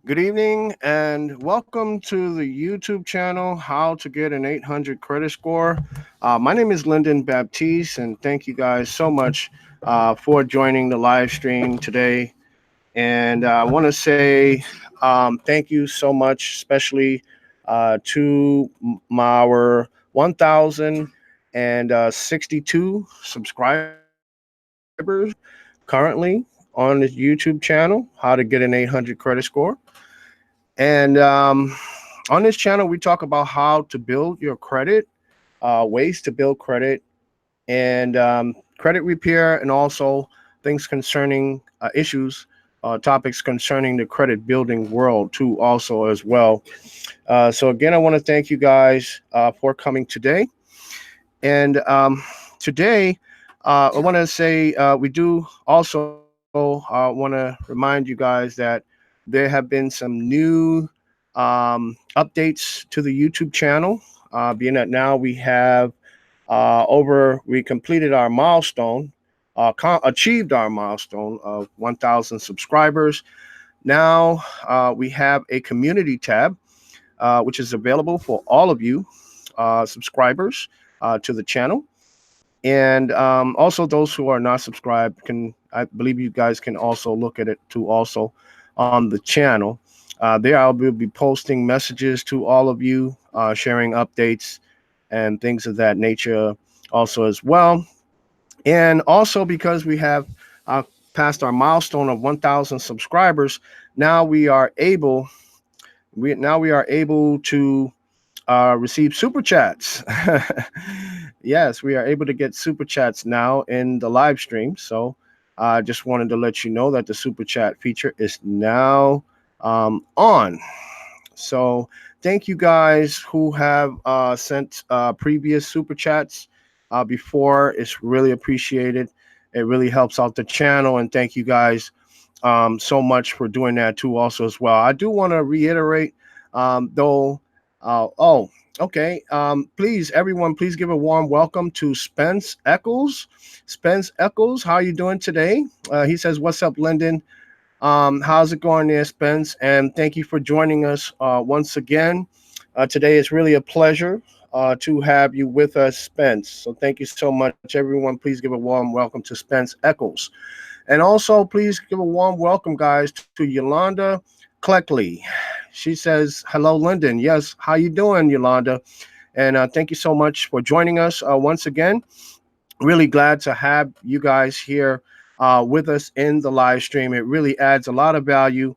Good evening and welcome to the YouTube channel, How to Get an 800 Credit Score. My name is Lyndon Baptiste, and thank you guys so much for joining the live stream today. And I want to say thank you so much, especially to our 1,062 subscribers currently on this YouTube channel, How to Get an 800 Credit Score. And on this channel, we talk about how to build your credit, ways to build credit, and credit repair, and also things concerning issues, topics concerning the credit building world, too, also as well. So, again, I want to thank you guys for coming today. And today, I want to say we do also want to remind you guys that there have been some new updates to the YouTube channel. Being that now we have we completed our milestone, achieved our milestone of 1,000 subscribers. Now we have a community tab, which is available for all of you subscribers to the channel. And also those who are not subscribed I believe you guys can also look at it too also on the channel. There I will be posting messages to all of you, sharing updates and things of that nature also as well. And also because we have uh, passed our milestone of 1,000 subscribers, now we are able to receive super chats. Yes, we are able to get super chats now in the live stream. So I just wanted to let you know that the super chat feature is now on. So thank you guys who have sent previous super chats before. It's really appreciated. It really helps out the channel. And thank you guys so much for doing that too also as well. I do want to reiterate though. Oh, okay. Please, everyone, please give a warm welcome to Spence Eccles. Spence Eccles, how are you doing today? He says, "What's up, Lyndon? How's it going there, Spence? And thank you for joining us once again. Today is really a pleasure to have you with us, Spence. So thank you so much, everyone. Please give a warm welcome to Spence Eccles. And also, please give a warm welcome, guys, to Yolanda Cleckley. She says, "Hello, Lyndon." Yes, how you doing, Yolanda? And thank you so much for joining us once again. Really glad to have you guys here with us in the live stream. It really adds a lot of value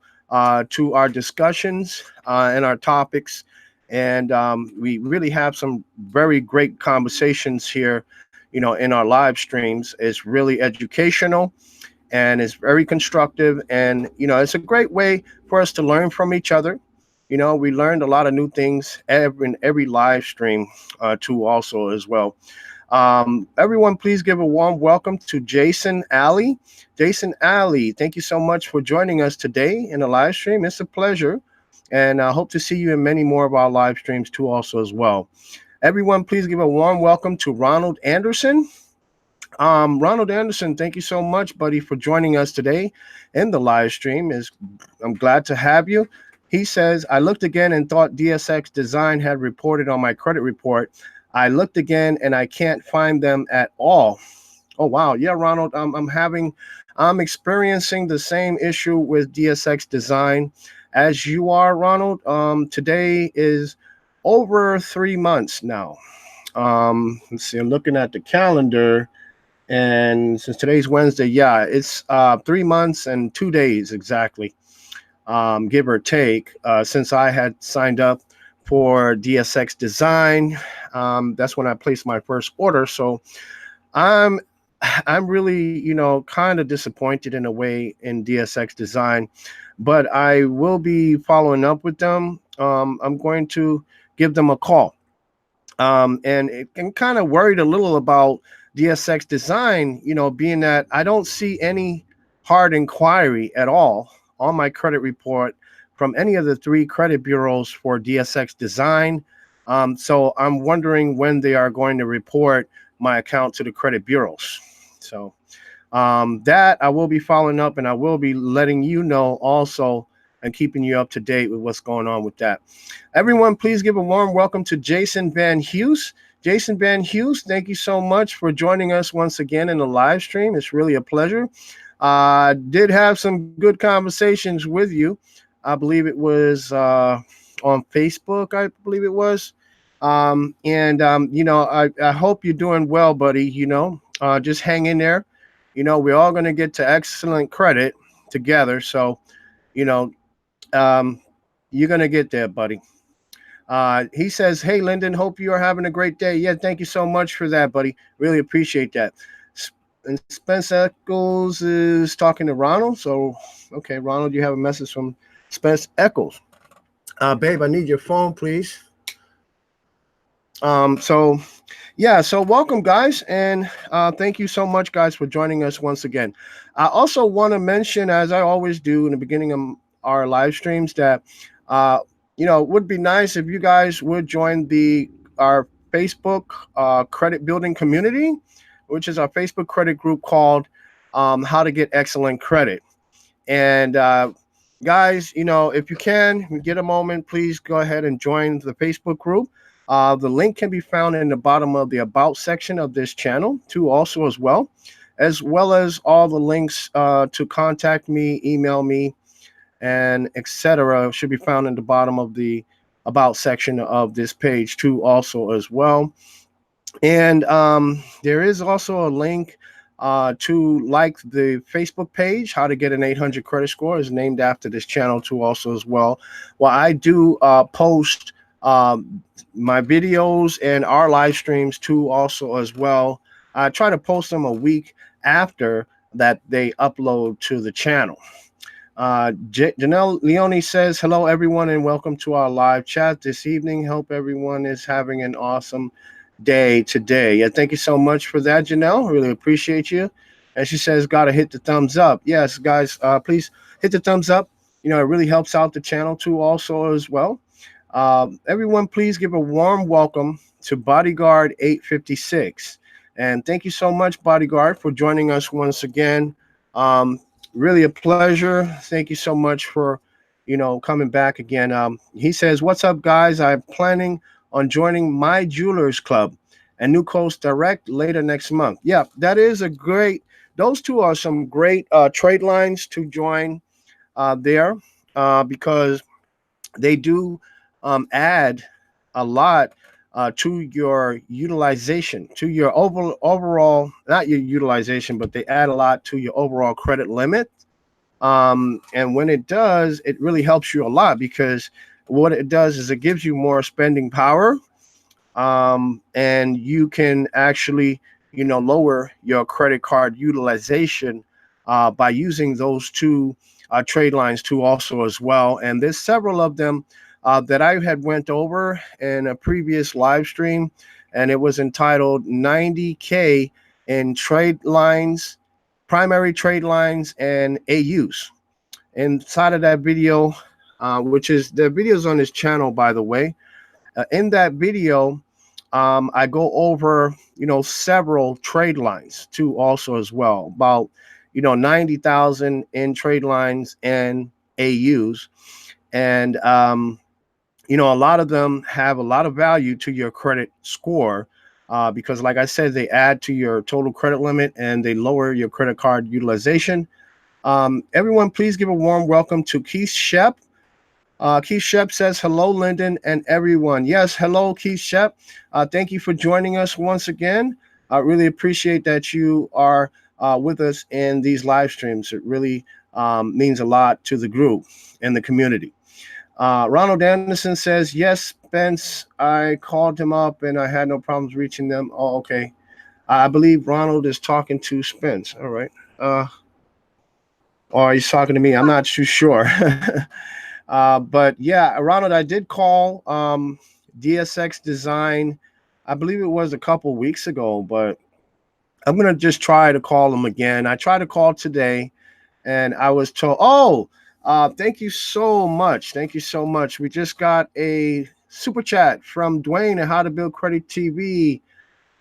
to our discussions and our topics. And we really have some very great conversations here, in our live streams. It's really educational and it's very constructive. And, it's a great way for us to learn from each other. We learned a lot of new things in every live stream too, also as well. Everyone, please give a warm welcome to Jason Alley. Jason Alley, thank you so much for joining us today in the live stream. It's a pleasure. And I hope to see you in many more of our live streams too, also as well. Everyone, please give a warm welcome to Ronald Anderson. Ronald Anderson, thank you so much, buddy, for joining us today in the live stream. I'm glad to have you. He says, "I looked again and thought DSX Design had reported on my credit report. I looked again and I can't find them at all." Oh, wow. Yeah, Ronald, I'm experiencing the same issue with DSX Design as you are, Ronald. Today is over 3 months now. Let's see, I'm looking at the calendar. And since today's Wednesday, yeah, it's 3 months and 2 days exactly, give or take, since I had signed up for DSX Design. That's when I placed my first order. So I'm I'm really, kind of disappointed in a way in DSX Design, but I will be following up with them. I'm going to give them a call. And I'm kind of worried a little about DSX Design, being that I don't see any hard inquiry at all on my credit report from any of the three credit bureaus for DSX Design. So I'm wondering when they are going to report my account to the credit bureaus. So That I will be following up, and I will be letting you know also and keeping you up to date with what's going on with that. Everyone, please give a warm welcome to Jason Van Hughes. Jason Van Hughes, thank you so much for joining us once again in the live stream. It's really a pleasure. Did have some good conversations with you. I believe it was on Facebook, I believe it was. I hope you're doing well, buddy. Just hang in there. We're all going to get to excellent credit together. So, you know, um, you're going to get there, buddy. He says, "Hey, Lyndon, hope you are having a great day." Yeah, thank you so much for that, buddy. Really appreciate that. And Spence Eccles is talking to Ronald. So, okay, Ronald, you have a message from Spence Eccles. Babe, I need your phone, please. So welcome, guys, and thank you so much, guys, for joining us once again. I also want to mention, as I always do in the beginning of our live streams, that it would be nice if you guys would join our Facebook credit building community, which is our Facebook credit group called How to Get Excellent Credit. And guys, if you can get a moment, please go ahead and join the Facebook group. The link can be found in the bottom of the About section of this channel, too, also as well as all the links to contact me, email me, and etc. should be found in the bottom of the About section of this page, too, also as well. And there is also a link to like the Facebook page. How to Get an 800 Credit Score is named after this channel, too, also as well. Well, I do post my videos and our live streams too, also as well. I try to post them a week after that they upload to the channel. Janelle Leone says, "Hello, everyone, and welcome to our live chat this evening. Hope everyone is having an awesome day today." Yeah, thank you so much for that, Janelle. Really appreciate you. And she says, "Gotta hit the thumbs up." Yes, guys, please hit the thumbs up. It really helps out the channel too, also as well. Everyone, please give a warm welcome to Bodyguard 856. And thank you so much, Bodyguard, for joining us once again. Really a pleasure. Thank you so much for, coming back again. He says, "What's up, guys? I'm planning on joining My Jewelers Club and New Coast Direct later next month." Yeah, that is those two are some great trade lines to join there because they do add a lot to your utilization, to your overall, not your utilization, but they add a lot to your overall credit limit. And when it does, it really helps you a lot because what it does is it gives you more spending power, and you can actually, lower your credit card utilization by using those two trade lines too, also as well. And there's several of them that I had went over in a previous live stream, and it was entitled 90K in trade lines, primary trade lines, and AUs. Inside of that video, which is the videos on this channel, by the way, in that video, I go over, several trade lines too, also as well, about, 90,000 in trade lines and AUs. And, a lot of them have a lot of value to your credit score because, like I said, they add to your total credit limit and they lower your credit card utilization. Everyone, please give a warm welcome to Keith Shep. Keith Shep says, "Hello, Lyndon and everyone." Yes, hello, Keith Shep. Thank you for joining us once again. I really appreciate that you are with us in these live streams. It really means a lot to the group and the community. Ronald Anderson says, "Yes, Spence, I called him up and I had no problems reaching them." Oh, okay. I believe Ronald is talking to Spence. All right. Or he's talking to me. I'm not too sure. But yeah, Ronald, I did call DSX Design. I believe it was a couple weeks ago, but I'm going to just try to call him again. I tried to call today and I was told, thank you so much. Thank you so much. We just got a super chat from Dwayne at How to Build Credit TV.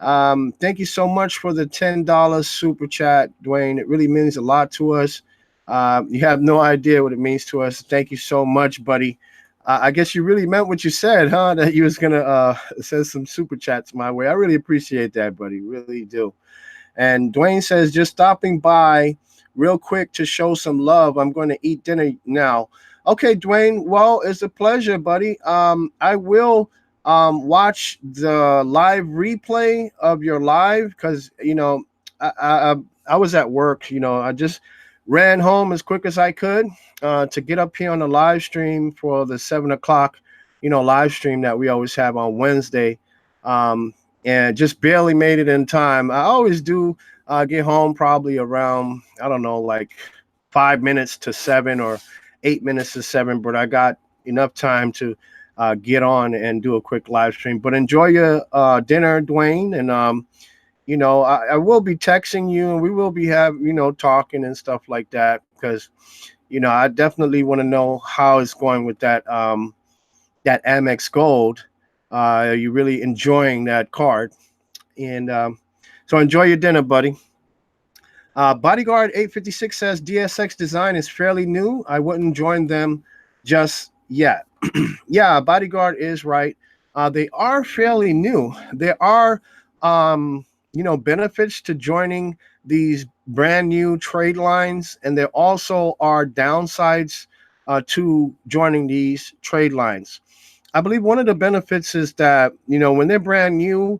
Thank you so much for the $10 super chat, Dwayne. It really means a lot to us. You have no idea what it means to us. Thank you so much, buddy. I guess you really meant what you said, huh? That you was gonna send some super chats my way. I really appreciate that, buddy. Really do. And Dwayne says, just stopping by real quick to show some love. I'm going to eat dinner now. Okay, Dwayne. Well, it's a pleasure, buddy. I will watch the live replay of your live because I was at work. I just ran home as quick as I could to get up here on the live stream for the 7 o'clock, live stream that we always have on Wednesday. And just barely made it in time. I always do get home probably around, I don't know, like 5 minutes to 7 or 8 minutes to 7, but I got enough time to get on and do a quick live stream. But enjoy your dinner, Dwayne, and I will be texting you, and we will be talking and stuff like that because I definitely want to know how it's going with that Amex Gold. Are you really enjoying that card? And so enjoy your dinner, buddy. Bodyguard 856 says DSX design is fairly new. I wouldn't join them just yet. Yeah, Bodyguard is right. They are fairly new. There are, benefits to joining these brand new trade lines, and there also are downsides to joining these trade lines. I believe one of the benefits is that, when they're brand new,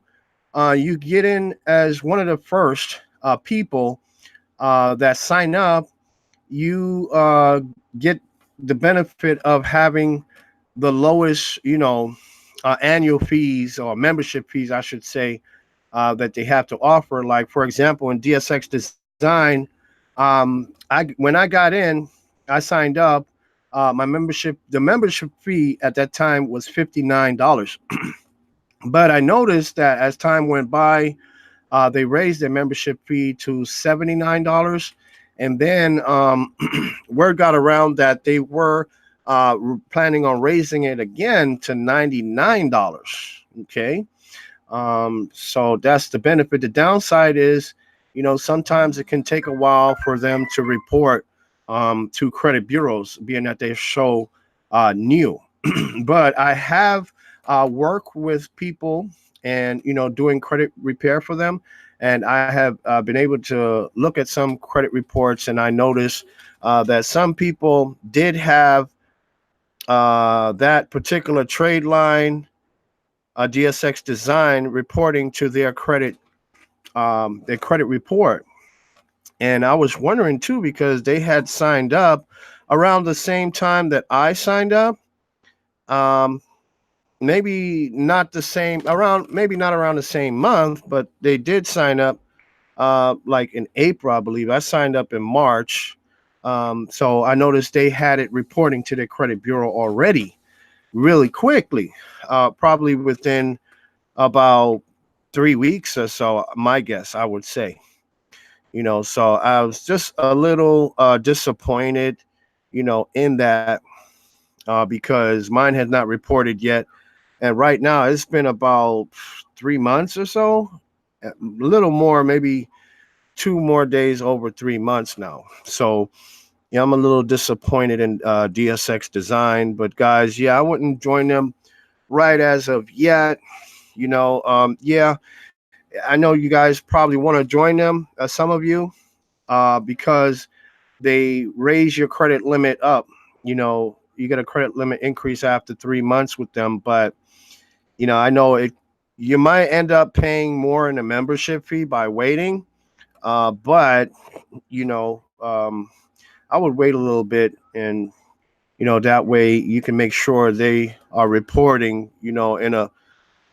you get in as one of the first people that sign up. You get the benefit of having the lowest, annual fees or membership fees, I should say, that they have to offer. Like, for example, in DSX Design, when I got in, I signed up. The membership fee at that time was $59. But I noticed that as time went by, they raised their membership fee to $79. And then word got around that they were planning on raising it again to $99. Okay. So that's the benefit. The downside is, sometimes it can take a while for them to report to credit bureaus, being that they're so new. But I have worked with people and, doing credit repair for them. And I have been able to look at some credit reports, and I noticed that some people did have that particular trade line, DSX Design, reporting to their credit report. And I was wondering too, because they had signed up around the same time that I signed up. Maybe not the same maybe not around the same month, but they did sign up like in April, I believe. I signed up in March. So I noticed they had it reporting to their credit bureau already really quickly, probably within about 3 weeks or so, my guess, I would say. So I was just a little disappointed, in that because mine had not reported yet. And right now it's been about 3 months or so, a little more, maybe 2 more days over 3 months now. So yeah, I'm a little disappointed in DSX Design, but guys, yeah, I wouldn't join them right as of yet. Yeah, I know you guys probably want to join them, some of you, because they raise your credit limit up. You get a credit limit increase after 3 months with them, but I know you might end up paying more in a membership fee by waiting, but I would wait a little bit, and that way you can make sure they are reporting in a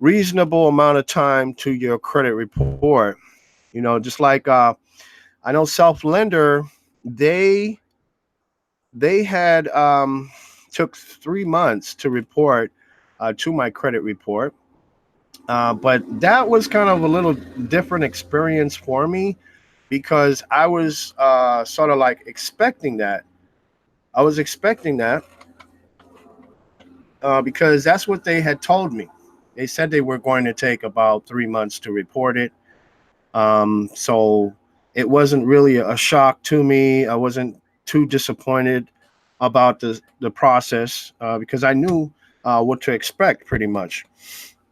reasonable amount of time to your credit report. Just like I know Self Lender, they had took 3 months to report to my credit report. But that was kind of a little different experience for me because I was sort of like expecting that. I was expecting that because that's what they had told me. They said they were going to take about 3 months to report it. So it wasn't really a shock to me. I wasn't too disappointed about the process because I knew what to expect pretty much.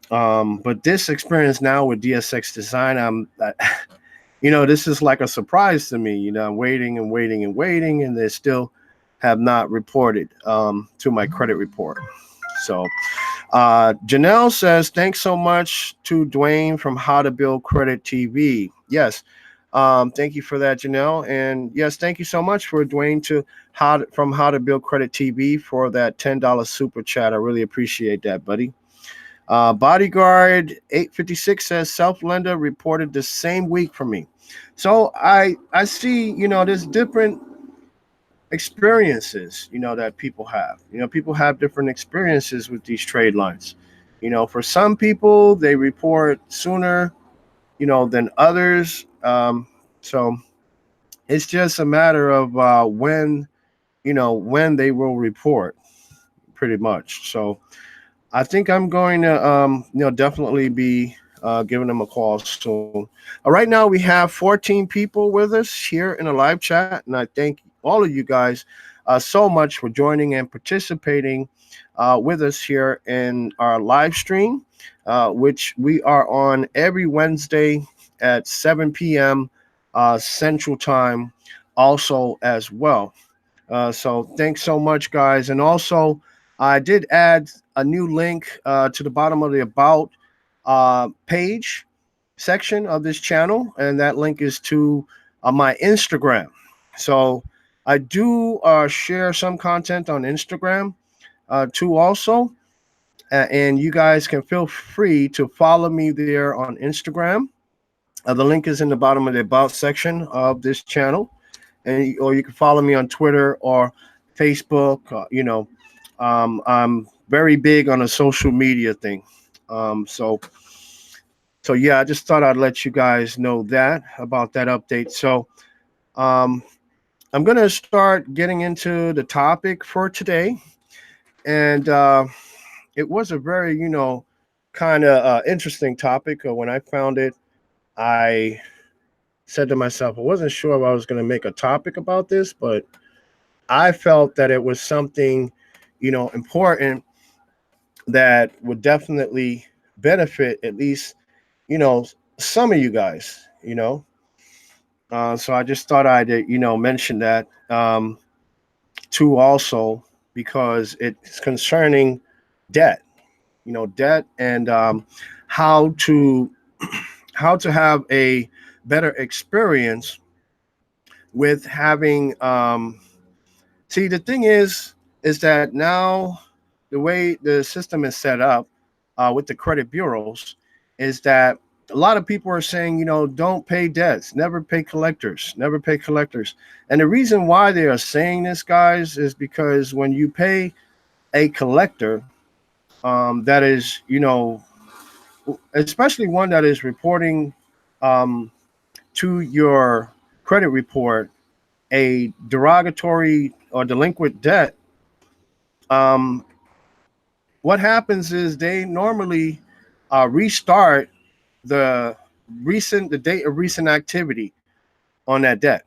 But this experience now with DSX Design, this is like a surprise to me. I'm waiting and waiting and waiting, and they still have not reported to my credit report. So Janelle says, thanks so much to Dwayne from How to Build Credit TV. Yes. Thank you for that, Janelle. And yes, thank you so much for Dwayne from How to Build Credit TV for that $10 super chat. I really appreciate that, buddy. Bodyguard 856 says self lender reported the same week for me. So I see, there's different experiences, that people have. People have different experiences with these trade lines. For some people, they report sooner, than others. So it's just a matter of when they will report, pretty much. So I think I'm going to, definitely be giving them a call soon. Right now, we have 14 people with us here in a live chat, and I thank all of you guys so much for joining and participating with us here in our live stream, which we are on every Wednesday at 7 p.m. Central Time, also as well. So thanks so much, guys. And also, I did add a new link to the bottom of the About page section of this channel, and that link is to my Instagram. So I do share some content on Instagram too also, and you guys can feel free to follow me there on Instagram. The link is in the bottom of the About section of this channel, or you can follow me on Twitter or Facebook. I'm very big on a social media thing. So yeah, I just thought I'd let you guys know that about that update. So I'm going to start getting into the topic for today. And it was a very, kind of interesting topic. When I found it, I said to myself, I wasn't sure if I was going to make a topic about this, but I felt that it was something, important that would definitely benefit at least, some of you guys, So I just thought I'd, mention that too also, because it's concerning debt, debt and how to have a better experience with having see, the thing is that now the way the system is set up with the credit bureaus is that a lot of people are saying, don't pay debts, never pay collectors. And the reason why they are saying this, guys, is because when you pay a collector that is, especially one that is reporting to your credit report a derogatory or delinquent debt, what happens is they normally restart the date of recent activity on that debt.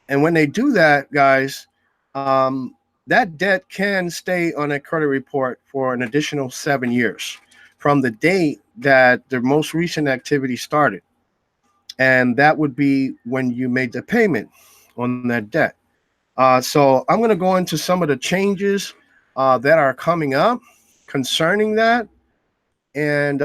And when they do that, guys, that debt can stay on a credit report for an additional 7 years from the date that the most recent activity started. And that would be when you made the payment on that debt. So I'm going to go into some of the changes that are coming up concerning that. And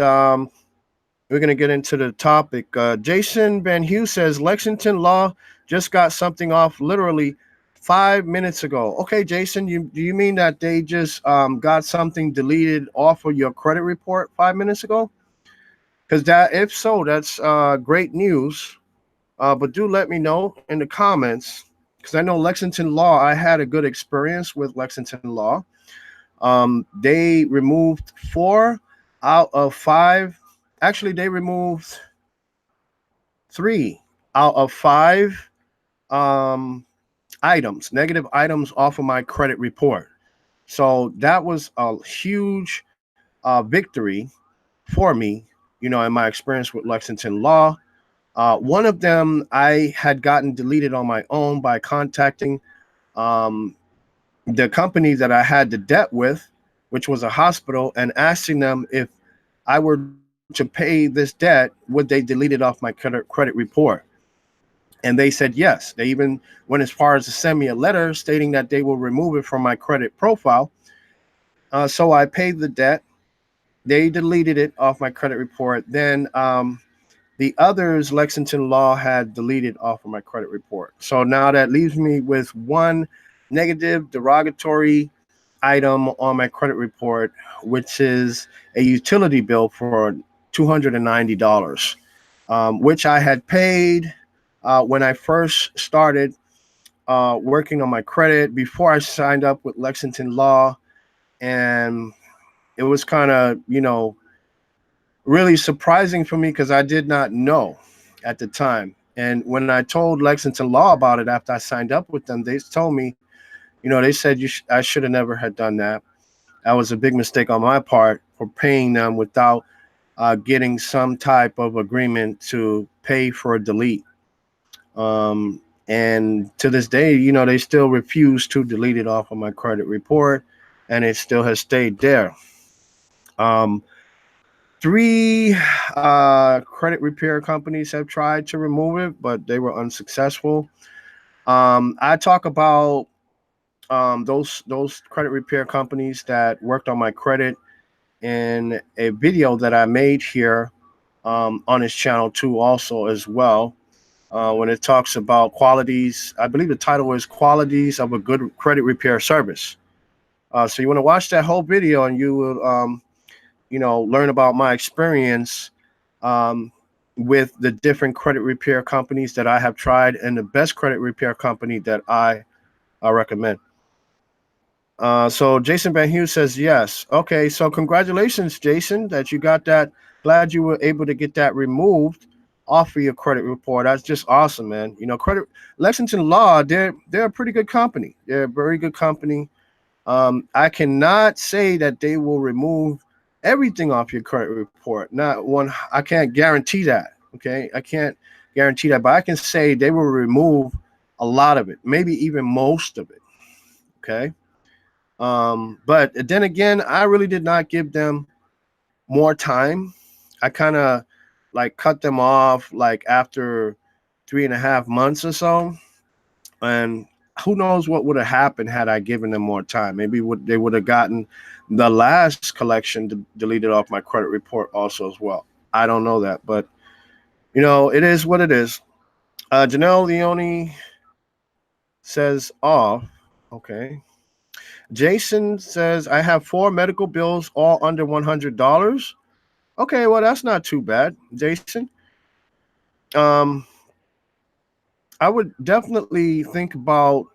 we're going to get into the topic. Jason Van Hugh says Lexington Law just got something off literally 5 minutes ago. Okay, Jason, do you mean that they just got something deleted off of your credit report 5 minutes ago? Because if so, that's great news. But do let me know in the comments, because I know Lexington Law, I had a good experience with Lexington Law. They removed 4 out of 5. Actually, they removed 3 out of 5 items, negative items off of my credit report. So that was a huge victory for me, in my experience with Lexington Law. One of them I had gotten deleted on my own by contacting um, the company that I had the debt with, which was a hospital, and asking them if I were to pay this debt, would they delete it off my credit report? And they said yes. They even went as far as to send me a letter stating that they will remove it from my credit profile. So I paid the debt. They deleted it off my credit report. Then the others, Lexington Law had deleted off of my credit report. So now that leaves me with one negative derogatory item on my credit report, which is a utility bill for $290, which I had paid when I first started working on my credit before I signed up with Lexington Law. And it was kind of, really surprising for me because I did not know at the time. And when I told Lexington Law about it after I signed up with them, they told me, they said I should have never had done that. That was a big mistake on my part for paying them without getting some type of agreement to pay for a delete. And to this day, they still refuse to delete it off of my credit report, and it still has stayed there. Um, Three credit repair companies have tried to remove it, but they were unsuccessful. I talk about those credit repair companies that worked on my credit in a video that I made here on this channel too, also as well. When it talks about qualities, I believe the title is "Qualities of a Good Credit Repair Service." So you want to watch that whole video, and you will learn about my experience um, with the different credit repair companies that I have tried and the best credit repair company that I recommend. So Jason Van Hughes says yes. Okay, so congratulations, Jason, that you got that. Glad you were able to get that removed off of your credit report. That's just awesome, man. Credit Lexington Law, they're a pretty good company. They're a very good company. I cannot say that they will remove everything off your credit report. Not one. I can't guarantee that. Okay, I can't guarantee that, but I can say they will remove a lot of it, maybe even most of it. Okay. But then again, I really did not give them more time. I kind of like cut them off like after 3.5 months or so, and who knows what would have happened had I given them more time. Maybe they would have gotten the last collection deleted off my credit report also as well. I don't know that, but it is what it is. Janelle Leone says off. Okay. Jason says I have 4 medical bills all under $100. Okay, well that's not too bad, Jason. Um, I would definitely think about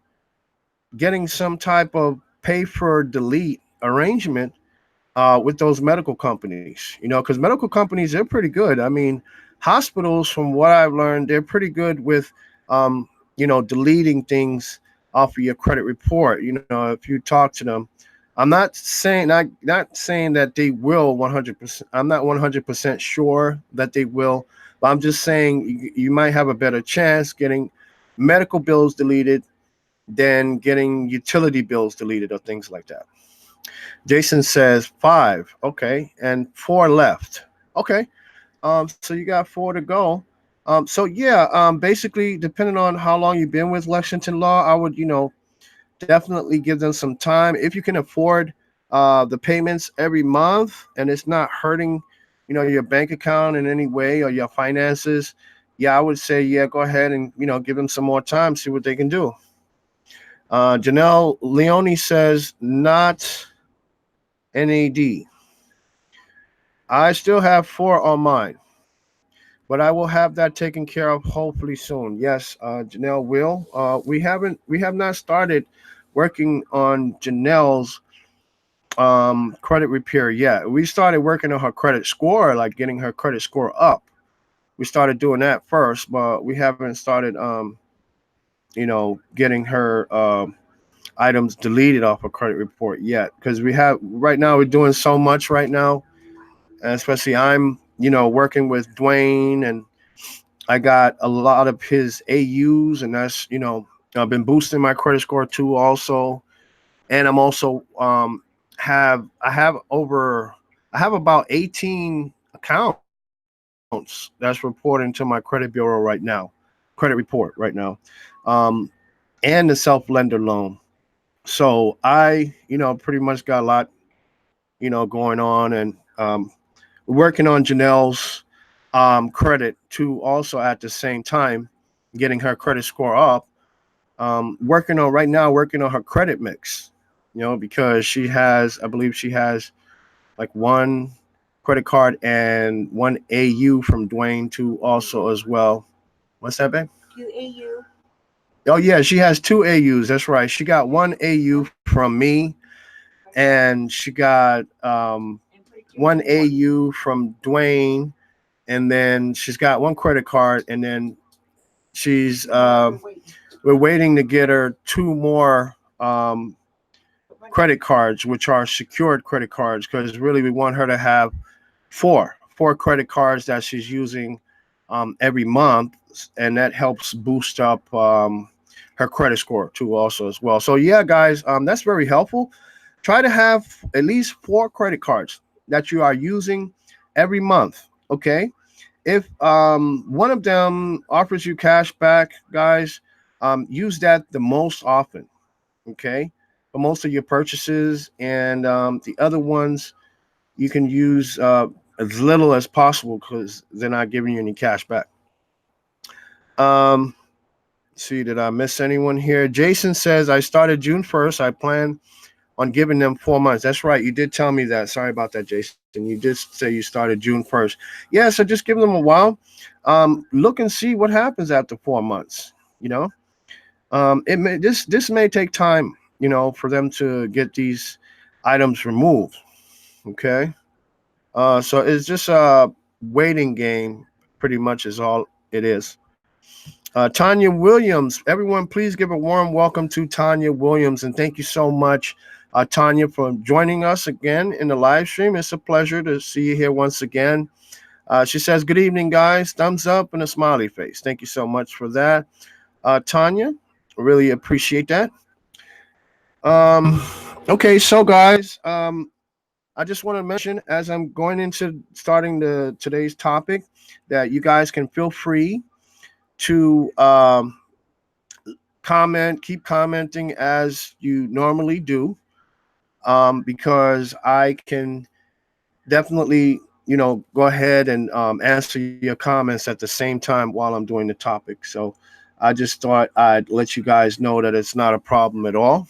getting some type of pay for delete arrangement with those medical companies, because medical companies, they're pretty good. I mean, hospitals, from what I've learned, they're pretty good with, deleting things off of your credit report. If you talk to them, I'm not saying that they will 100%. I'm not 100% sure that they will, but I'm just saying you might have a better chance getting medical bills deleted than getting utility bills deleted or things like that. Jason says 5. Okay. And 4 left. Okay. So you got 4 to go. So yeah, basically depending on how long you've been with Lexington Law, I would, definitely give them some time. If you can afford the payments every month and it's not hurting, your bank account in any way or your finances, yeah, I would say, yeah, go ahead and, give them some more time, see what they can do. Janelle Leone says not NAD. I still have 4 on mine, but I will have that taken care of hopefully soon. Yes, Janelle will. We have not started working on Janelle's credit repair yet. We started working on her credit score, like getting her credit score up. We started doing that first, but we haven't started getting her items deleted off her credit report yet, because we have right now we're doing so much right now. And especially I'm, working with Dwayne, and I got a lot of his AUs, and that's, I've been boosting my credit score too also. And I'm also I have about 18 accounts that's reporting to my credit bureau right now, credit report right now, um, and the self lender loan. So I, pretty much got a lot, going on, and working on Janelle's credit too, also at the same time, getting her credit score up. Working on her credit mix, because I believe she has like one credit card and one AU from Dwayne too, also as well. What's that, babe? QAU. Oh yeah, she has two AUs. That's right. She got one AU from me, and she got one AU from Dwayne, and then she's got one credit card, and then she's we're waiting to get her two more credit cards, which are secured credit cards, because really we want her to have four credit cards that she's using every month, and that helps boost up her credit score too, also as well. So yeah, guys, that's very helpful. Try to have at least four credit cards that you are using every month. Okay, if one of them offers you cash back, guys, use that the most often. Okay, for most of your purchases, and the other ones you can use as little as possible because they're not giving you any cash back. Um, see, did I miss anyone here? Jason says I started June 1st. I plan on giving them 4 months. That's right. You did tell me that. Sorry about that, Jason. You did say you started June 1st. Yeah, so just give them a while. Look and see what happens after 4 months. You know, this may take time. For them to get these items removed. Okay. So it's just a waiting game, pretty much is all it is. Tanya Williams, everyone, please give a warm welcome to Tanya Williams, and thank you so much, Tanya, for joining us again in the live stream. It's a pleasure to see you here once again. She says, "Good evening, guys. Thumbs up and a smiley face." Thank you so much for that, Tanya. Really appreciate that. Okay, so guys, I just want to mention as I'm going into starting today's topic that you guys can feel free to keep commenting as you normally do, because I can definitely, go ahead and answer your comments at the same time while I'm doing the topic. So I just thought I'd let you guys know that it's not a problem at all.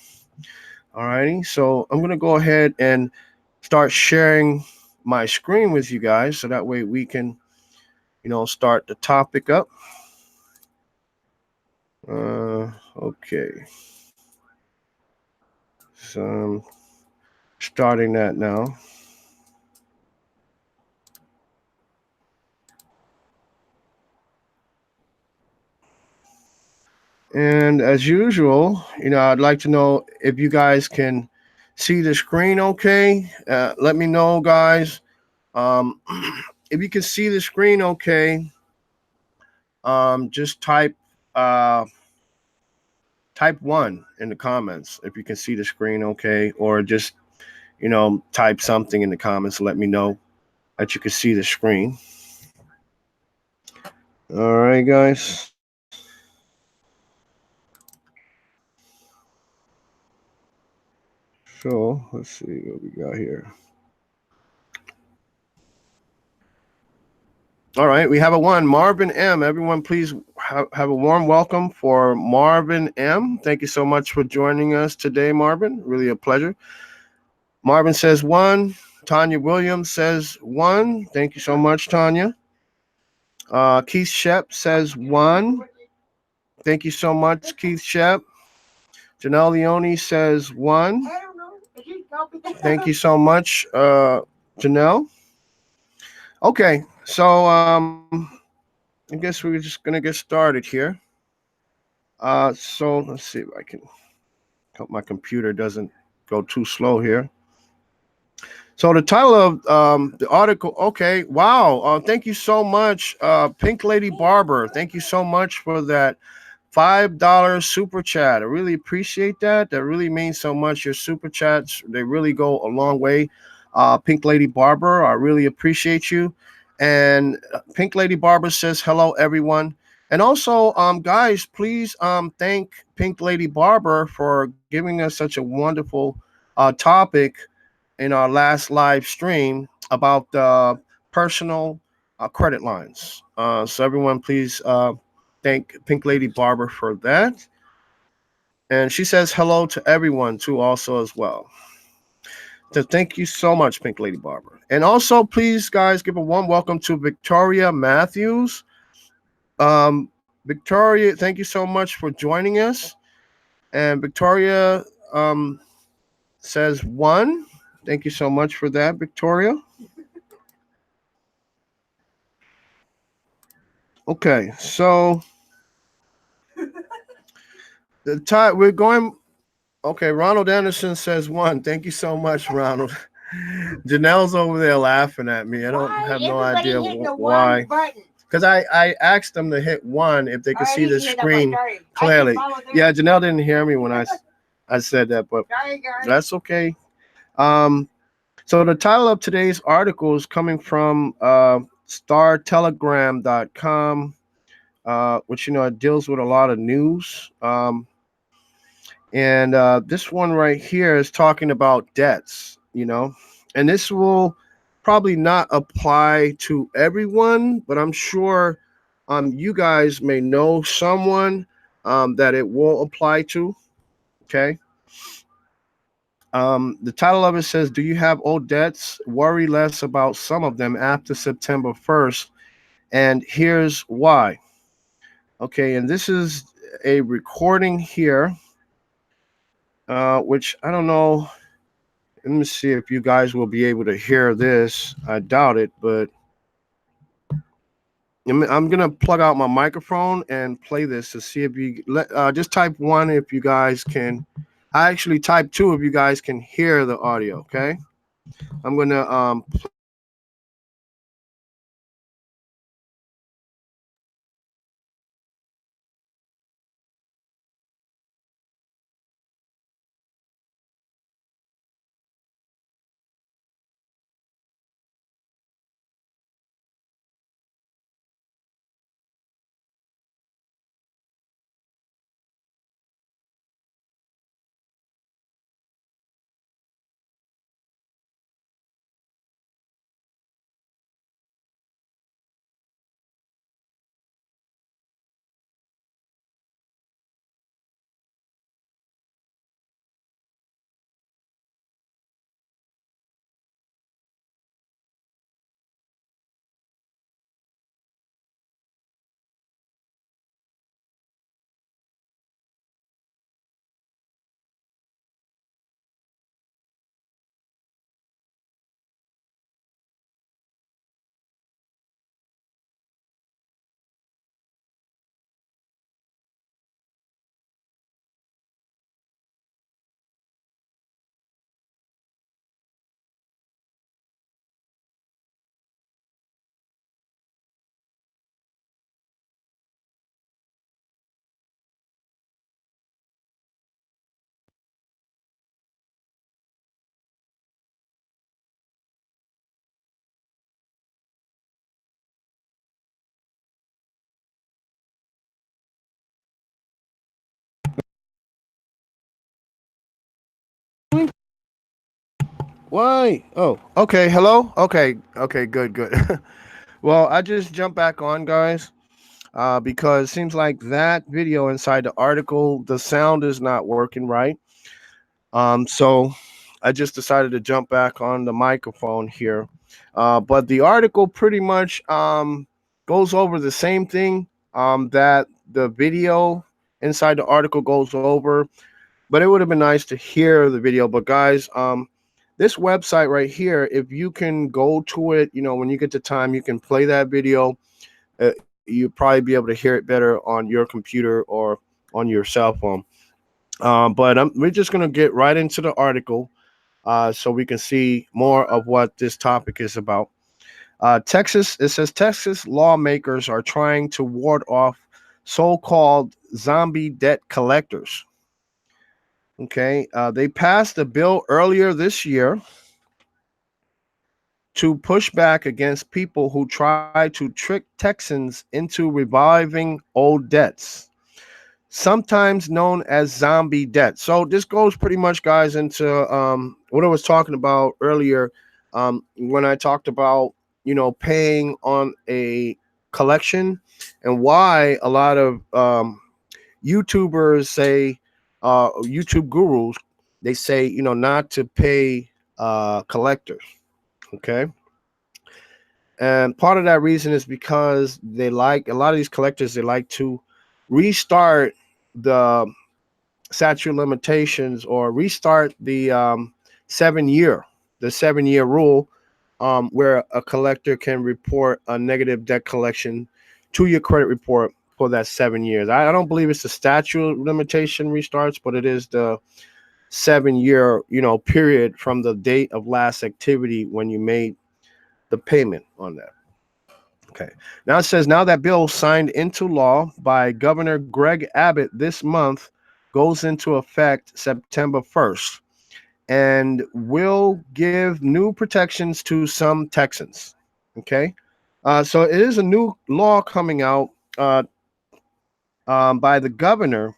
Alrighty, so I'm gonna go ahead and start sharing my screen with you guys so that way we can, start the topic up. Okay. So I'm starting that now. And as usual, I'd like to know if you guys can see the screen okay. Let me know, guys. Um, if you can see the screen okay, just uh, type one in the comments if you can see the screen okay, or just, type something in the comments to let me know that you can see the screen. All right, guys. So let's see what we got here. All right, we have a one, Marvin M. Everyone, please have a warm welcome for Marvin M. Thank you so much for joining us today, Marvin. Really a pleasure. Marvin says one. Tanya Williams says one. Thank you so much, Tanya. Keith Shep says one. Thank you so much, Keith Shep. Janelle Leone says one. Thank you so much, Janelle. Okay, so I guess we're just gonna get started here. So let's see if I can hope my computer doesn't go too slow here. So the title of the article, okay, wow. Thank you so much, Pink Lady Barber. Thank you so much for that $5 super chat. I really appreciate that. That really means so much. Your super chats, they really go a long way. Pink Lady Barber, I really appreciate you. And Pink Lady Barber says, hello, everyone. And also, guys, please thank Pink Lady Barber for giving us such a wonderful topic in our last live stream about personal credit lines. So everyone, please thank Pink Lady Barber for that. And she says hello to everyone too, also as well. So thank you so much, Pink Lady Barber. And also, please, guys, give a warm welcome to Victoria Matthews. Victoria, thank you so much for joining us. And Victoria says one. Thank you so much for that, Victoria. Okay, so the time we're going. Okay, Ronald Anderson says one. Thank you so much, Ronald. Janelle's over there laughing at me. I don't have no idea why. Because I asked them to hit one if they could see the screen clearly. Yeah, Janelle didn't hear me when I said that, but that's okay. Um, so the title of today's article is coming from StarTelegram.com, which it deals with a lot of news. And this one right here is talking about debts, and this will probably not apply to everyone, but I'm sure you guys may know someone that it will apply to. Okay. The title of it says, do you have old debts? Worry less about some of them after September 1st. And here's why. Okay. And this is a recording here, which I don't know. Let me see if you guys will be able to hear this. I doubt it, but I'm gonna plug out my microphone and play this to see if you just type one if you guys can. I actually type two if you guys can hear the audio. Okay, I'm gonna why? Oh, okay. Hello. Okay. Okay. Good. Good. Well, I just jumped back on, guys, because it seems like that video inside the article, the sound is not working right. So I just decided to jump back on the microphone here. But the article pretty much goes over the same thing that the video inside the article goes over. But it would have been nice to hear the video. But guys, this website right here, if you can go to it, when you get the time, you can play that video. You'll probably be able to hear it better on your computer or on your cell phone. But we're just going to get right into the article. so we can see more of what this topic is about. It says Texas lawmakers are trying to ward off so-called zombie debt collectors. Okay, they passed a bill earlier this year to push back against people who try to trick Texans into reviving old debts, sometimes known as zombie debt. So this goes pretty much, guys, into what I was talking about earlier, when I talked about paying on a collection, and why a lot of YouTubers say, YouTube gurus, they say not to pay collectors. Okay. And part of that reason is because they like a lot of these collectors, they like to restart the statute of limitations, or restart the 7 year, the 7 year rule, where a collector can report a negative debt collection to your credit report for that 7 years. I don't believe it's the statute of limitation restarts, but it is the 7 year, period from the date of last activity when you made the payment on that. Okay. Now it says, now that bill signed into law by Governor Greg Abbott this month goes into effect September 1st and will give new protections to some Texans. Okay. So it is a new law coming out by the governor.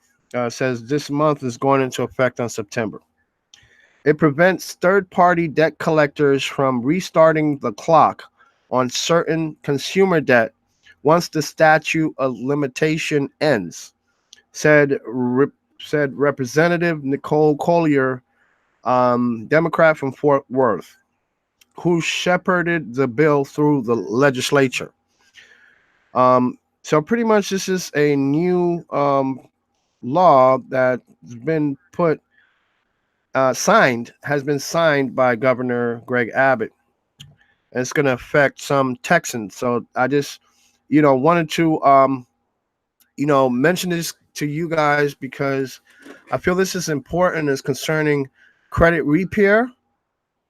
Says this month is going into effect on September. It prevents third-party debt collectors from restarting the clock on certain consumer debt once the statute of limitation ends, said Representative Nicole Collier, Democrat from Fort Worth, who shepherded the bill through the legislature. So pretty much this is a new law that's been has been signed by Governor Greg Abbott, and it's going to affect some Texans. So I just, wanted to, mention this to you guys because I feel this is important. Is concerning credit repair,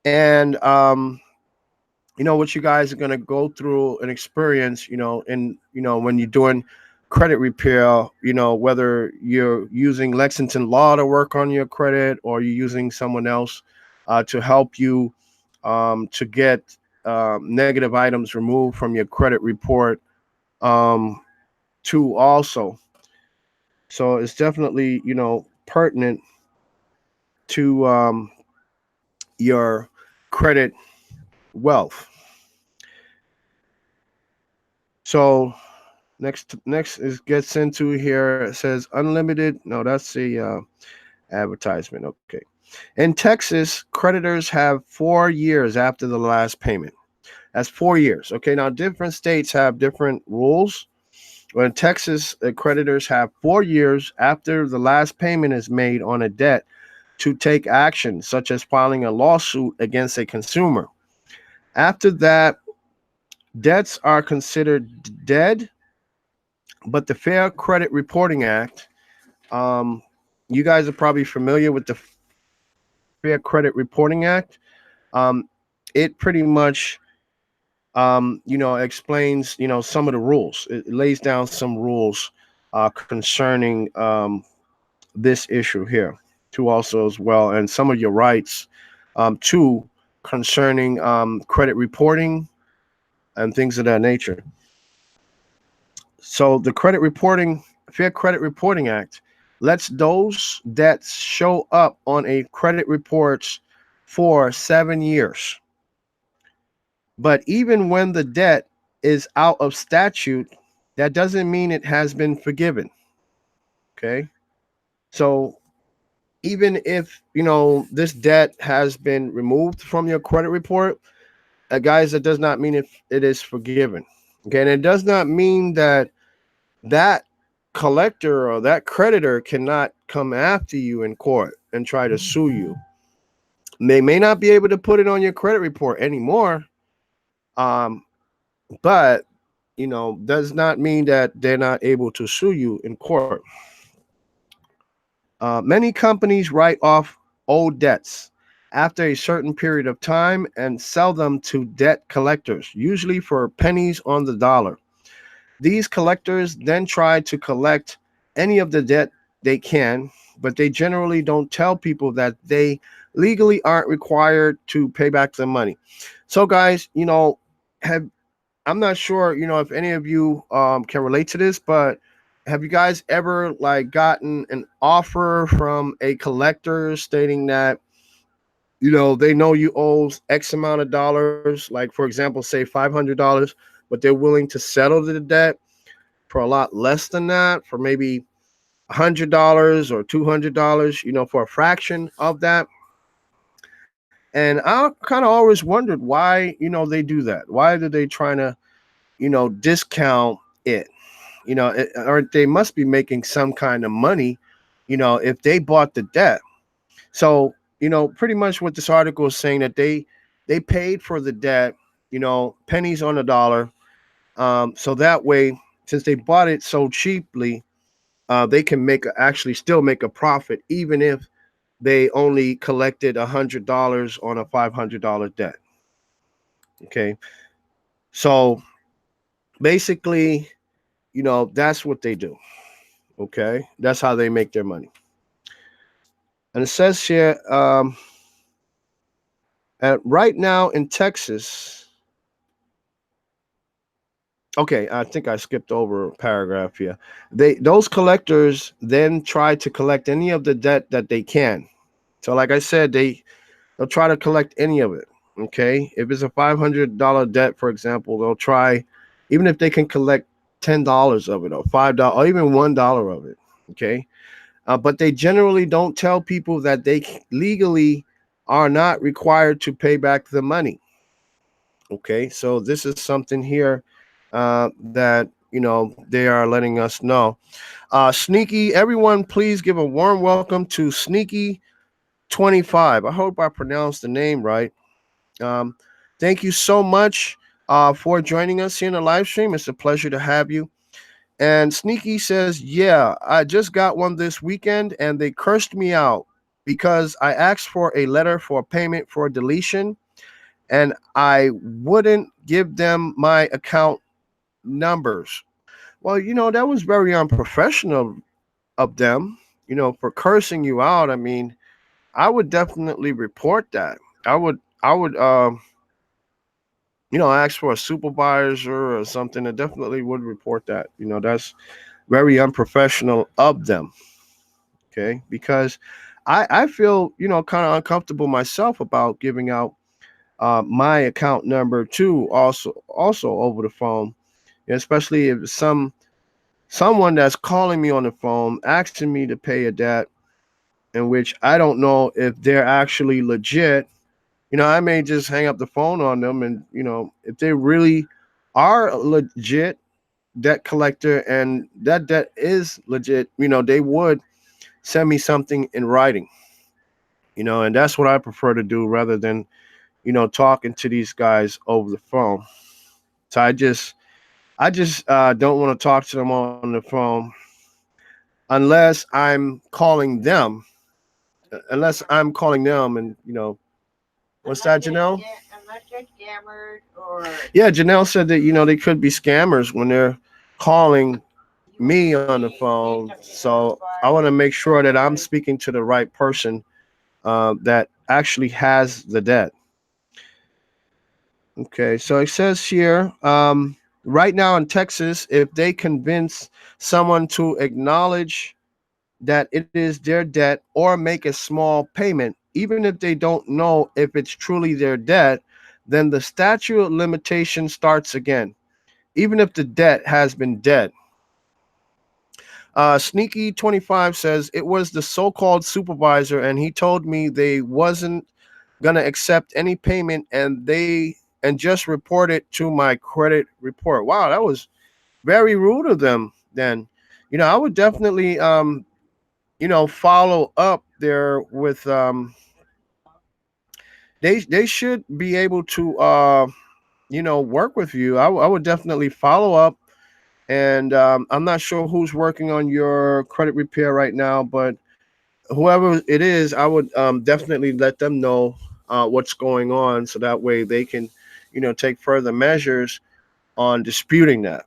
and what you guys are going to go through and experience, when you're doing credit repair, whether you're using Lexington Law to work on your credit, or you're using someone else to help you to get negative items removed from your credit report, too also. So it's definitely, pertinent to your credit wealth. So next is gets into here. It says unlimited. No, that's the advertisement. Okay. In Texas, creditors have 4 years after the last payment. That's 4 years. Okay. Now different states have different rules. Well, in Texas, creditors have 4 years after the last payment is made on a debt to take action, such as filing a lawsuit against a consumer. After that, debts are considered dead, but the Fair Credit Reporting Act, you guys are probably familiar with the Fair Credit Reporting Act. It pretty much, explains, some of the rules. It lays down some rules concerning this issue here, too, also as well, and some of your rights, too, concerning credit reporting and things of that nature. So the Fair Credit Reporting Act lets those debts show up on a credit reports for 7 years. But even when the debt is out of statute, that doesn't mean it has been forgiven. Okay. So even if, this debt has been removed from your credit report, guys, that does not mean it is forgiven. Okay. And it does not mean that collector or that creditor cannot come after you in court and try to sue you. They may not be able to put it on your credit report anymore, but does not mean that they're not able to sue you in court. Many companies write off old debts after a certain period of time and sell them to debt collectors, usually for pennies on the dollar. These collectors then try to collect any of the debt they can, but they generally don't tell people that they legally aren't required to pay back the money. So, guys, have I'm not sure, if any of you can relate to this, but have you guys ever like gotten an offer from a collector stating that they know you owe X amount of dollars, like for example, say $500, but they're willing to settle the debt for a lot less than that, for maybe $100 or $200, for a fraction of that. And I kind of always wondered why, they do that. Why do they trying to, discount it? Or they must be making some kind of money, if they bought the debt. So, pretty much what this article is saying that they paid for the debt, pennies on the dollar. So that way, since they bought it so cheaply, they can actually still make a profit, even if they only collected $100 on a $500 debt. Okay, so basically, that's what they do. Okay, that's how they make their money. And it says here, right now in Texas. Okay, I think I skipped over a paragraph here. Those collectors then try to collect any of the debt that they can. So, like I said, they'll try to collect any of it. Okay, if it's a $500 debt, for example, they'll try, even if they can collect $10 of it or $5 or even $1 of it. Okay, but they generally don't tell people that they legally are not required to pay back the money. Okay, so this is something here that they are letting us know. Sneaky, everyone, please give a warm welcome to Sneaky 25. I hope I pronounced the name right. Um, Thank you so much for joining us here in the live stream. It's a pleasure to have you. And Sneaky says, "Yeah, I just got one this weekend, and they cursed me out because I asked for a letter for payment for deletion, and I wouldn't give them my account numbers." Well, that was very unprofessional of them, for cursing you out. I mean, I would definitely report that. I would ask for a supervisor or something. I definitely would report that. That's very unprofessional of them. Okay. Because I feel, kind of uncomfortable myself about giving out my account number too, also over the phone, especially if someone that's calling me on the phone asking me to pay a debt in which I don't know if they're actually legit. I may just hang up the phone on them, and if they really are a legit debt collector and that debt is legit, they would send me something in writing. And that's what I prefer to do rather than talking to these guys over the phone. So I just don't want to talk to them on the phone unless I'm calling them, and what's that, Janelle? Unless they're scammers or Yeah, Janelle said that they could be scammers when they're calling you want me to on the say phone. something else So I like want to make sure that I'm sorry. speaking to the right person that actually has the debt. Okay, so it says here, right now in Texas, if they convince someone to acknowledge that it is their debt or make a small payment, even if they don't know if it's truly their debt, then the statute of limitation starts again, even if the debt has been dead. Sneaky 25 says it was the so-called supervisor, and he told me they wasn't gonna accept any payment, and just report it to my credit report. Wow, that was very rude of them. Then, I would definitely follow up there with they should be able to work with you. I would definitely follow up. And I'm not sure who's working on your credit repair right now, but whoever it is, I would definitely let them know what's going on, so that way they can, take further measures on disputing that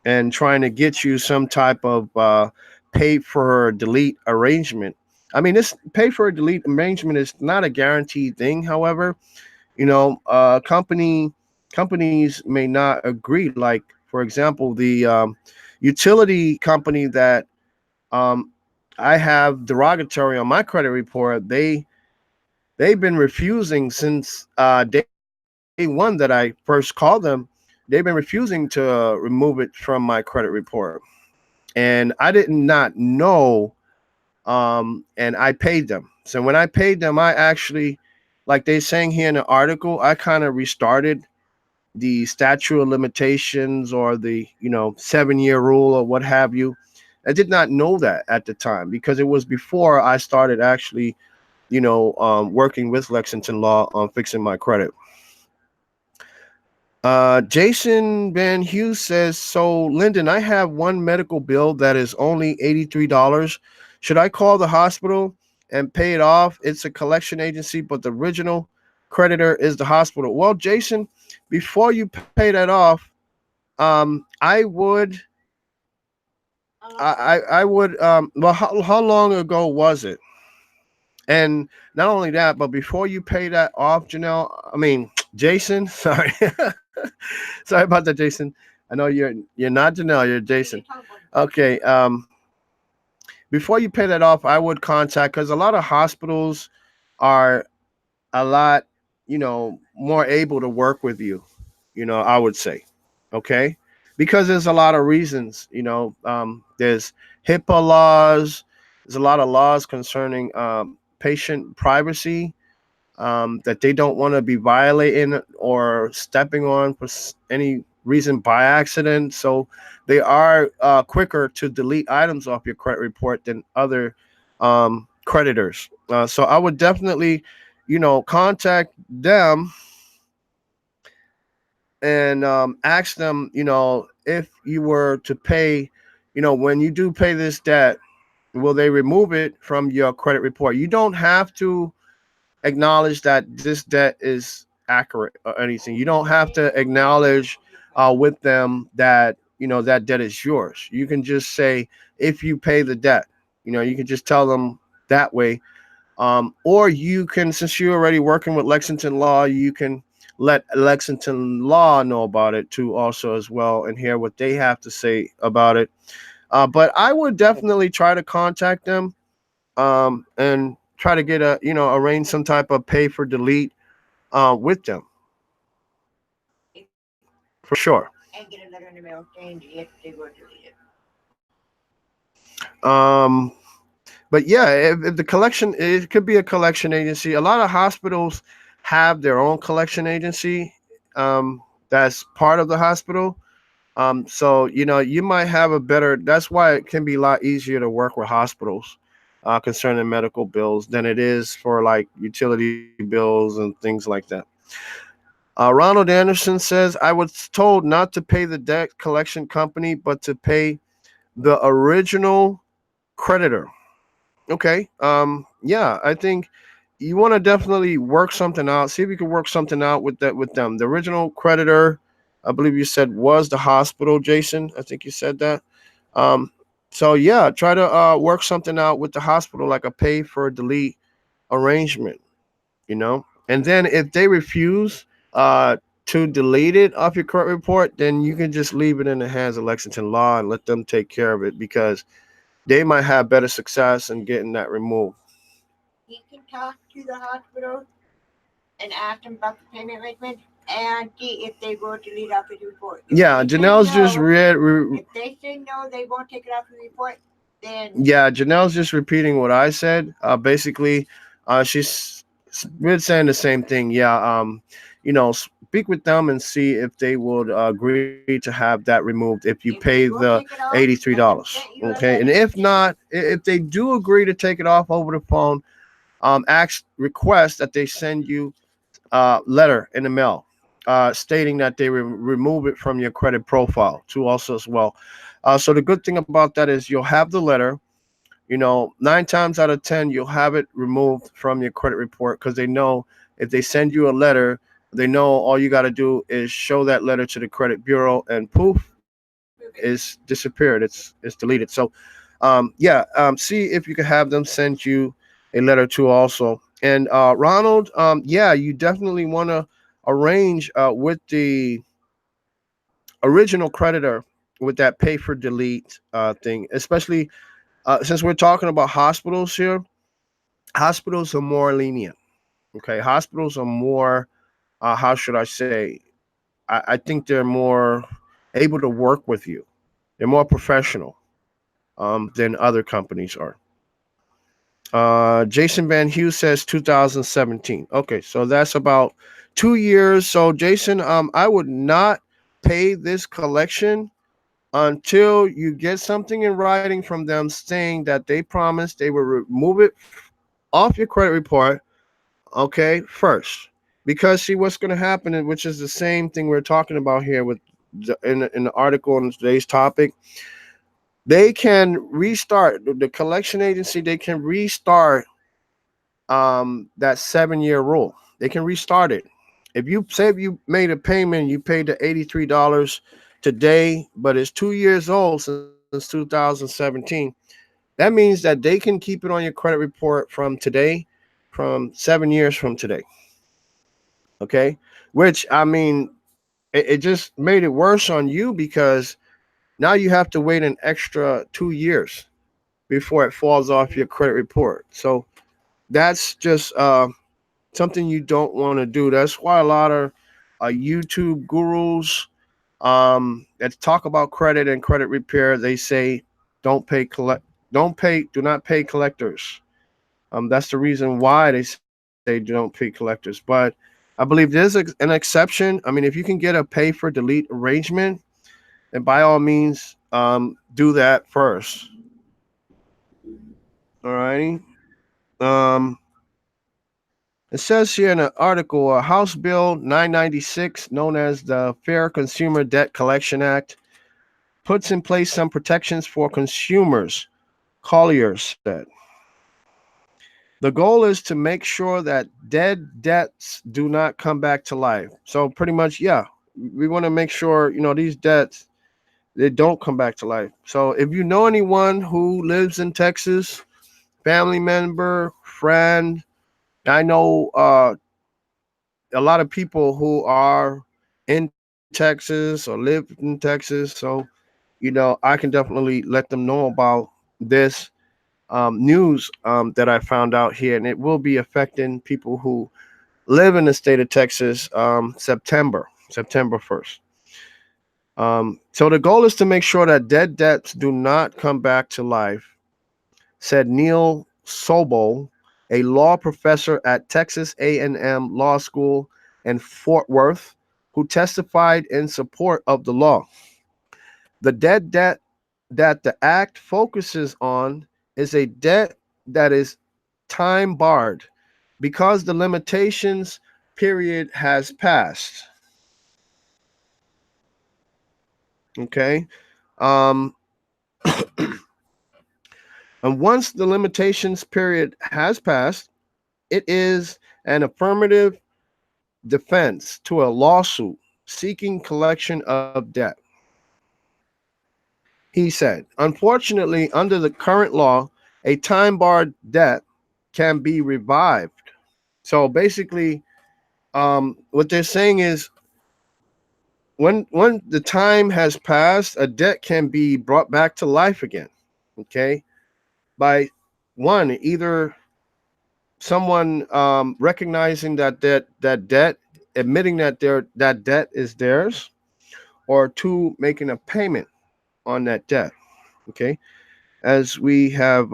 and trying to get you some type of pay for delete arrangement. I mean, this pay for delete arrangement is not a guaranteed thing. However, companies may not agree. Like, for example, the utility company that um, I have derogatory on my credit report, they've been refusing since day one that I first called them. They've been refusing to remove it from my credit report, and I did not know. And I paid them. So when I paid them, I actually, like they saying here in the article, I kind of restarted the statute of limitations, or the 7-year rule, or what have you. I did not know that at the time, because it was before I started actually working with Lexington Law on fixing my credit. Jason Van Hughes says, so Lyndon, I have one medical bill that is only $83. Should I call the hospital and pay it off? It's a collection agency, but the original creditor is the hospital. Well, Jason, before you pay that off, I would, I would, well, how long ago was it? And not only that, but before you pay that off, Jason, sorry. Sorry about that, Jason. I know you're not Janelle, you're Jason. Okay. Before you pay that off, I would contact, because a lot of hospitals are a lot, more able to work with you. I would say, okay, because there's a lot of reasons. There's HIPAA laws. There's a lot of laws concerning patient privacy that they don't want to be violating or stepping on for any reason by accident. So they are quicker to delete items off your credit report than other creditors. So I would definitely, contact them and ask them, if you were to pay, when you do pay this debt, will they remove it from your credit report? You don't have to acknowledge that this debt is accurate or anything. You don't have to acknowledge with them that that debt is yours. You can just say, if you pay the debt, you can just tell them that way. Or you can, since you're already working with Lexington Law, you can let Lexington Law know about it too, also as well, and hear what they have to say about it. But I would definitely try to contact them and try to get arrange some type of pay for delete with them, for sure. And get a letter in the mail saying if they were deleted. Um, but yeah, if the collection, it could be a collection agency. A lot of hospitals have their own collection agency that's part of the hospital. So you might have a better. That's why it can be a lot easier to work with hospitals concerning medical bills than it is for like utility bills and things like that. Ronald Anderson says, I was told not to pay the debt collection company, but to pay the original creditor. Okay. Yeah, I think you want to definitely work something out. See if you can work something out with them. The original creditor, I believe you said, was the hospital, Jason. I think you said that. Um, so yeah, try to work something out with the hospital, like a pay for delete arrangement. And then if they refuse to delete it off your credit report, then you can just leave it in the hands of Lexington Law and let them take care of it, because they might have better success in getting that removed. He can talk to the hospital and ask them about the payment arrangement and see if they will delete off his report. Yeah, Janelle's just If they say no, they won't take it off the report, then yeah, Janelle's just repeating what I said. Basically, she's been saying the same thing. Yeah, speak with them and see if they would agree to have that removed if you if pay they will the take it off, $83. then you a Okay, and letter if not, if they do agree to take it off over the phone, request that they send you letter in the mail stating that they remove it from your credit profile too, also as well. So the good thing about that is you'll have the letter. 9 times out of 10, you'll have it removed from your credit report because they know if they send you a letter, they know all you got to do is show that letter to the credit bureau and poof, it's disappeared. It's deleted. So, yeah, see if you can have them send you a letter too also. And Ronald, yeah, you definitely want to arrange with the original creditor with that pay for delete thing, especially since we're talking about hospitals here. Hospitals are more lenient. Okay, hospitals are more. How should I say? I think they're more able to work with you. They're more professional than other companies are. Jason Van Hughes says 2017. Okay, so that's about 2 years. So Jason, I would not pay this collection until you get something in writing from them saying that they promised they will remove it off your credit report. Okay, first, because see what's going to happen, which is the same thing we're talking about here with in the article on today's topic. They can restart the collection agency. They can restart that 7 year rule. They can restart it. If you say if you made a payment, you paid the $83 today, but it's 2 years old since 2017. That means that they can keep it on your credit report from today, from 7 years from today. Okay, which I mean, it just made it worse on you because now you have to wait an extra 2 years before it falls off your credit report. So that's just something you don't want to do. That's why a lot of YouTube gurus that talk about credit and credit repair, they say don't pay do not pay collectors. That's the reason why they say don't pay collectors. But I believe there's an exception. I mean, if you can get a pay for delete arrangement, then by all means, do that first. All righty. Um, It says here in an article, House Bill 996, known as the Fair Consumer Debt Collection Act, puts in place some protections for consumers, Collier said. The goal is to make sure that dead debts do not come back to life. So pretty much, yeah, we want to make sure, these debts, they don't come back to life. So if you know anyone who lives in Texas, family member, friend, I know a lot of people who are in Texas or live in Texas. So, I can definitely let them know about this news that I found out here, and it will be affecting people who live in the state of Texas September 1st. So the goal is to make sure that dead debts do not come back to life, said Neil Sobol, a law professor at Texas A&M Law School in Fort Worth, who testified in support of the law. The dead debt that the act focuses on is a debt that is time barred because the limitations period has passed. Okay. Um, and once the limitations period has passed, it is an affirmative defense to a lawsuit seeking collection of debt. He said, unfortunately, under the current law, a time barred debt can be revived. So basically, what they're saying is when the time has passed, a debt can be brought back to life again. Okay, by one, either someone recognizing that debt, admitting that debt is theirs, or two, making a payment on that debt. Okay, as we have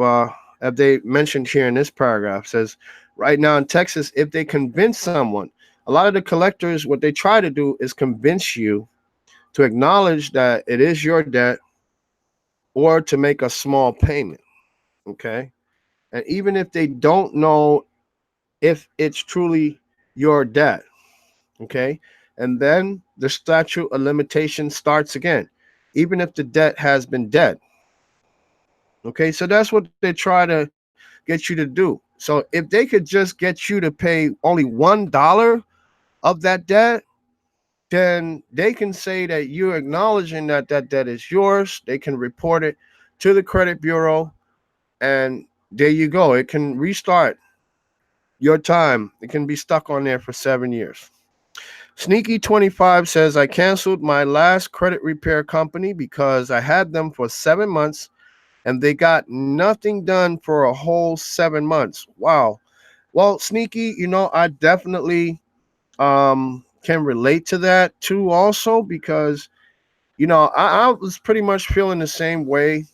as they mentioned here in this paragraph, says right now in Texas, if they convince someone, a lot of the collectors, what they try to do is convince you to acknowledge that it is your debt or to make a small payment. Okay, and even if they don't know if it's truly your debt, okay, and then the statute of limitation starts again, even if the debt has been dead. Okay, so that's what they try to get you to do. So if they could just get you to pay only $1 of that debt, then they can say that you're acknowledging that that debt is yours. They can report it to the credit bureau, and there you go. It can restart your time. It can be stuck on there for 7 years. Sneaky 25 says, I canceled my last credit repair company because I had them for 7 months and they got nothing done for a whole 7 months. Wow. Well, Sneaky, I definitely can relate to that too, also, because I was pretty much feeling the same way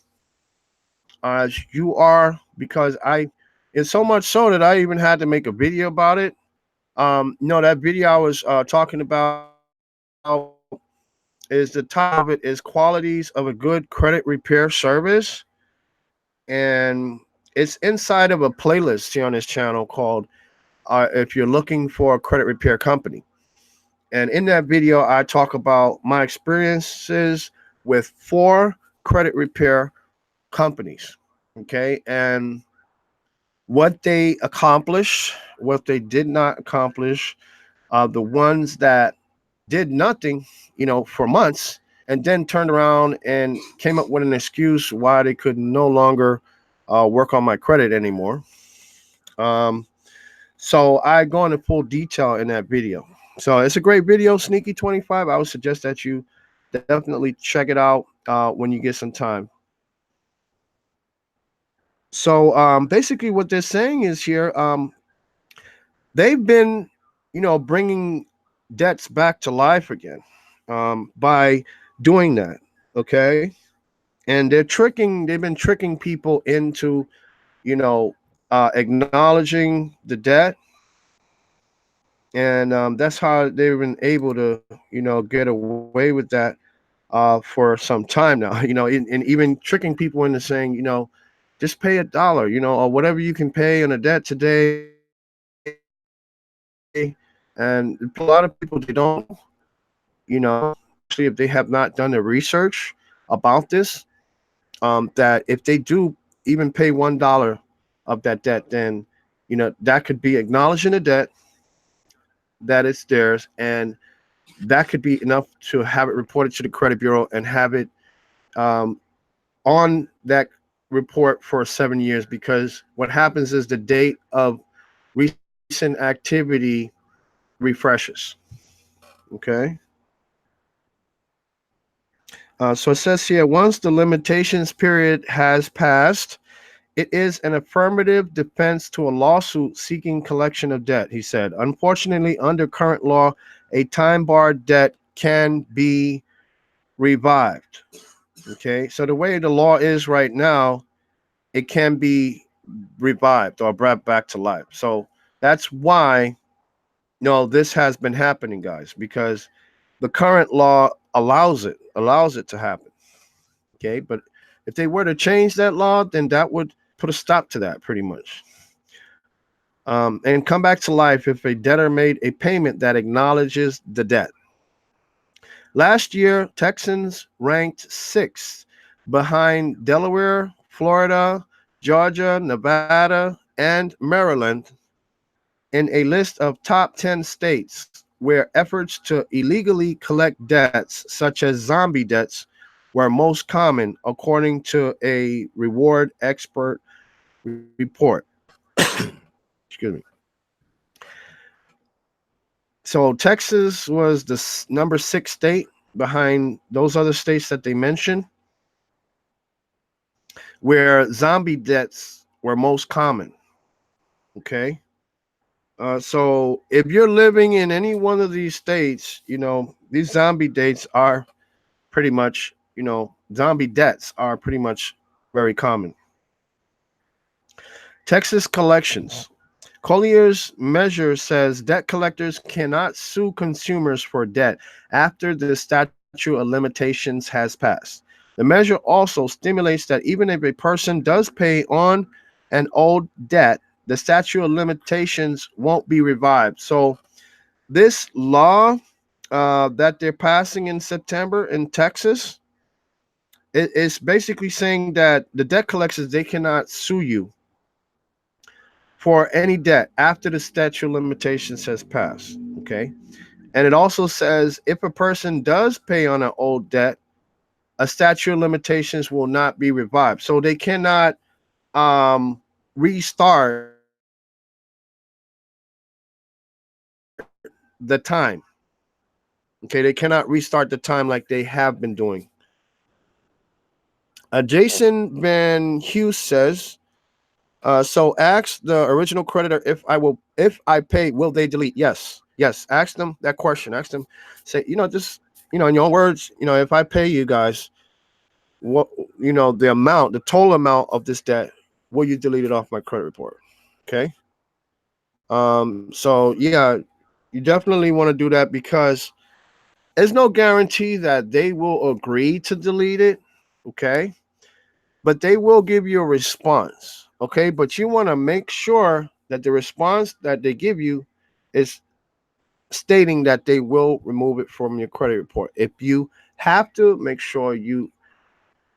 as you are, because it's so much so that I even had to make a video about it. That video I was talking about is the title of it is Qualities of a Good Credit Repair Service. And it's inside of a playlist here on this channel called If You're Looking for a Credit Repair Company. And in that video, I talk about my experiences with 4 credit repair companies. Okay. And what they accomplished, what they did not accomplish, the ones that did nothing, for months, and then turned around and came up with an excuse why they could no longer work on my credit anymore. So I go into full detail in that video. So it's a great video, Sneaky 25. I would suggest that you definitely check it out when you get some time. So basically, what they're saying is here, they've been, bringing debts back to life again by doing that. Okay. And they've been tricking people into, acknowledging the debt. And that's how they've been able to, get away with that for some time now, and even tricking people into saying, just pay $1, or whatever you can pay on a debt today. And a lot of people, they don't know, especially if they have not done the research about this, that if they do even pay $1 of that debt, then, that could be acknowledging the debt, that it's theirs, and that could be enough to have it reported to the credit bureau and have it um, on that report for 7 years, because what happens is the date of recent activity refreshes. Okay. So it says here, once the limitations period has passed, it is an affirmative defense to a lawsuit seeking collection of debt, he said. Unfortunately, under current law, a time-barred debt can be revived. Okay, so the way the law is right now, it can be revived or brought back to life. So that's why, this has been happening, guys, because the current law allows it to happen. Okay, but if they were to change that law, then that would put a stop to that pretty much. And come back to life if a debtor made a payment that acknowledges the debt. Last year, Texans ranked 6th behind Delaware, Florida, Georgia, Nevada, and Maryland in a list of top 10 states where efforts to illegally collect debts, such as zombie debts, were most common, according to a reward expert report. Excuse me. So Texas was the number 6 state behind those other states that they mentioned, where zombie debts were most common. Okay. So if you're living in any one of these states, these zombie dates are pretty much, zombie debts are pretty much very common. Texas collections. Collier's measure says debt collectors cannot sue consumers for debt after the statute of limitations has passed. The measure also stimulates that even if a person does pay on an old debt, the statute of limitations won't be revived. So this law that they're passing in September in Texas, it's basically saying that the debt collectors, they cannot sue you for any debt after the statute of limitations has passed. Okay. And it also says if a person does pay on an old debt, a statute of limitations will not be revived. So they cannot restart the time. Okay, they cannot restart the time like they have been doing. Jason Van Hughes says, so ask the original creditor if I pay, will they delete? Yes, yes. Ask them that question. Ask them, say, just in your own words, if I pay you guys, what the total amount of this debt, will you delete it off my credit report? Okay. So yeah, you definitely want to do that because there's no guarantee that they will agree to delete it. Okay. But they will give you a response. Okay. But you want to make sure that the response that they give you is stating that they will remove it from your credit report. If you have to, make sure you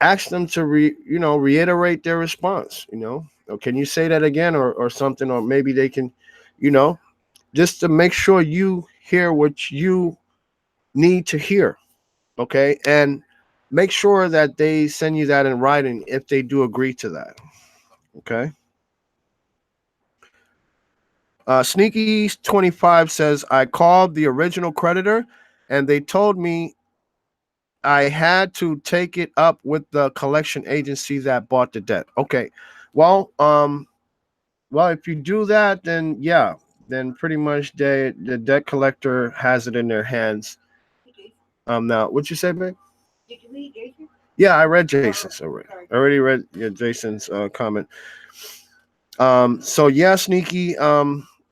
ask them to reiterate their response. Or can you say that again, or something, or maybe they can, you know, just to make sure you hear what you need to hear. Okay. And make sure that they send you that in writing if they do agree to that. Okay. Sneaky 25 says, I called the original creditor and they told me I had to take it up with the collection agency that bought the debt. Okay. Well, if you do that, then yeah, then pretty much the debt collector has it in their hands. Now, what'd you say, babe? Did you read Jason? Yeah, I read Jason's already. I already read Jason's comment. So yeah, Sneaky.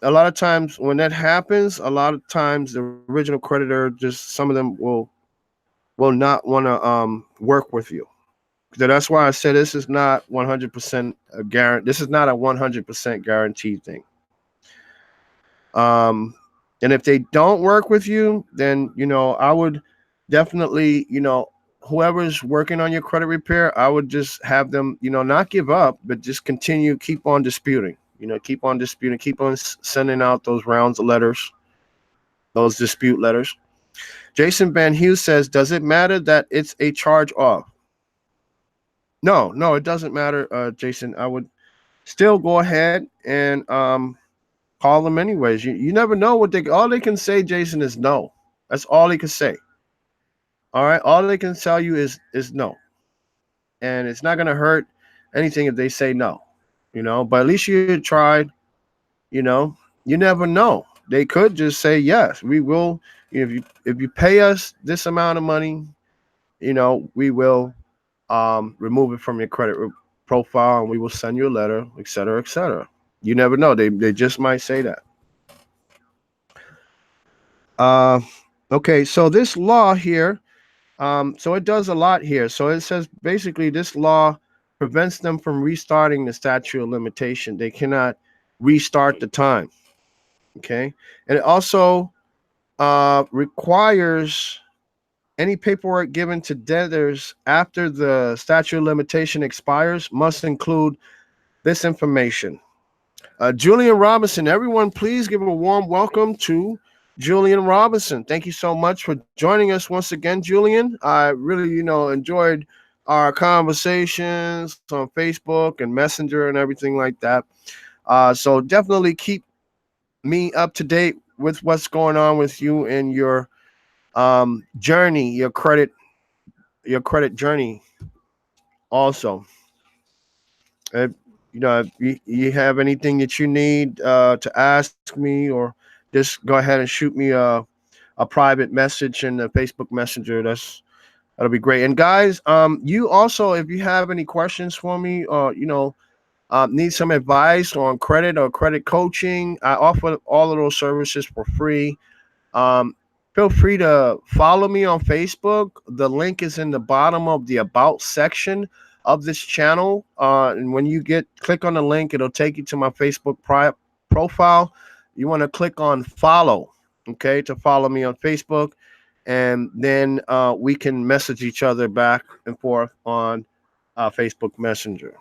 A lot of times when that happens, a lot of times the original creditor, just some of them will not want to work with you. So that's why I said this is not 100% a guarantee. This is not a 100% guaranteed thing. Um, and if they don't work with you, then I would definitely whoever's working on your credit repair, I would just have them not give up, but just continue, keep on disputing. Keep on disputing, keep on sending out those rounds of letters, those dispute letters. Jason Van Hughes says, does it matter that it's a charge off? No, it doesn't matter, Jason. I would still go ahead and call them anyways. You never know what all they can say, Jason, is no. That's all they can say. All right, all they can tell you is no, and it's not gonna hurt anything if they say no. But at least you tried. You know, you never know. They could just say yes. We will. If you pay us this amount of money, we will remove it from your credit profile, and we will send you a letter, et cetera, et cetera. You never know. They just might say that. Uh, okay, so this law here, so it does a lot here. So it says basically this law prevents them from restarting the statute of limitation. They cannot restart the time. Okay, and it also requires any paperwork given to debtors after the statute of limitation expires must include this information. Julian Robinson, everyone, please give a warm welcome to Julian Robinson. Thank you so much for joining us once again, Julian. I really, enjoyed our conversations on Facebook and Messenger and everything like that. So definitely keep me up to date with what's going on with you and your journey, your credit journey. Also, if you have anything that you need to ask me, or just go ahead and shoot me a private message in the Facebook Messenger. That'll be great. And guys, you also, if you have any questions for me, or need some advice on credit or credit coaching, I offer all of those services for free. Um, Feel free to follow me on Facebook. The link is in the bottom of the About section of this channel. And when you click on the link, it'll take you to my Facebook profile. You want to click on follow, okay, to follow me on Facebook. and then we can message each other back and forth on Facebook Messenger.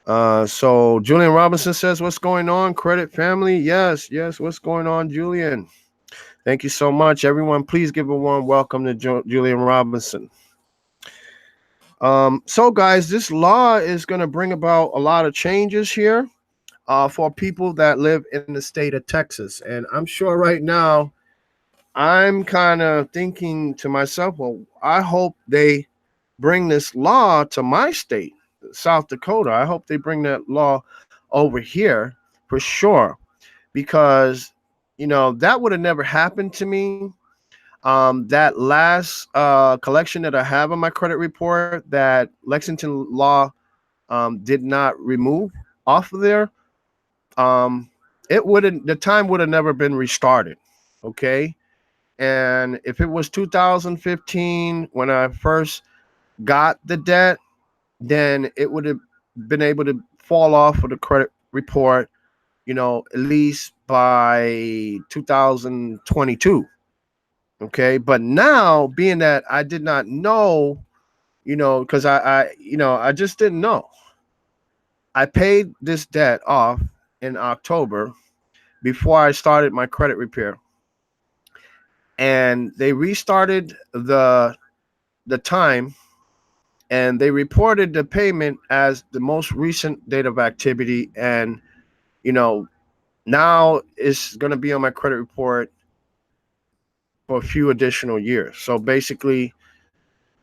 So Julian Robinson says, "What's going on, Credit Family?" Yes, yes. What's going on, Julian? Thank you so much, everyone. Please give a warm welcome to Julian Robinson. So guys, this law is going to bring about a lot of changes here for people that live in the state of Texas. And I'm sure right now I'm kind of thinking to myself, well, I hope they bring this law to my state, South Dakota. I hope they bring that law over here for sure, because, that would have never happened to me. That last collection that I have on my credit report that Lexington Law did not remove off of there, it wouldn't, the time would have never been restarted. Okay. And if it was 2015 when I first got the debt, then it would have been able to fall off of the credit report, at least by 2022. Okay. But now, being that I did not know, because I just didn't know. I paid this debt off in October before I started my credit repair. And they restarted the time, and they reported the payment as the most recent date of activity. And now it's going to be on my credit report for a few additional years. So basically,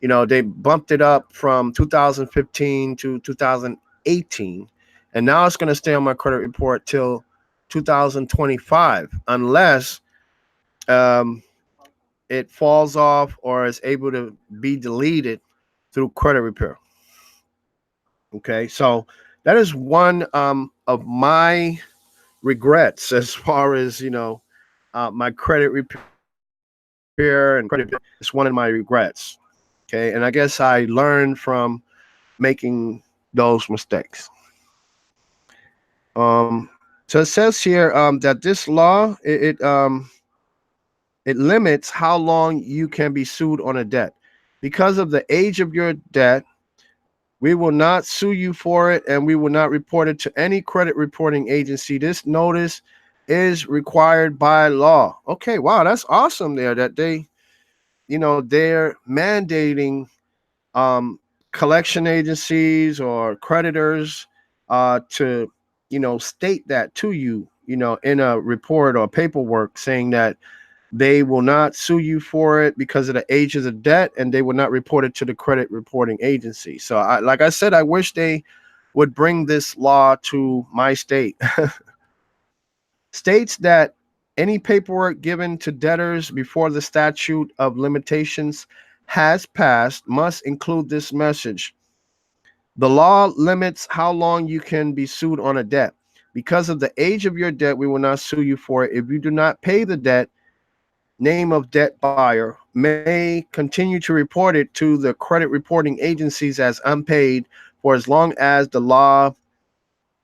they bumped it up from 2015 to 2018, and now it's going to stay on my credit report till 2025, unless um, it falls off or is able to be deleted through credit repair. Okay, so that is one of my regrets as far as my credit repair and credit. It's one of my regrets. Okay, and I guess I learned from making those mistakes. So it says here that this law it limits how long you can be sued on a debt. Because of the age of your debt, we will not sue you for it, and we will not report it to any credit reporting agency. This notice is required by law. Okay, wow, that's awesome there that they're mandating collection agencies or creditors to state that to you, in a report or paperwork, saying that they will not sue you for it because of the age of the debt, and they will not report it to the credit reporting agency. So like I said, I wish they would bring this law to my state. States that any paperwork given to debtors before the statute of limitations has passed must include this message: the law limits how long you can be sued on a debt. Because of the age of your debt, we will not sue you for it. If you do not pay the debt, name of debt buyer may continue to report it to the credit reporting agencies as unpaid for as long as the law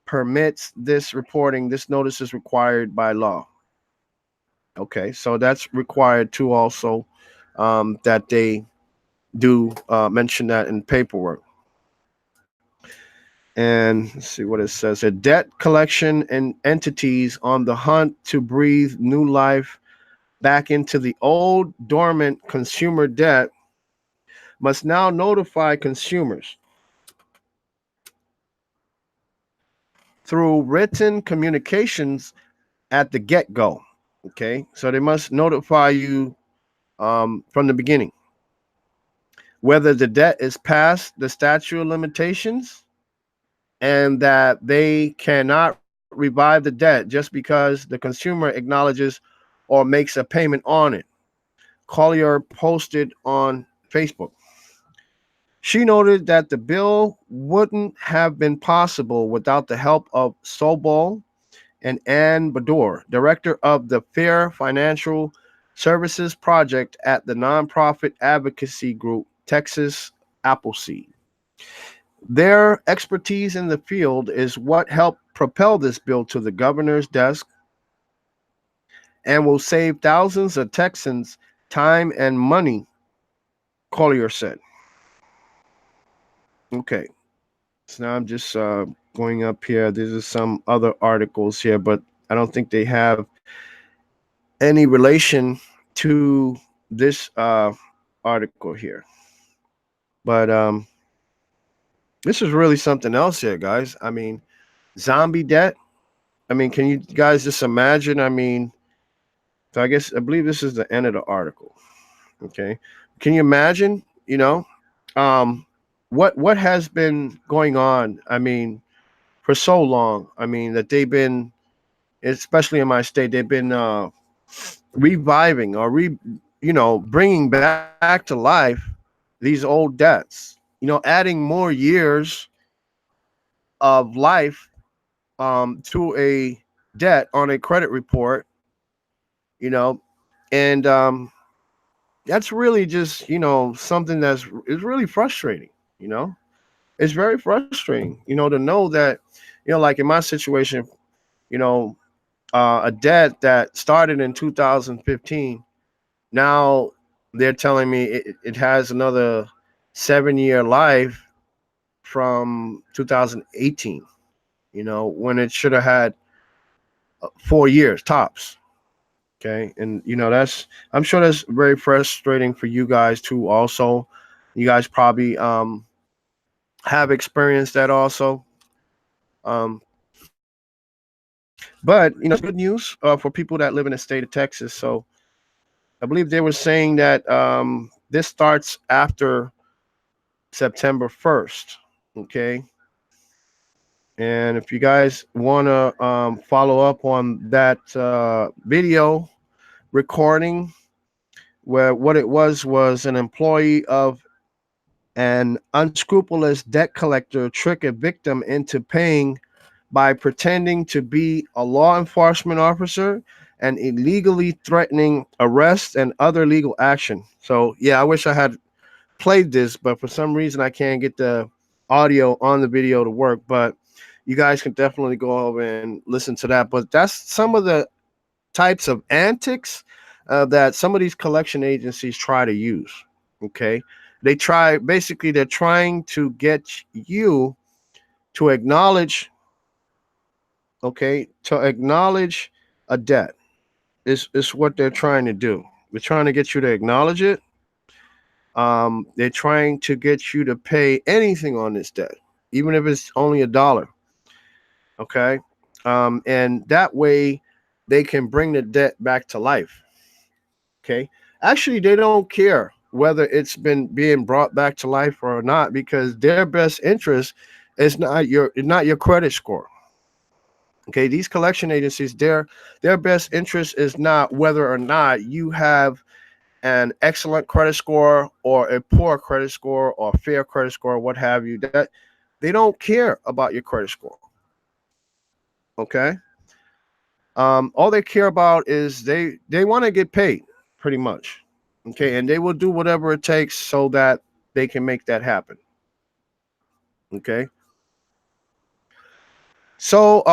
permits this reporting. This notice is required by law. Okay, so that's required too also, that they do mention that in paperwork. And let's see what it says. A debt collection and entities on the hunt to breathe new life back into the old dormant consumer debt must now notify consumers through written communications at the get-go. Okay, so they must notify you from the beginning whether the debt is past the statute of limitations, and that they cannot revive the debt just because the consumer acknowledges or makes a payment on it. Collier posted on Facebook. She noted that the bill wouldn't have been possible without the help of Sobol and Ann Bador, director of the Fair Financial Services Project at the nonprofit advocacy group Texas Appleseed. Their expertise in the field is what helped propel this bill to the governor's desk and will save thousands of Texans time and money, Collier said. Okay, so now I'm just going up here. There's some other articles here, but I don't think they have any relation to this article here. But this is really something else here, guys. I mean, zombie debt. I mean, can you guys just imagine? I mean, so I believe this is the end of the article. Okay, can you imagine? Um, what has been going on? I mean, for so long. I mean, that they've been, especially in my state, they've been reviving or bringing back to life these old debts. Adding more years of life to a debt on a credit report. You know, and that's really just something is really frustrating. You know, it's very frustrating. To know that like in my situation, you know, a debt that started in 2015. Now they're telling me it has another 7-year life from 2018, when it should have had 4 years tops. Okay. And, I'm sure that's very frustrating for you guys too. Also, you guys probably have experienced that also. But, it's good news for people that live in the state of Texas. So I believe they were saying that this starts after September 1st. Okay. And if you guys want to follow up on that video recording, where what it was an employee of an unscrupulous debt collector trick a victim into paying by pretending to be a law enforcement officer and illegally threatening arrest and other legal action. So, yeah, I wish I had played this, but for some reason I can't get the audio on the video to work. But you guys can definitely go over and listen to that. But that's some of the types of antics that some of these collection agencies try to use. Okay. They're trying to get you to acknowledge, a debt is what they're trying to do. They're trying to get you to acknowledge it. They're trying to get you to pay anything on this debt, even if it's only $1. Okay. And that way they can bring the debt back to life. Okay. Actually, they don't care whether it's been being brought back to life or not, because their best interest is not your credit score. Okay. These collection agencies, their best interest is not whether or not you have an excellent credit score or a poor credit score or fair credit score, what have you. That they don't care about your credit score. Okay. All they care about is they want to get paid, pretty much. Okay, and they will do whatever it takes so that they can make that happen. Okay. So,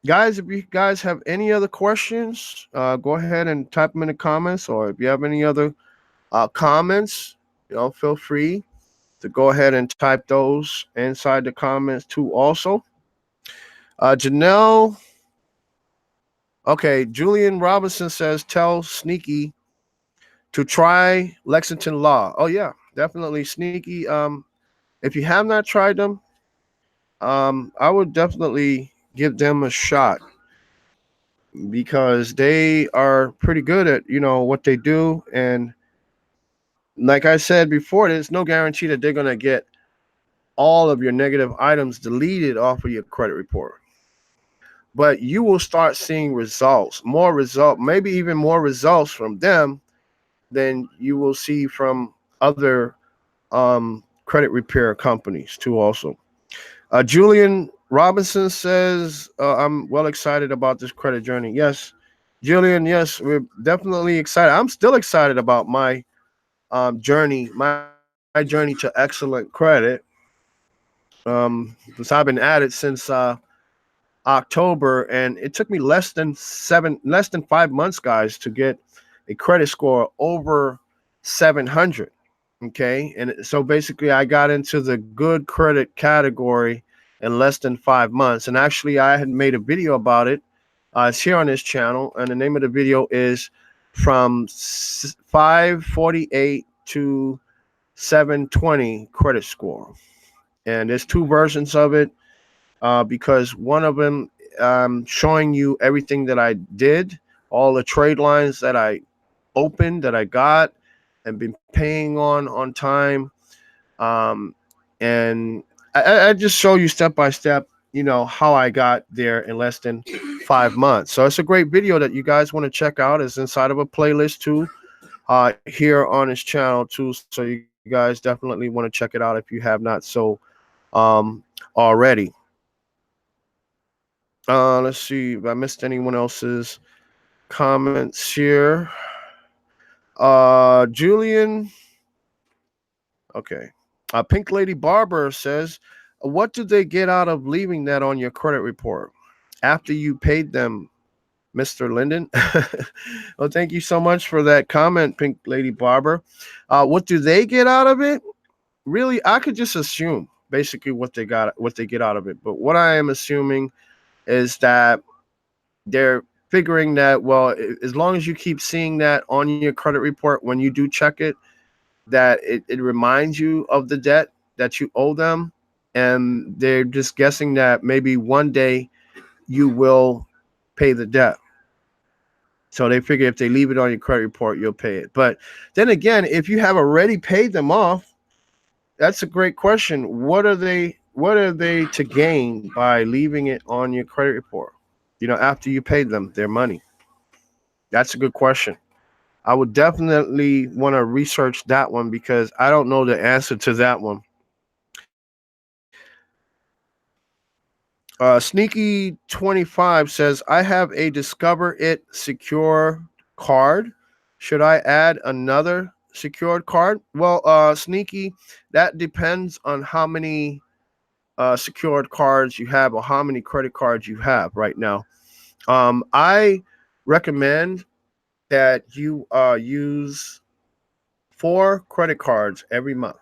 guys, if you guys have any other questions, go ahead and type them in the comments, or if you have any other comments, feel free to go ahead and type those inside the comments too. Also, Janelle. Okay, Julian Robinson says, tell Sneaky to try Lexington Law. Oh yeah, definitely Sneaky. If you have not tried them, I would definitely give them a shot, because they are pretty good at what they do. And like I said before, there's no guarantee that they're gonna get all of your negative items deleted off of your credit report, but you will start seeing maybe even more results from them than you will see from other credit repair companies too. Also, Julian Robinson says, I'm well excited about this credit journey. Yes, Julian, yes, we're definitely excited. I'm still excited about my journey to excellent credit, because I've been at it since I October, and it took me less than 5 months, guys, to get a credit score over 700. Okay, and so basically, I got into the good credit category in less than 5 months. And actually, I had made a video about it. It's here on this channel, and the name of the video is from 548 to 720 credit score. And there's two versions of it, because one of them showing you everything that I did, all the trade lines that I opened, that I got and been paying on time. And I just show you step by step, how I got there in less than 5 months. So it's a great video that you guys want to check out. It's inside of a playlist too, here on this channel too. So you guys definitely want to check it out if you have not so already. Let's see if I missed anyone else's comments here. Julian. Okay. Pink Lady Barber says, what did they get out of leaving that on your credit report after you paid them, Mr. Linden? Well, thank you so much for that comment, Pink Lady Barber. What do they get out of it? Really, I could just assume basically what they get out of it. But what I am assuming is that they're figuring that, well, as long as you keep seeing that on your credit report when you do check it, that it reminds you of the debt that you owe them. And they're just guessing that maybe one day you will pay the debt. So they figure if they leave it on your credit report, you'll pay it. But then again, if you have already paid them off, that's a great question. What are they to gain by leaving it on your credit report, after you paid them their money? That's a good question. I would definitely want to research that one because I don't know the answer to that one. Sneaky 25 says, I have a Discover It secure card. Should I add another secured card? Well, Sneaky, that depends on how many secured cards you have or how many credit cards you have right now. I recommend that you use 4 credit cards every month.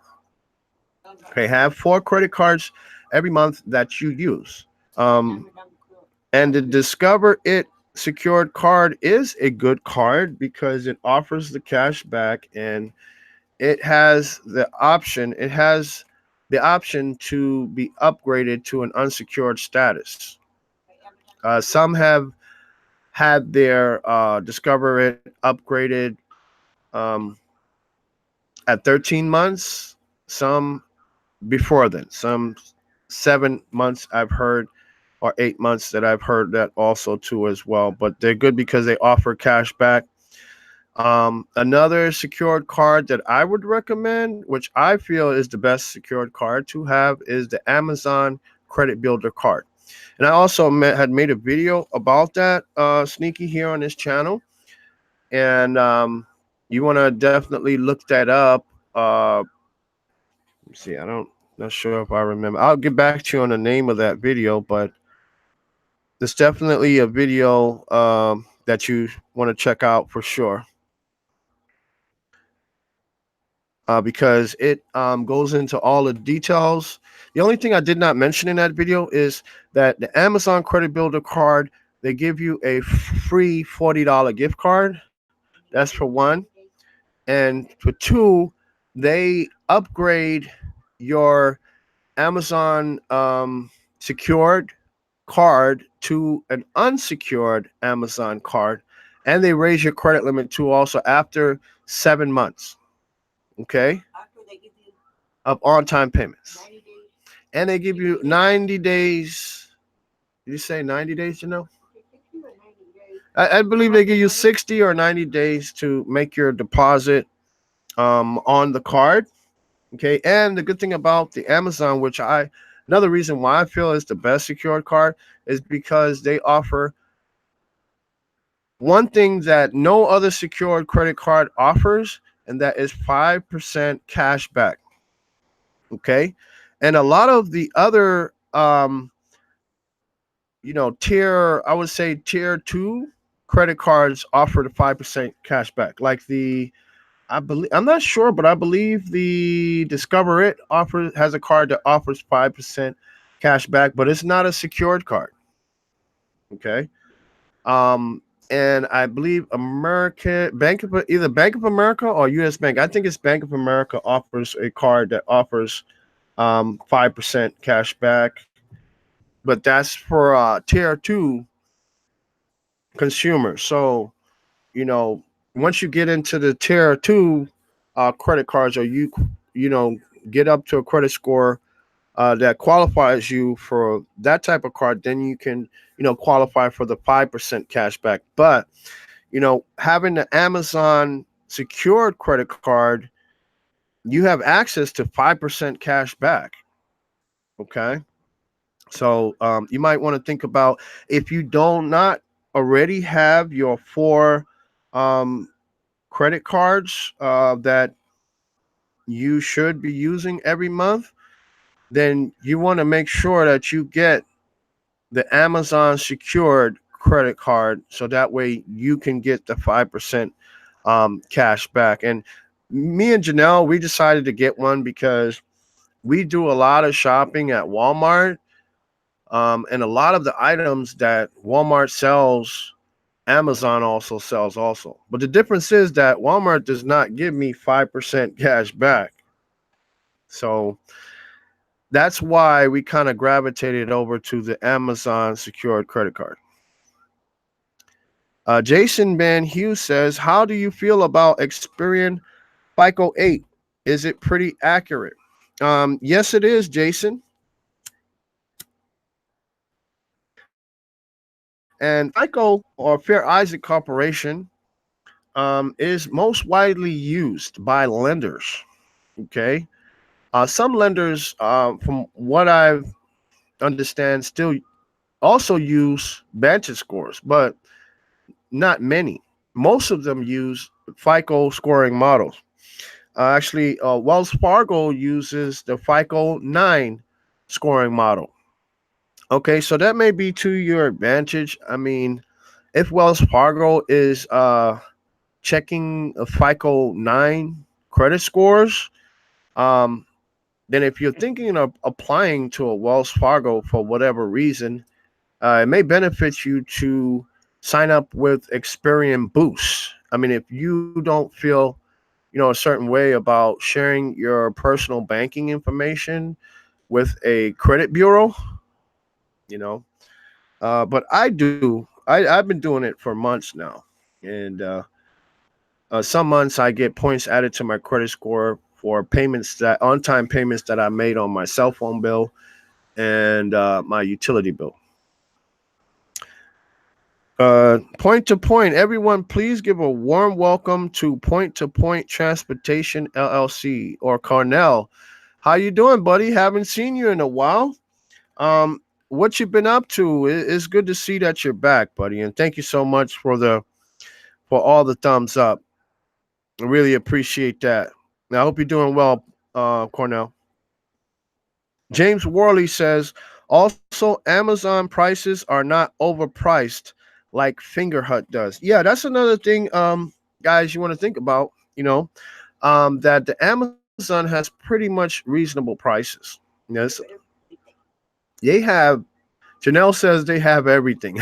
Okay, have 4 credit cards every month that you use. And the Discover It secured card is a good card because it offers the cash back, and it has the option to be upgraded to an unsecured status. Some have had their Discover It upgraded at 13 months, some before then, some 7 months I've heard, or 8 months that I've heard that also too as well. But they're good because they offer cash back. Another secured card that I would recommend, which I feel is the best secured card to have, is the Amazon Credit Builder card. And I also had made a video about that, Sneaky, here on this channel. And you want to definitely look that up. Let me see. Not sure if I remember. I'll get back to you on the name of that video, but there's definitely a video that you want to check out for sure. Because it goes into all the details. The only thing I did not mention in that video is that the Amazon Credit Builder card, they give you a free $40 gift card. That's for one. And for two, they upgrade your Amazon secured card to an unsecured Amazon card. And they raise your credit limit too also after 7 months. Okay, of on-time payments. And they give you 90 days. Did you say 90 days, I believe they give you 60 or 90 days to make your deposit on the card. Okay, and the good thing about the Amazon, another reason why I feel is the best secured card, is because they offer one thing that no other secured credit card offers, and that is 5% cash back. Okay, and a lot of the other I would say tier two credit cards offer the 5% cash back. Like I believe, I'm not sure, but I believe the Discover It has a card that offers 5% cash back, but it's not a secured card. Okay. Um, and I believe either Bank of America or U.S. Bank. I think it's Bank of America offers a card that offers 5% cash back, but that's for tier two consumers. So you know, once you get into the tier two credit cards, or you know get up to a credit score that qualifies you for that type of card, then you can qualify for the 5% cash back. But having the Amazon secured credit card, you have access to 5% cash back. Okay. So you might want to think about, if you don't not already have your four um, credit cards that you should be using every month, then you want to make sure that you get the Amazon secured credit card, so that way you can get the 5% cash back. And me and Janelle, we decided to get one because we do a lot of shopping at Walmart, and a lot of the items that Walmart sells, Amazon also sells also. But the difference is that Walmart does not give me 5% cash back. So that's why we kind of gravitated over to the Amazon secured credit card. Jason Van Hughes says, how do you feel about Experian FICO 8? Is it pretty accurate? Yes, it is, Jason. And FICO, or Fair Isaac Corporation, is most widely used by lenders. Okay. Some lenders, from what I understand, still also use Vantage scores, but not many. Most of them use FICO scoring models. Actually, Wells Fargo uses the FICO 9 scoring model. Okay, so that may be to your advantage. I mean, if Wells Fargo is checking a FICO 9 credit scores, um, then if you're thinking of applying to a Wells Fargo for whatever reason, it may benefit you to sign up with Experian Boost. I mean, if you don't feel, a certain way about sharing your personal banking information with a credit bureau, you know, but I do. I've been doing it for months now, and some months I get points added to my credit score for payments, that on-time payments that I made on my cell phone bill and my utility bill. Point to Point, everyone, please give a warm welcome to Point Transportation LLC, or Cornell. How you doing, buddy? Haven't seen you in a while. What you been up to? It's good to see that you're back, buddy, and thank you so much for all the thumbs up. I really appreciate that. Now, I hope you're doing well, Cornell. James Worley says, also, Amazon prices are not overpriced like Fingerhut does. Yeah, that's another thing, guys, you want to think about, that the Amazon has pretty much reasonable prices. Yes, they have, Janelle says they have everything.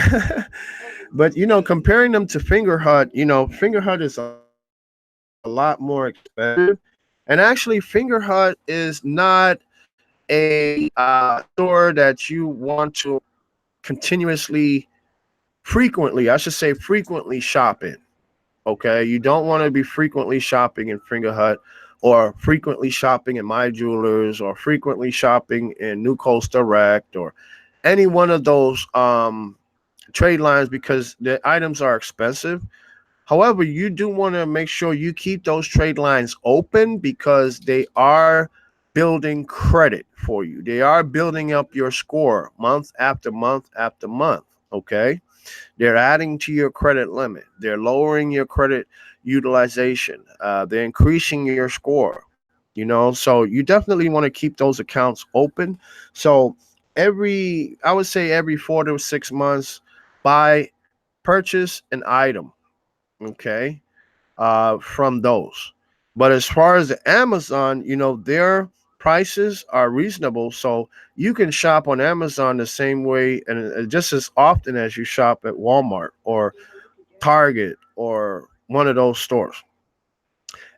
But, comparing them to Fingerhut, Fingerhut is a lot more expensive. And actually, Fingerhut is not a store that you want to continuously, frequently, I should say, frequently shop in. Okay, you don't want to be frequently shopping in Fingerhut, or frequently shopping in My Jewelers, or frequently shopping in New Coast Direct, or any one of those trade lines, because the items are expensive. However, you do want to make sure you keep those trade lines open, because they are building credit for you. They are building up your score month after month after month. Okay. They're adding to your credit limit. They're lowering your credit utilization. They're increasing your score. So you definitely want to keep those accounts open. So I would say every 4 to 6 months, buy purchase an item, okay, from those. But as far as the Amazon, their prices are reasonable, so you can shop on Amazon the same way and just as often as you shop at Walmart or Target or one of those stores.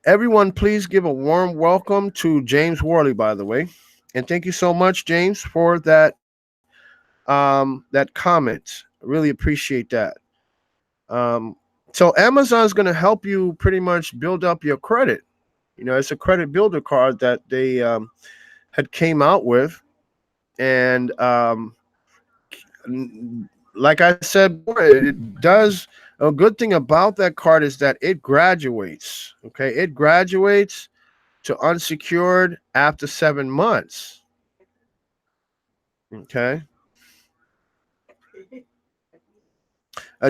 Everyone, please give a warm welcome to James Worley, by the way. And thank you so much, James, for that comment. Really appreciate that. Um, so Amazon's going to help you pretty much build up your credit. It's a credit builder card that they had came out with, and like I said before, it does. A good thing about that card is that it graduates. Okay, it graduates to unsecured after 7 months. Okay.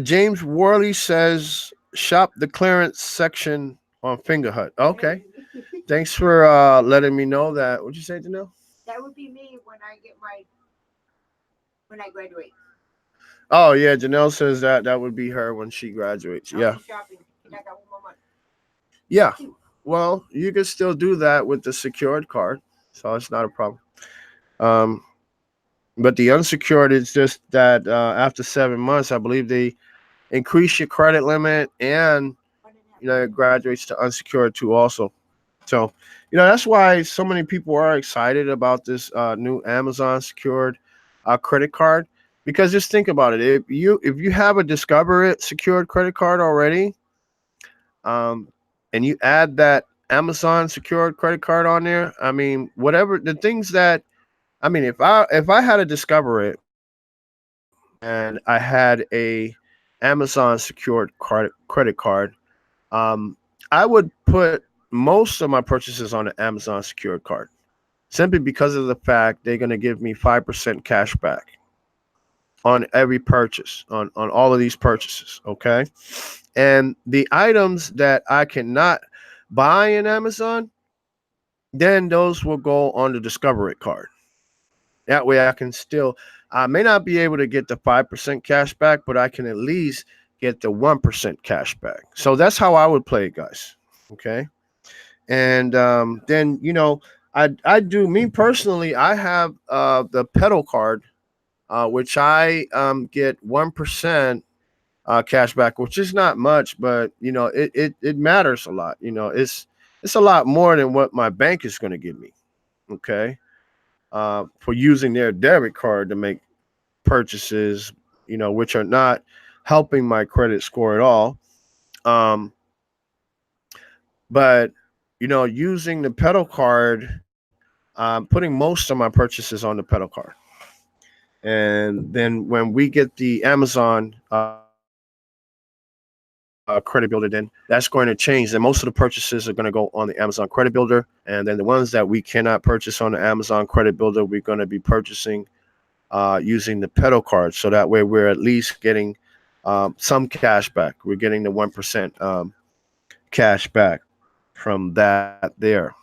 James Worley says shop the clearance section on Fingerhut. Okay. Thanks for letting me know that. What'd you say, Janelle? That would be me when I graduate. Oh yeah, Janelle says that would be her when she graduates. I'll Yeah. be shopping. And I got one more month. Yeah. Well, you can still do that with the secured card, so it's not a problem. Um, but the unsecured is just that after 7 months, I believe they increase your credit limit, and it graduates to unsecured too also. So that's why so many people are excited about this new Amazon secured credit card, because just think about it. If you have a Discover It secured credit card already, um, and you add that Amazon secured credit card on there, I mean, whatever the things that, I mean, if I had a Discover It and I had a Amazon secured credit card, I would put most of my purchases on the Amazon secured card, simply because of the fact they're going to give me 5% cash back on every purchase, on all of these purchases. Okay. And the items that I cannot buy in Amazon, then those will go on the Discover It card. That way I can still, I may not be able to get the 5% cash back, but I can at least get the 1% cash back. So that's how I would play it, guys. Okay. And then, I do, me personally, I have the pedal card, which I get 1% cash back, which is not much, but it matters a lot. It's a lot more than what my bank is going to give me. Okay. For using their debit card to make purchases, which are not helping my credit score at all. Um, but using the pedal card, putting most of my purchases on the pedal card, and then when we get the Amazon credit builder, then that's going to change. Then most of the purchases are going to go on the Amazon credit builder, and then the ones that we cannot purchase on the Amazon credit builder, we're going to be purchasing using the pedal card. So that way we're at least getting some cash back. We're getting the 1% cash back from that there.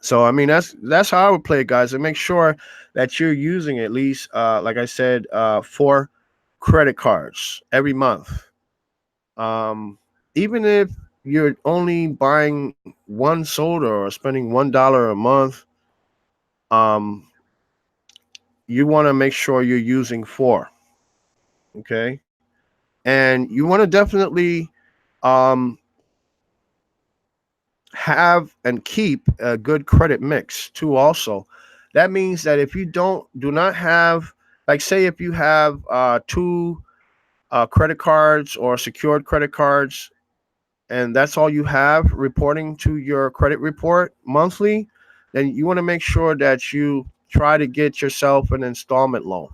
So I mean that's how I would play it, guys, and make sure that you're using at least like I said, 4 credit cards every month. Even if you're only buying one soda or spending $1 a month, um, you want to make sure you're using 4. Okay, and you want to definitely um, have and keep a good credit mix too. Also, that means that if you do not have, like, say if you have 2 credit cards or secured credit cards, and that's all you have reporting to your credit report monthly, then you want to make sure that you try to get yourself an installment loan.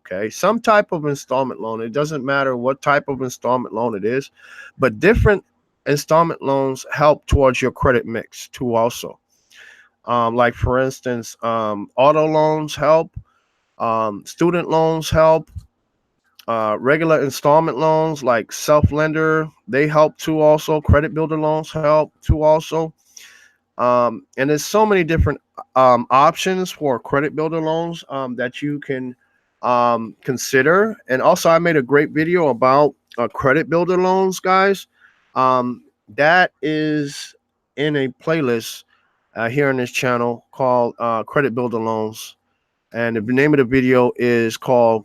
Okay, some type of installment loan. It doesn't matter what type of installment loan it is, but different installment loans help towards your credit mix too also. Like for instance, auto loans help, student loans help, regular installment loans like self lender, they help too also. Credit builder loans help too also. And there's so many different options for credit builder loans that you can consider. And also, I made a great video about credit builder loans, guys. That is in a playlist here on this channel called Credit Builder Loans. And the name of the video is called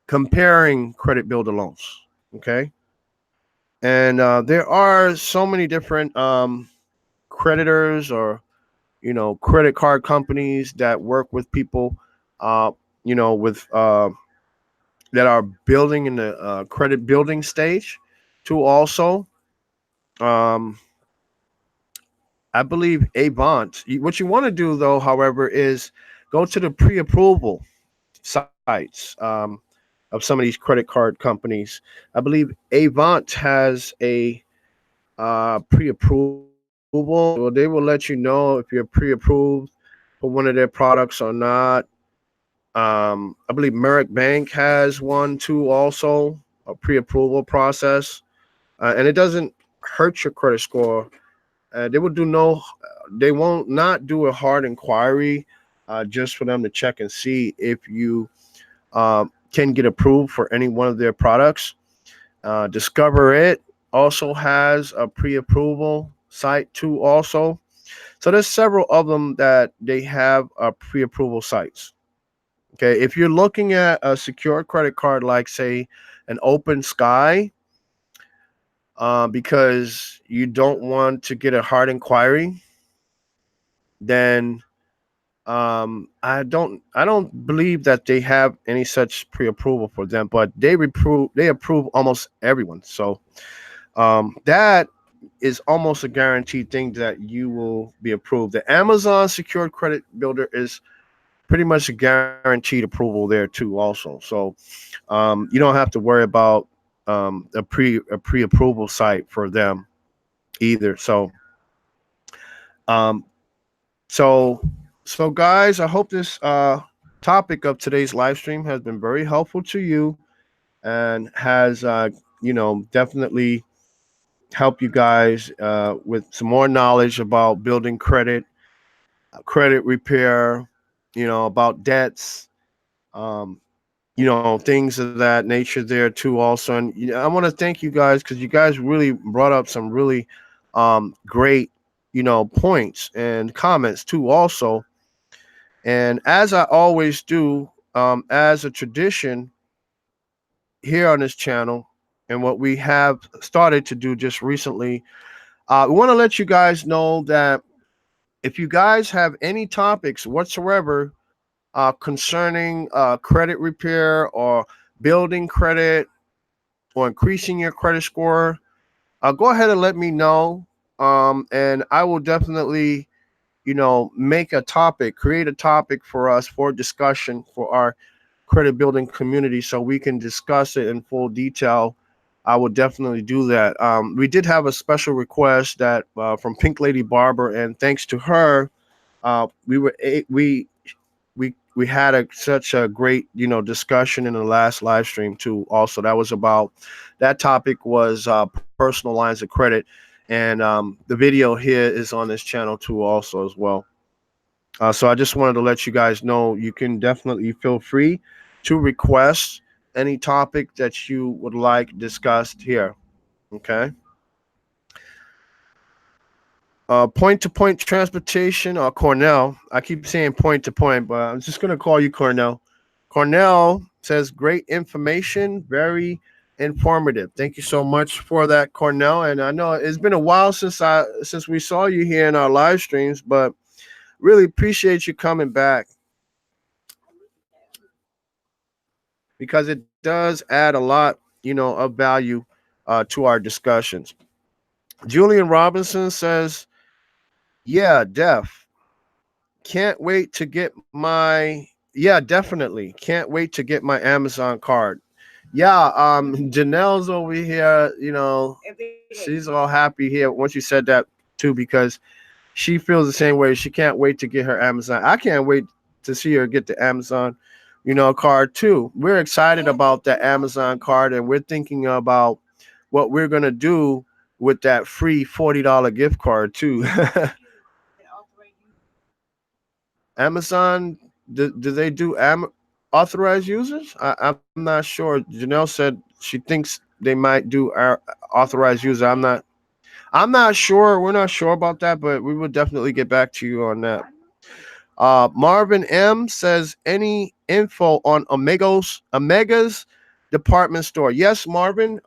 Comparing Credit Builder Loans. Okay. And there are so many different creditors or credit card companies that work with people with that are building in the credit building stage too also. um I believe Avant, what you want to do though, however, is go to the pre-approval sites of some of these credit card companies. I believe Avant has a pre-approval. Well, they will let you know if you're pre-approved for one of their products or not. I believe Merrick Bank has one too, also a pre-approval process, and it doesn't hurt your credit score. They will do no, they won't not do a hard inquiry, just for them to check and see if you can get approved for any one of their products. Discover It also has a pre-approval site too, also. So there's several of them that they have pre-approval sites. Okay, if you're looking at a secure credit card like say an Open Sky, because you don't want to get a hard inquiry, then I don't believe that they have any such pre-approval for them, but they approve almost everyone. So that is almost a guaranteed thing that you will be approved. The Amazon Secured Credit Builder is pretty much a guaranteed approval there too also. So you don't have to worry about a pre-approval site for them either. Um so so guys, I hope this topic of today's live stream has been very helpful to you and has definitely helped you guys with some more knowledge about building credit repair, about debts, um, things of that nature there too also. And I want to thank you guys because you guys really brought up some really great, points and comments too also. And as I always do, as a tradition here on this channel, and what we have started to do just recently, we want to let you guys know that if you guys have any topics whatsoever concerning credit repair or building credit or increasing your credit score, go ahead and let me know. And I will definitely, create a topic for us for discussion for our credit building community so we can discuss it in full detail. I would definitely do that. We did have a special request that from Pink Lady Barber, and thanks to her, we had such a great discussion in the last live stream too. Also, that topic was personal lines of credit, and the video here is on this channel too, also as well. So I just wanted to let you guys know you can definitely feel free to request any topic that you would like discussed here. Okay. Point-to-point transportation, or Cornell. I keep saying point-to-point, but I'm just going to call you Cornell. Cornell says great information, very informative. Thank you so much for that, Cornell. And I know it's been a while since we saw you here in our live streams, but really appreciate you coming back because it does add a lot, of value to our discussions. Julian Robinson says, yeah, definitely. Can't wait to get my Amazon card. Yeah, Janelle's over here, she's all happy here once you said that too, because she feels the same way. She can't wait to get her Amazon. I can't wait to see her get the Amazon, card too. We're excited about that Amazon card, and we're thinking about what we're gonna do with that free $40 gift card too. Amazon, do they do authorized users? I'm not sure. Janelle said she thinks they might do our authorized user. I'm not sure. We're not sure about that, but we will definitely get back to you on that. Marvin M says, any info on Omega's department store? Yes, Marvin.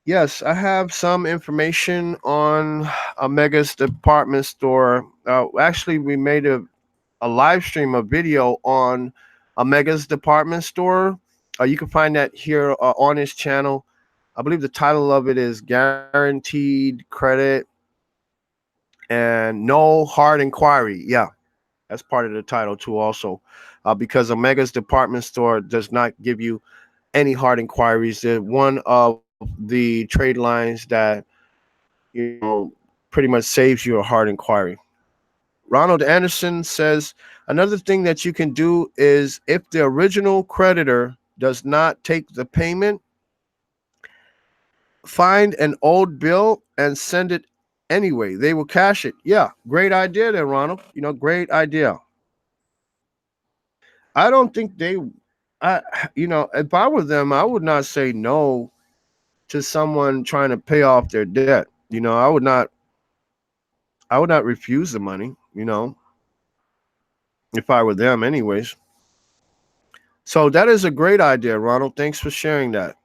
Yes, I have some information on Omega's department store. Actually, we made a live stream, a video on Omega's department store. You can find that here on his channel. I believe the title of it is Guaranteed Credit and No Hard Inquiry. Yeah, that's part of the title too, also, because Omega's department store does not give you any hard inquiries. They're one of the trade lines that, pretty much saves you a hard inquiry. Ronald Anderson says, another thing that you can do is if the original creditor does not take the payment, find an old bill and send it anyway. They will cash it. Yeah, great idea there, Ronald. Great idea. I don't think I, if I were them, I would not say no to someone trying to pay off their debt. I would not refuse the money, if I were them anyways. So that is a great idea, Ronald. Thanks for sharing that.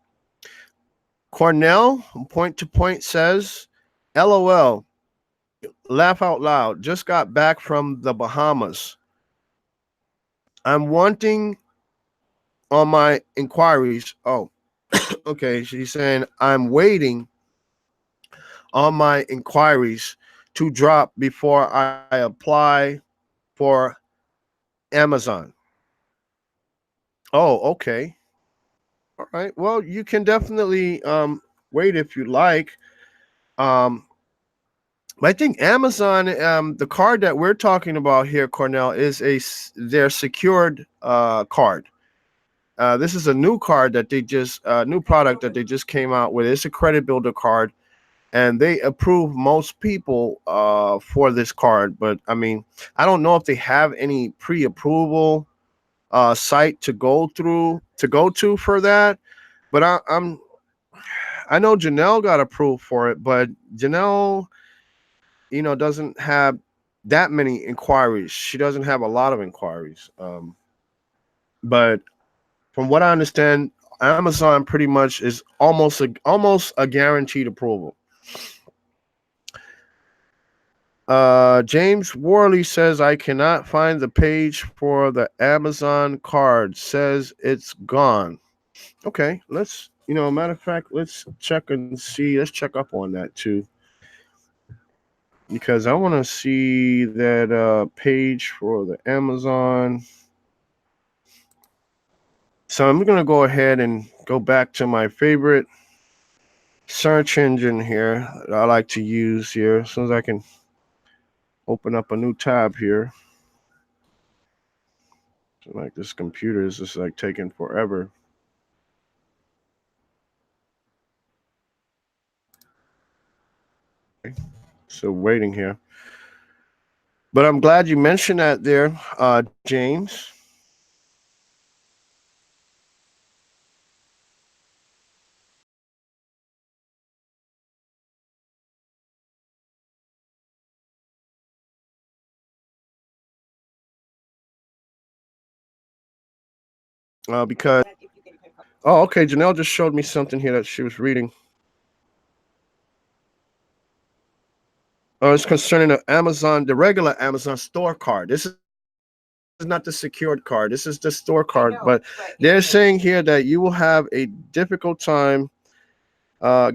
Cornell, point to point, says, LOL, laugh out loud. Just got back from the Bahamas. I'm wanting on my inquiries. Oh, okay. She's saying, I'm waiting on my inquiries to drop before I apply for Amazon. Oh, okay. All right. Well, you can definitely wait if you like. Um, I think Amazon, the card that we're talking about here, Cornell, is their secured card. This is a new card that they just new product that they just came out with. It's a credit builder card, and they approve most people for this card. But I mean, I don't know if they have any pre-approval site to go to for that. But I know Janelle got approved for it, but Janelle, doesn't have that many inquiries. She doesn't have a lot of inquiries. But from what I understand, Amazon pretty much is almost a guaranteed approval. James Worley says, I cannot find the page for the Amazon card. Says it's gone. Okay, matter of fact, let's check and see. Let's check up on that too, because I want to see that page for the Amazon. So I'm going to go ahead and go back to my favorite search engine here that I like to use here. As soon as I can open up a new tab here. So like this computer is just like taking forever. So waiting here. But I'm glad you mentioned that there, James. Because okay, Janelle just showed me something here that she was reading. It's concerning the regular Amazon store card. This is not the secured card. This is the store card. But they're saying here that you will have a difficult time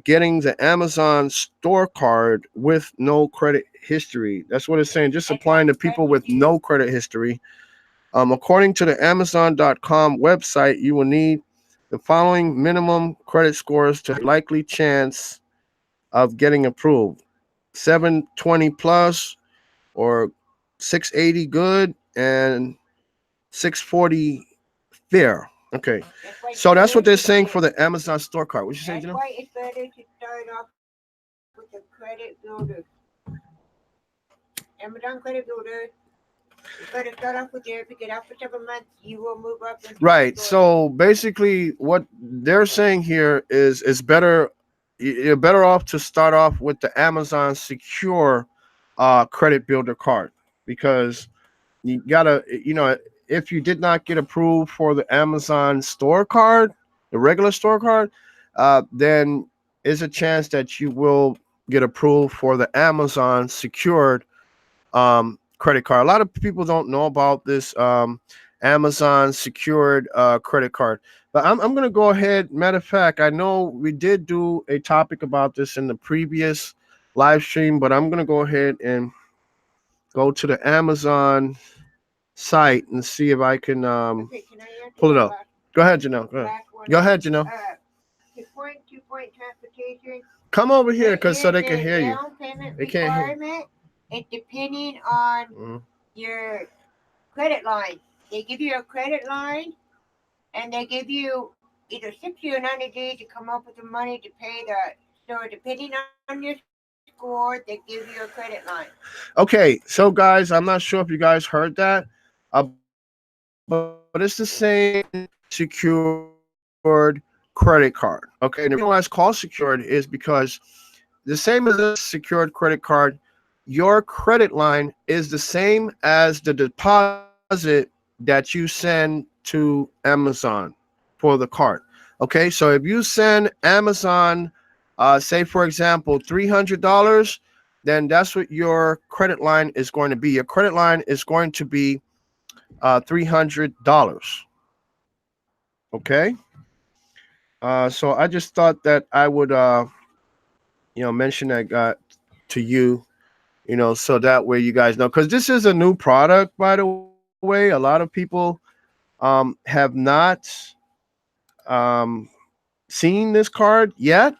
getting the Amazon store card with no credit history. That's what it's saying. Just applying to people with no credit history. According to the Amazon.com website, you will need the following minimum credit scores to likely chance of getting approved: 720 plus, or 680 good, and 640 fair. Okay, so that's what they're saying for the Amazon store card. What you saying, Janelle? That's why it's better to start off with the credit builder. Amazon credit builder You gotta start off with there. If you get out for several months, you will move up. Right. So basically, what they're saying here is it's better. You're better off to start off with the Amazon Secure credit builder card because you gotta, if you did not get approved for the Amazon store card, the regular store card, then there's a chance that you will get approved for the Amazon secured credit card. A lot of people don't know about this Amazon secured credit card, but I'm going to go ahead. Matter of fact, I know we did do a topic about this in the previous live stream, but I'm going to go ahead and go to the Amazon site and see if I can Okay, can I answer pull it the up. Go ahead, Janelle. Go ahead. last one? Go ahead, Janelle. The point transportation. Come over here, There cause so they is can a hear you. down payment They can't hear. requirement. It's depending on Mhm. your credit line. They give you a credit line, and they give you either 60 or 90 days to come up with the money to pay that. So depending on your score, they give you a credit line. Okay, so guys, I'm not sure if you guys heard that, but it's the same secured credit card. Okay, and the reason why it's called secured is because the same as a secured credit card, your credit line is the same as the deposit that you send to Amazon for the card. Okay, so if you send Amazon, say for example, $300, then that's what your credit line is going to be. Your credit line is going to be $300. Okay. So I just thought that I would, mention that to you, so that way you guys know, because this is a new product, by the way. A lot of people have not seen this card yet,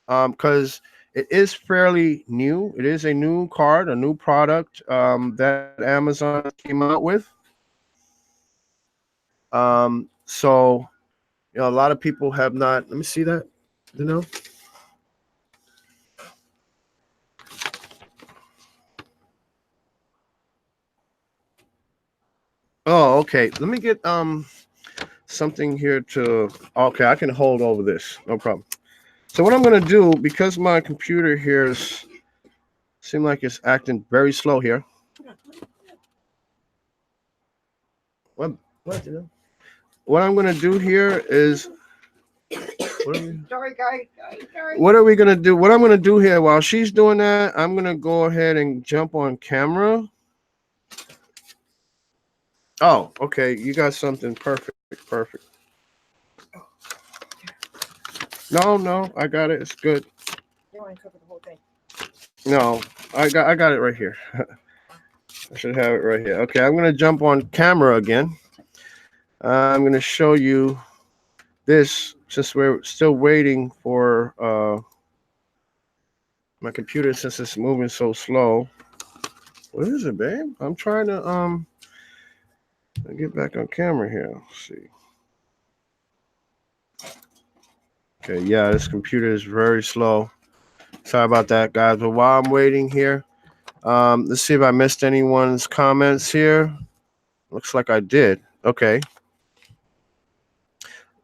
because it is fairly new. It is a new card, a new product that Amazon came out with. So a lot of people have not. Let me see that. You know. Oh, okay. Let me get something here to. Okay, I can hold over this. No problem. So what I'm gonna do, because my computer here seem like it's acting very slow here. What? What I'm gonna do here is. Sorry, guys. Sorry. What are we gonna do? What I'm gonna do here while she's doing that, I'm gonna go ahead and jump on camera. Oh, okay. You got something perfect. Perfect. No, I got it. It's good. You want to cover the whole thing? No, I got it right here. I should have it right here. Okay, I'm gonna jump on camera again. I'm gonna show you this since we're still waiting for my computer, since it's moving so slow. What is it, babe? I'm trying to get back on camera here. Let's see. Okay, yeah, this computer is very slow. Sorry about that, guys. But while I'm waiting here, let's see if I missed anyone's comments here. Looks like I did. Okay.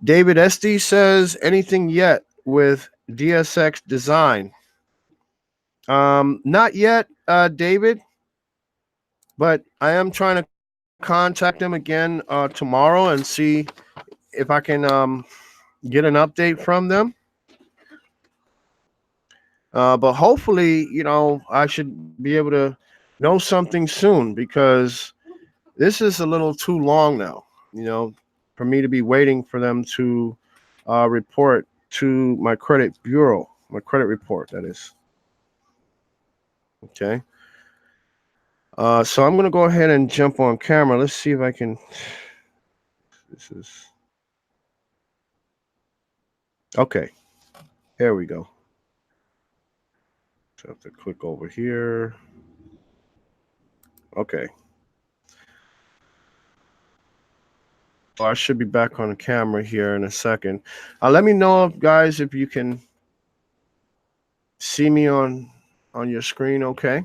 David Esty says, anything yet with DSX design? Not yet, David, but I am trying to contact him again tomorrow and see if I can get an update from them. But hopefully, I should be able to know something soon, because this is a little too long now, for me to be waiting for them to report to my credit bureau, my credit report, that is. Okay. So I'm going to go ahead and jump on camera. Let's see if I can. This is. Okay. Here we go. So I have to click over here. Okay. So I should be back on the camera here in a second. Let me know, guys, if you can see me on your screen. Okay.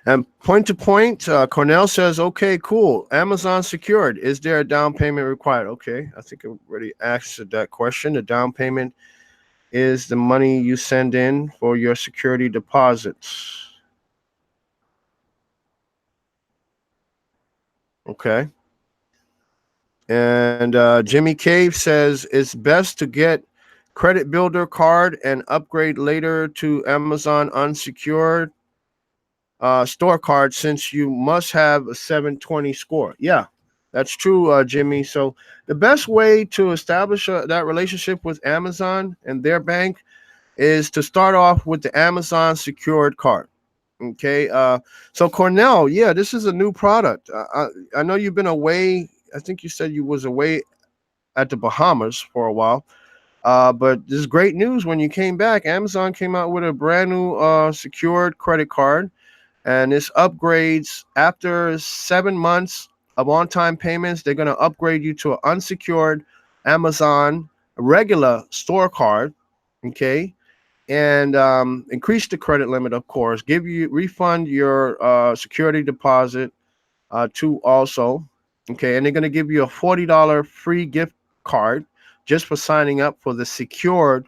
And point to point, Cornell says, okay, cool. Amazon secured. Is there a down payment required? Okay, I think I already answered that question. The down payment is the money you send in for your security deposits. Okay. And Jimmy Cave says it's best to get credit builder card and upgrade later to Amazon unsecured store card since you must have a 720 score. Yeah, that's true, Jimmy. So the best way to establish that relationship with Amazon and their bank is to start off with the Amazon secured card. Okay. So Cornell, yeah, this is a new product. I know you've been away. I think you said you was away at the Bahamas for a while. But this is great news. When you came back, Amazon came out with a brand new secured credit card, and this upgrades after 7 months of on-time payments. They're going to upgrade you to an unsecured Amazon regular store card. Okay. And increase the credit limit, of course. Refund your security deposit too, also. Okay, and they're gonna give you a $40 free gift card just for signing up for the secured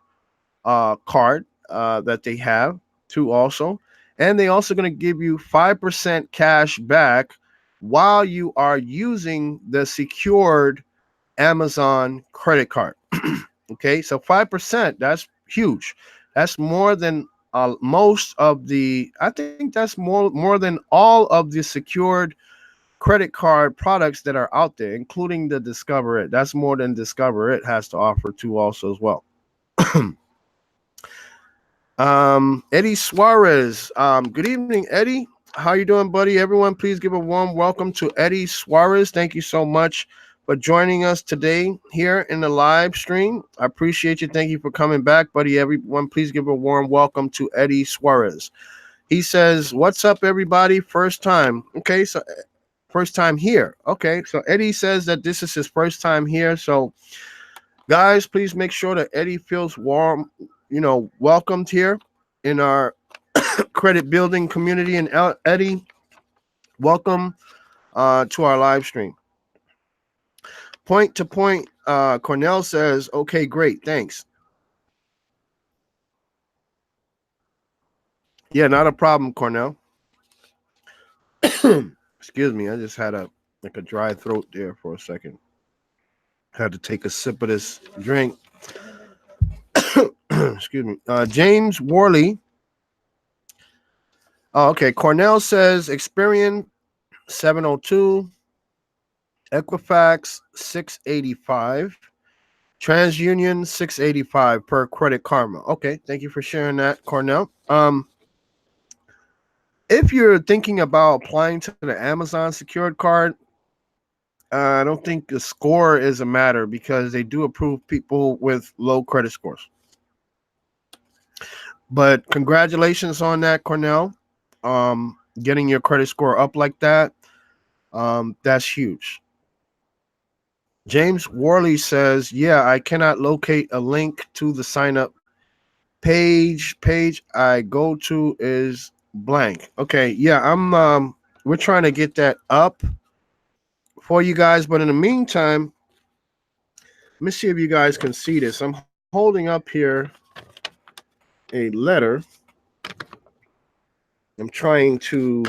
card that they have too, also. And they also gonna give you 5% cash back while you are using the secured Amazon credit card. Okay, so 5%, that's huge. That's more than most of the, I think that's more than all of the secured credit card products that are out there, including the Discover It. That's more than Discover It has to offer too, also as well. Eddie Suarez. Good evening, Eddie. How you doing, buddy? Everyone, please give a warm welcome to Eddie Suarez. Thank you so much for joining us today here in the live stream. I appreciate you. Thank you for coming back, buddy. Everyone, please give a warm welcome to Eddie Suarez. He says, "What's up, everybody? First time." Okay, so first time here. Okay, so Eddie says that this is his first time here. So, guys, please make sure that Eddie feels warm, welcomed here in our credit building community. And Eddie, welcome to our live stream. Point to point, Cornell says, okay, great, thanks. Yeah, not a problem, Cornell. Excuse me, I just had a dry throat there for a second. Had to take a sip of this drink. Excuse me. James Worley. Oh, okay. Cornell says Experian 702, Equifax 685, TransUnion 685 per Credit Karma. Okay, thank you for sharing that, Cornell. If you're thinking about applying to the Amazon secured card, I don't think the score is a matter because they do approve people with low credit scores. But congratulations on that, Cornell. Getting your credit score up like that, that's huge. James Worley says, yeah, I cannot locate a link to the sign up page I go to is blank. Okay, yeah, we're trying to get that up for you guys, but in the meantime, let me see if you guys can see this. I'm holding up here a letter. I'm trying to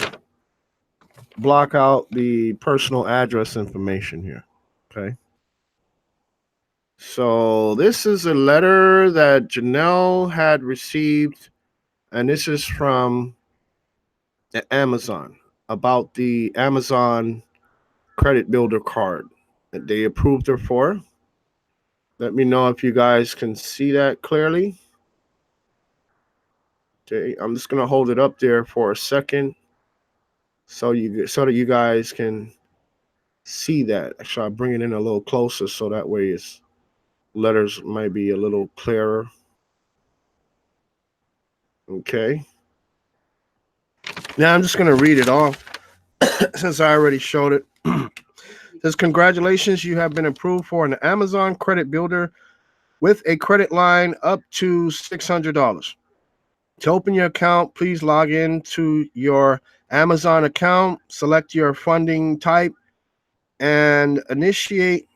block out the personal address information here. Okay. So this is a letter that Janelle had received, and this is from Amazon about the Amazon credit builder card that they approved her for. Let me know if you guys can see that clearly. Okay, I'm just gonna hold it up there for a second so that you guys can see that. Actually, I'll bring it in a little closer so that way its letters might be a little clearer. Okay. Now I'm just gonna read it off since I already showed it. It says, congratulations, you have been approved for an Amazon credit builder with a credit line up to $600. To open your account, please log in to your Amazon account, select your funding type, and initiate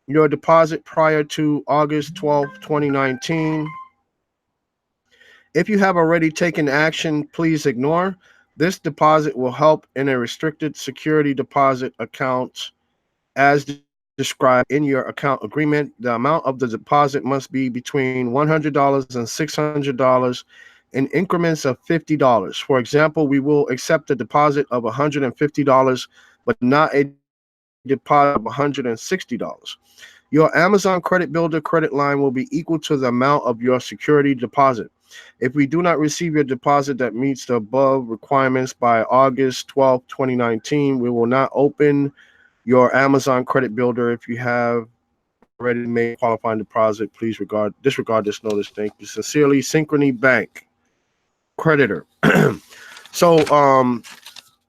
your deposit prior to August 12th, 2019. If you have already taken action, please ignore. This deposit will help in a restricted security deposit account as described in your account agreement. The amount of the deposit must be between $100 and $600 in increments of $50. For example, we will accept a deposit of $150, but not a deposit of $160. Your Amazon Credit Builder credit line will be equal to the amount of your security deposit. If we do not receive your deposit that meets the above requirements by August 12th, 2019, we will not open your Amazon Credit Builder. If you have already made qualifying deposit, please disregard this notice. Thank you. Sincerely, Synchrony Bank, creditor. So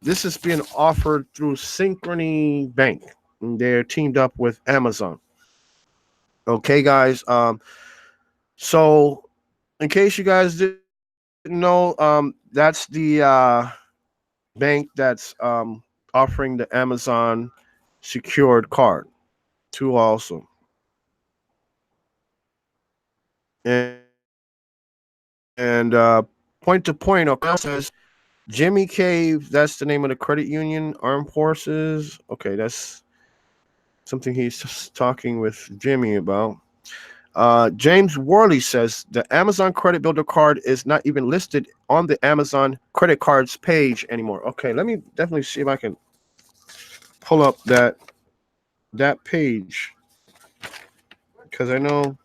this is being offered through Synchrony Bank. They're teamed up with Amazon. Okay, guys. So in case you guys didn't know, that's the bank that's offering the Amazon secured card too also. And, and point to point, okay, says Jimmy Cave, that's the name of the credit union, Armed Forces. Okay, that's something he's just talking with Jimmy about. James Worley says the Amazon Credit Builder card is not even listed on the Amazon credit cards page anymore. Okay, let me definitely see if I can pull up that page because I know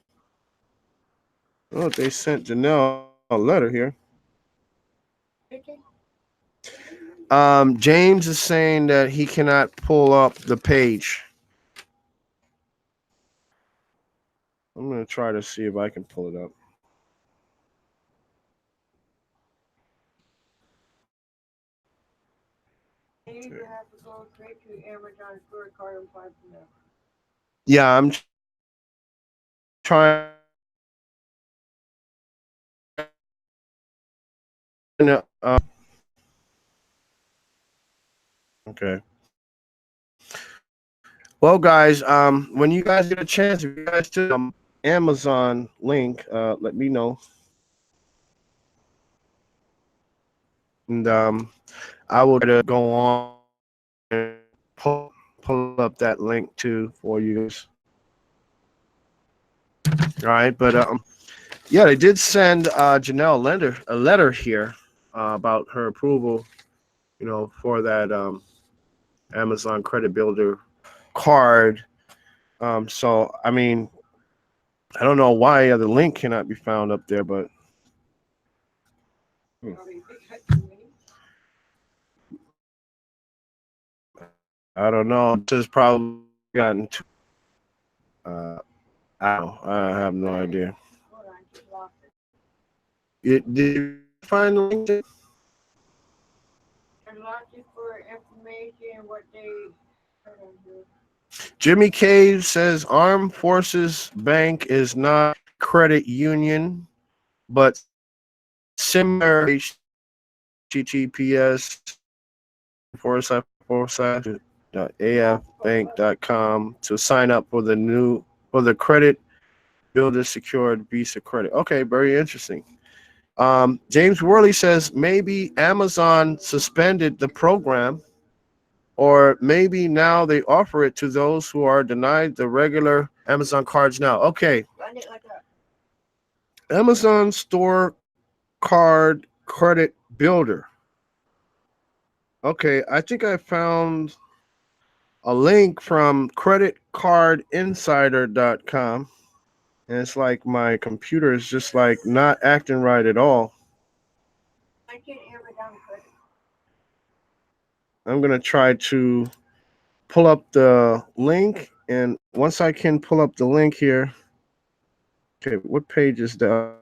they sent Janelle a letter here. James is saying that he cannot pull up the page. I'm gonna try to see if I can pull it up. You have to go straight to Amazon store card and find them. Yeah, I'm trying to. Okay. Well, guys, when you guys get a chance, if you guys do Amazon link, let me know. And I will try to go on and pull up that link too for you guys. All right, but yeah, they did send Janelle a letter here about her approval, for that Amazon Credit Builder card. So I mean, I don't know why the link cannot be found up there, but I don't know. This has probably gotten to. I have no idea. Did you find the link? For information, what they. Jimmy Cave says Armed Forces Bank is not credit union, but similar HTTPS afbank.com to sign up for the credit builder secured Visa credit. Okay, very interesting. James Worley says maybe Amazon suspended the program, or maybe now they offer it to those who are denied the regular Amazon cards now. Okay. Amazon Store Card Credit Builder. Okay, I think I found a link from creditcardinsider.com. And it's like my computer is just like not acting right at all. I'm going to try to pull up the link. And once I can pull up the link here, okay, what page is that?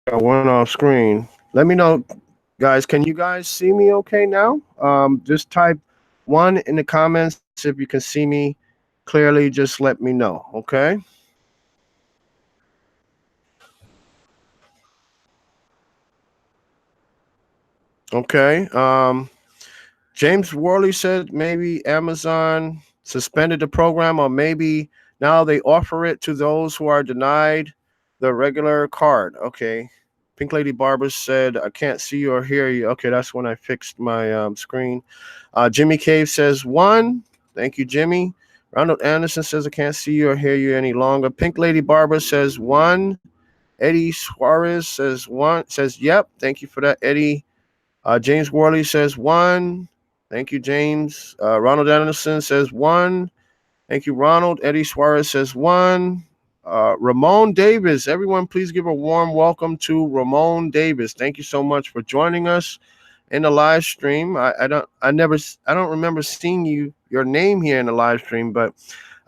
I went off screen. Let me know, guys. Can you guys see me okay now? Just type one in the comments if you can see me clearly. Just let me know, okay? Okay. James Worley said maybe Amazon suspended the program, or maybe now they offer it to those who are denied the regular card. Okay. Pink Lady Barber said, I can't see you or hear you. Okay, that's when I fixed my screen. Jimmy Cave says, one. Thank you, Jimmy. Ronald Anderson says, I can't see you or hear you any longer. Pink Lady Barber says, one. Eddie Suarez says, one. Says, yep. Thank you for that, Eddie. James Worley says one. Thank you, James. Ronald Anderson says one. Thank you, Ronald. Eddie Suarez says one. Ramon Davis. Everyone, please give a warm welcome to Ramon Davis. Thank you so much for joining us in the live stream. I don't remember seeing your name here in the live stream, but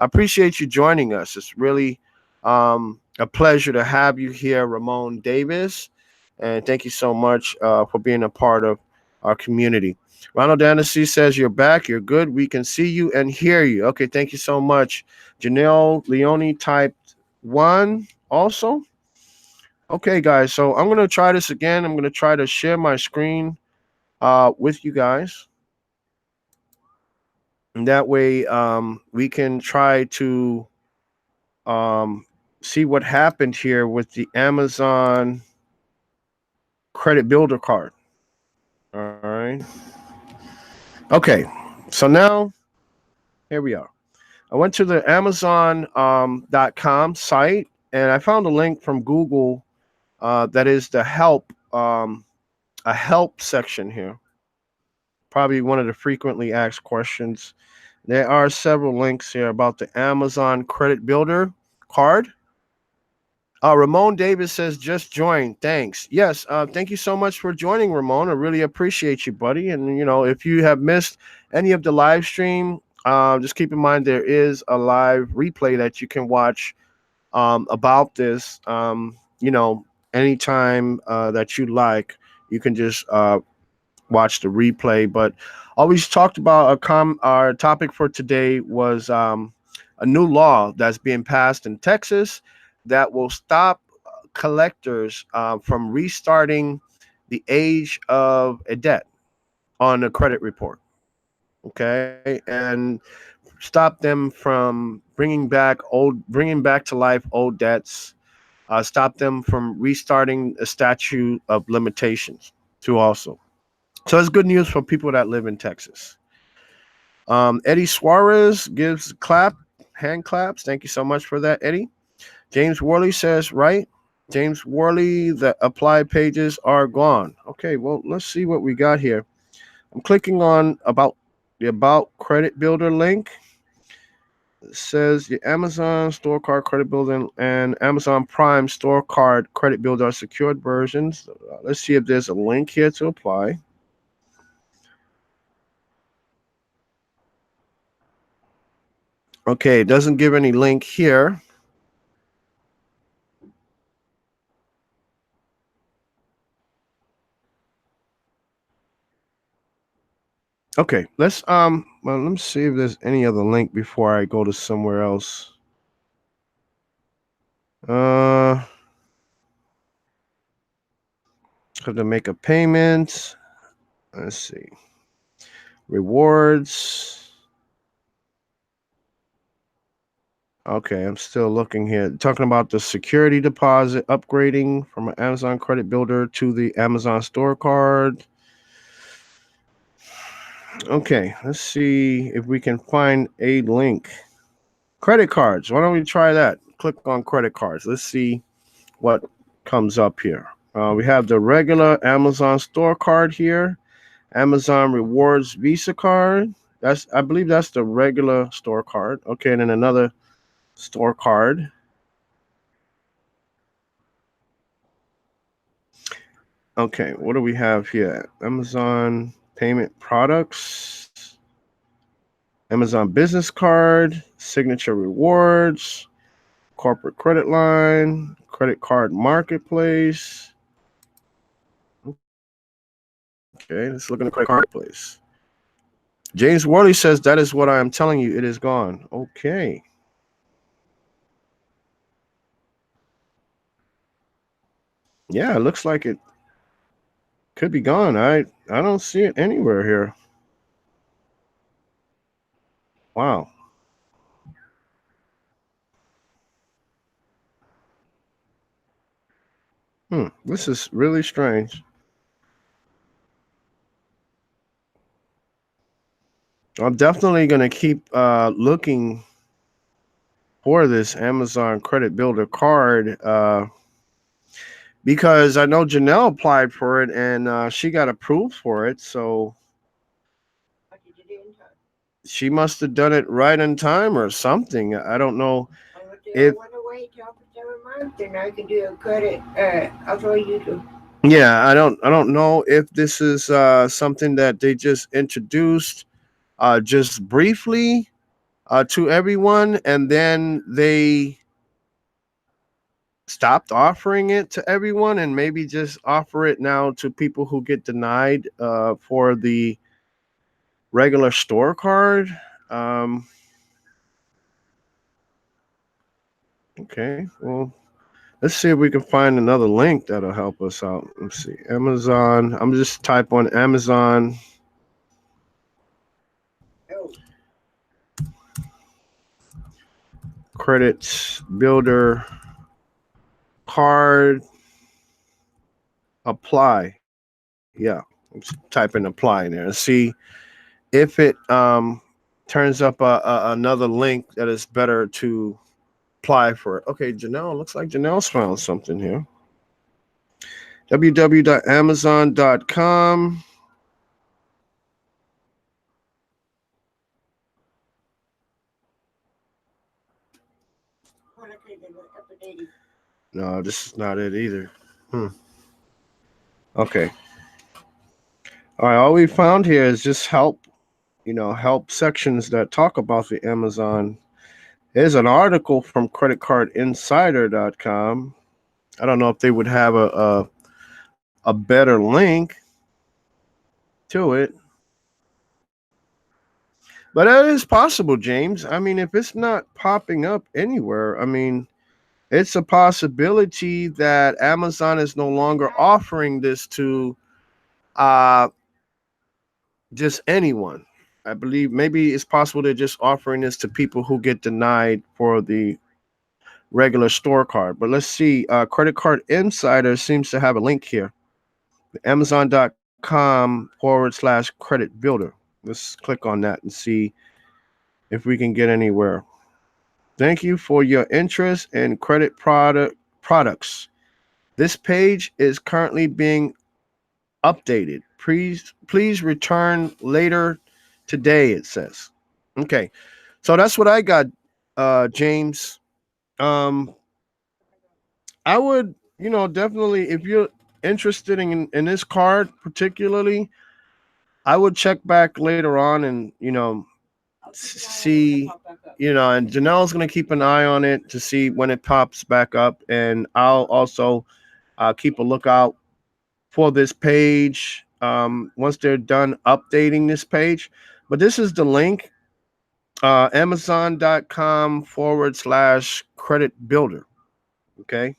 I appreciate you joining us. It's really a pleasure to have you here, Ramon Davis. And thank you so much for being a part of our community. Ronald Anderson says, you're back. You're good. We can see you and hear you. Okay, thank you so much. Janelle Leone typed one also. Okay, guys. So I'm going to try this again. I'm going to try to share my screen with you guys. And that way we can try to um, see what happened here with the Amazon credit builder card. All right. Okay. So now here we are. I went to the Amazon.com site and I found a link from Google that is the help, a help section here. Probably one of the frequently asked questions. There are several links here about the Amazon Credit Builder card. Ramon Davis says, just joined. Thanks. Yes, thank you so much for joining, Ramon. I really appreciate you, buddy. And, if you have missed any of the live stream, just keep in mind there is a live replay that you can watch about this. Anytime that you like, you can just watch the replay. But always talked about our topic for today was a new law that's being passed in Texas that will stop collectors from restarting the age of a debt on a credit report. Okay, and stop them from bringing back to life old debts. Stop them from restarting a statute of limitations too. Also, so it's good news for people that live in Texas. Eddie Suarez gives hand claps. Thank you so much for that, Eddie. James Worley says, right. James Worley, the apply pages are gone. Okay, well, let's see what we got here. I'm clicking on the About Credit Builder link. It says the Amazon Store Card Credit Builder and Amazon Prime Store Card Credit Builder are secured versions. Let's see if there's a link here to apply. Okay, it doesn't give any link here. Okay, well, let me see if there's any other link before I go to somewhere else. Have to make a payment. Let's see. Rewards. Okay, I'm still looking here. Talking about the security deposit upgrading from an Amazon Credit Builder to the Amazon Store Card. Okay, let's see if we can find a link. Credit cards. Why don't we try that? Click on credit cards. Let's see what comes up here. We have the regular Amazon Store Card here. Amazon Rewards Visa card. I believe that's the regular store card. Okay, and then another store card. Okay, what do we have here? Amazon payment products, Amazon business card, signature rewards, corporate credit line, credit card marketplace. Okay, let's look in the credit card place. James Worley says, that is what I am telling you. It is gone. Okay. Yeah, it looks like it could be gone. I don't see it anywhere here. Wow. This is really strange. I'm definitely gonna keep looking for this Amazon Credit Builder card because I know Janelle applied for it and she got approved for it. So What did you do in time? she must have done it right in time or something. I don't know I want to if. wait till after 7 months, and I can do a credit. I'll tell you to. Yeah, I don't know if this is something that they just introduced just briefly to everyone, and then they stopped offering it to everyone, and maybe just offer it now to people who get denied for the regular store card. Um, okay, well, let's see if we can find another link that'll help us out. Let's see, Amazon. I'm just type on Amazon. Oh, Credit Builder card apply. Yeah, I'm just typing apply in there and see if it turns up another link that is better to apply for it. Okay, Janelle, looks like Janelle's found something here. www.amazon.com. well, I could have been updated. No, this is not it either. Okay. All right, all we found here is just help, help sections that talk about the Amazon. There's an article from creditcardinsider.com. I don't know if they would have a better link to it. But that is possible, James. I mean, if it's not popping up anywhere, I mean, it's a possibility that Amazon is no longer offering this to uh, just anyone. I believe maybe it's possible they're just offering this to people who get denied for the regular store card. But let's see. Credit Card Insider seems to have a link here. Amazon.com/credit builder. Let's click on that and see if we can get anywhere. Thank you for your interest in credit products. This page is currently being updated. Please return later today, it says. Okay. So that's what I got, James. Um, I would, definitely, if you're interested in this card particularly, I would check back later on and, see, and Janelle's going to keep an eye on it to see when it pops back up. And I'll also keep a lookout for this page once they're done updating this page. But this is the link, amazon.com/credit builder. Okay.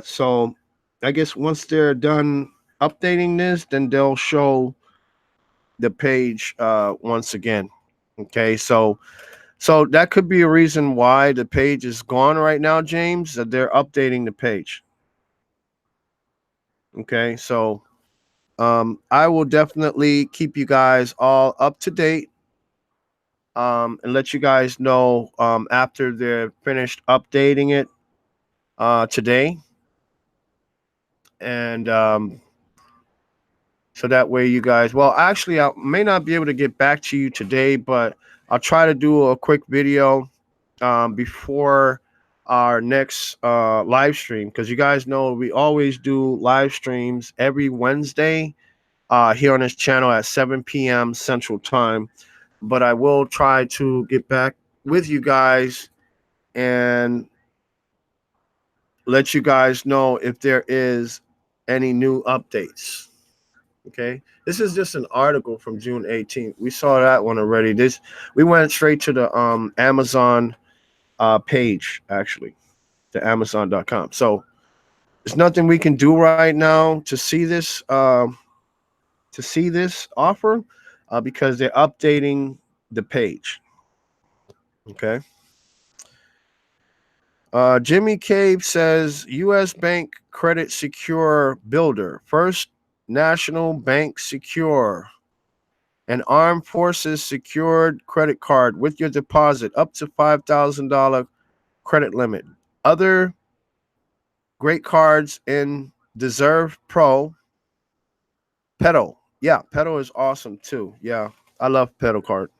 So I guess once they're done updating this, then they'll show the page once again. Okay. So that could be a reason why the page is gone right now, James, that they're updating the page. Okay. So I will definitely keep you guys all up to date and let you guys know after they're finished updating it today. And so that way you guys, well, actually, I may not be able to get back to you today, but I'll try to do a quick video before our next live stream, because you guys know we always do live streams every Wednesday here on this channel at 7 p.m. Central Time. But I will try to get back with you guys and let you guys know if there is any new updates. Okay, this is just an article from June 18th. We saw that one already. This we went straight to the Amazon page, actually, to Amazon.com. So there's nothing we can do right now to see this offer because they're updating the page. Okay. Jimmy Cave says U.S. Bank Credit Secure Builder, First National Bank Secure, an Armed Forces secured credit card with your deposit up to $5,000 credit limit. Other great cards in Deserve Pro, Pedal. Yeah, Pedal is awesome too. Yeah, I love Pedal card.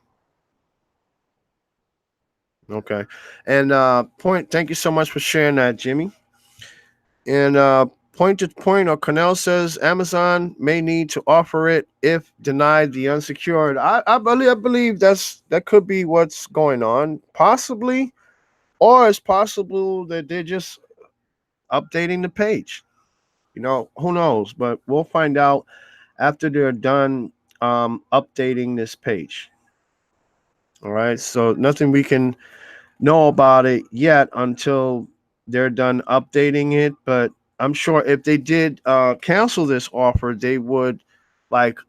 Okay. And point, thank you so much for sharing that, Jimmy. And point to point, or Cornell says Amazon may need to offer it if denied the unsecured. I believe that could be what's going on, possibly, or it's possible that they're just updating the page. Who knows? But we'll find out after they're done updating this page. All right. So nothing we can know about it yet until they're done updating it. But I'm sure if they did cancel this offer, they would like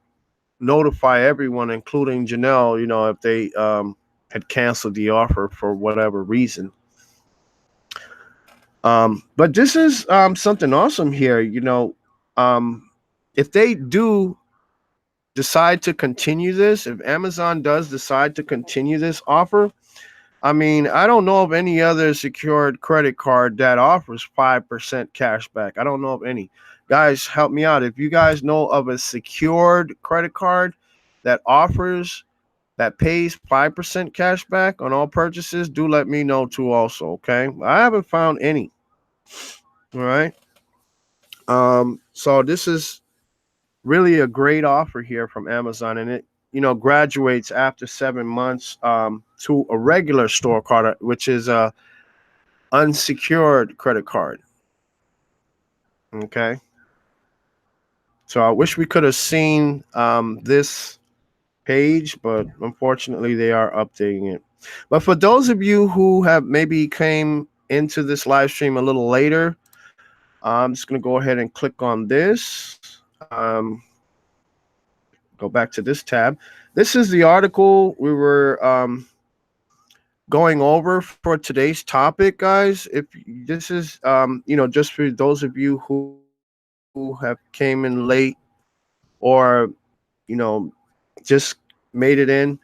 notify everyone, including Janelle, if they had canceled the offer for whatever reason. But this is something awesome here. If they do decide to continue this, if Amazon does decide to continue this offer, I mean, I don't know of any other secured credit card that offers 5% cash back. I don't know of any. Guys, help me out. If you guys know of a secured credit card that pays 5% cash back on all purchases, do let me know too also, okay? I haven't found any. All right. So this is really a great offer here from Amazon, and it graduates after 7 months to a regular store card, which is a unsecured credit card. Okay. So I wish we could have seen this page, but unfortunately they are updating it. But for those of you who have maybe came into this live stream a little later, I'm just going to go ahead and click on this. Go back to this tab. This is the article we were going over for today's topic, guys. If this is, just for those of you who have came in late or, just made it in,